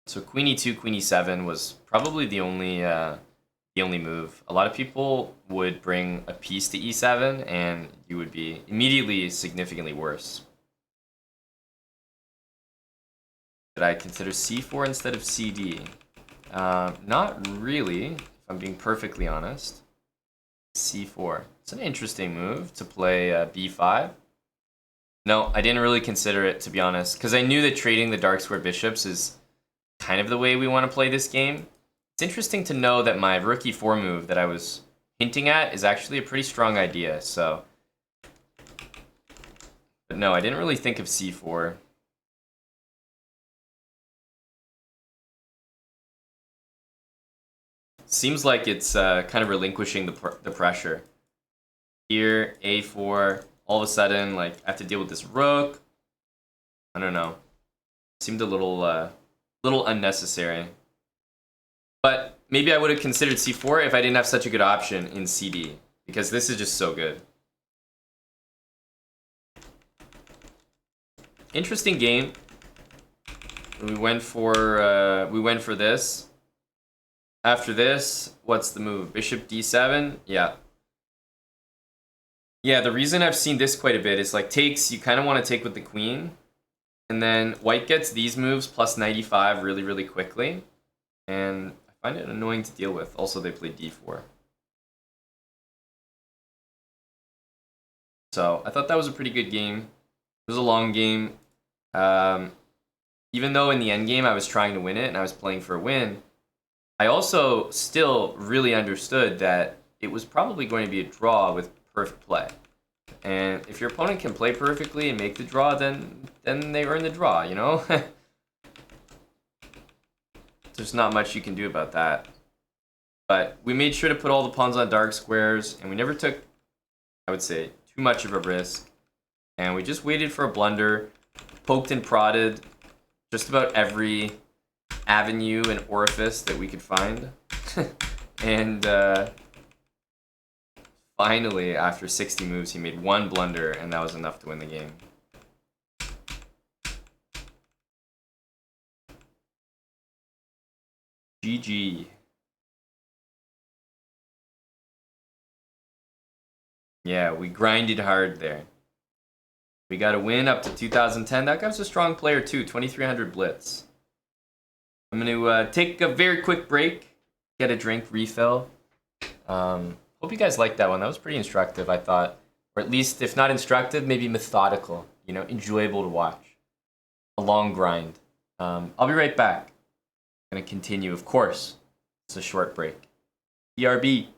So queen e2, queen e7 was probably the only move. A lot of people would bring a piece to e7, and you would be immediately significantly worse. Did I consider c4 instead of cd? Not really, if I'm being perfectly honest. c4. It's an interesting move to play b5. No, I didn't really consider it, to be honest, because I knew that trading the dark square bishops is kind of the way we want to play this game. It's interesting to know that my rook e4 move that I was hinting at is actually a pretty strong idea, so... But no, I didn't really think of c4. Seems like it's kind of relinquishing the pressure. Here, a4, all of a sudden, like, I have to deal with this rook. I don't know. Seemed a little unnecessary. But maybe I would have considered c4 if I didn't have such a good option in cd, because this is just so good. Interesting game. We went for this. After this, what's the move? Bishop d7? Yeah. Yeah, the reason I've seen this quite a bit is like takes, you kind of want to take with the queen. And then white gets these moves plus 95 really, really quickly. And I find it annoying to deal with. Also, they played d4. So I thought that was a pretty good game. It was a long game. Even though in the end game I was trying to win it and I was playing for a win, I also still really understood that it was probably going to be a draw with perfect play. And if your opponent can play perfectly and make the draw, then they earn the draw, you know? There's not much you can do about that. But we made sure to put all the pawns on dark squares, and we never took, I would say, too much of a risk. And we just waited for a blunder, poked and prodded just about every avenue and orifice that we could find. And finally, after 60 moves, he made one blunder, and that was enough to win the game. GG. Yeah, we grinded hard there. We got a win up to 2010. That guy was a strong player too. 2300 blitz. I'm going to take a very quick break, get a drink, refill. Hope you guys liked that one. That was pretty instructive, I thought. Or at least, if not instructive, maybe methodical. You know, enjoyable to watch. A long grind. I'll be right back. I'm going to continue, of course. It's a short break. BRB.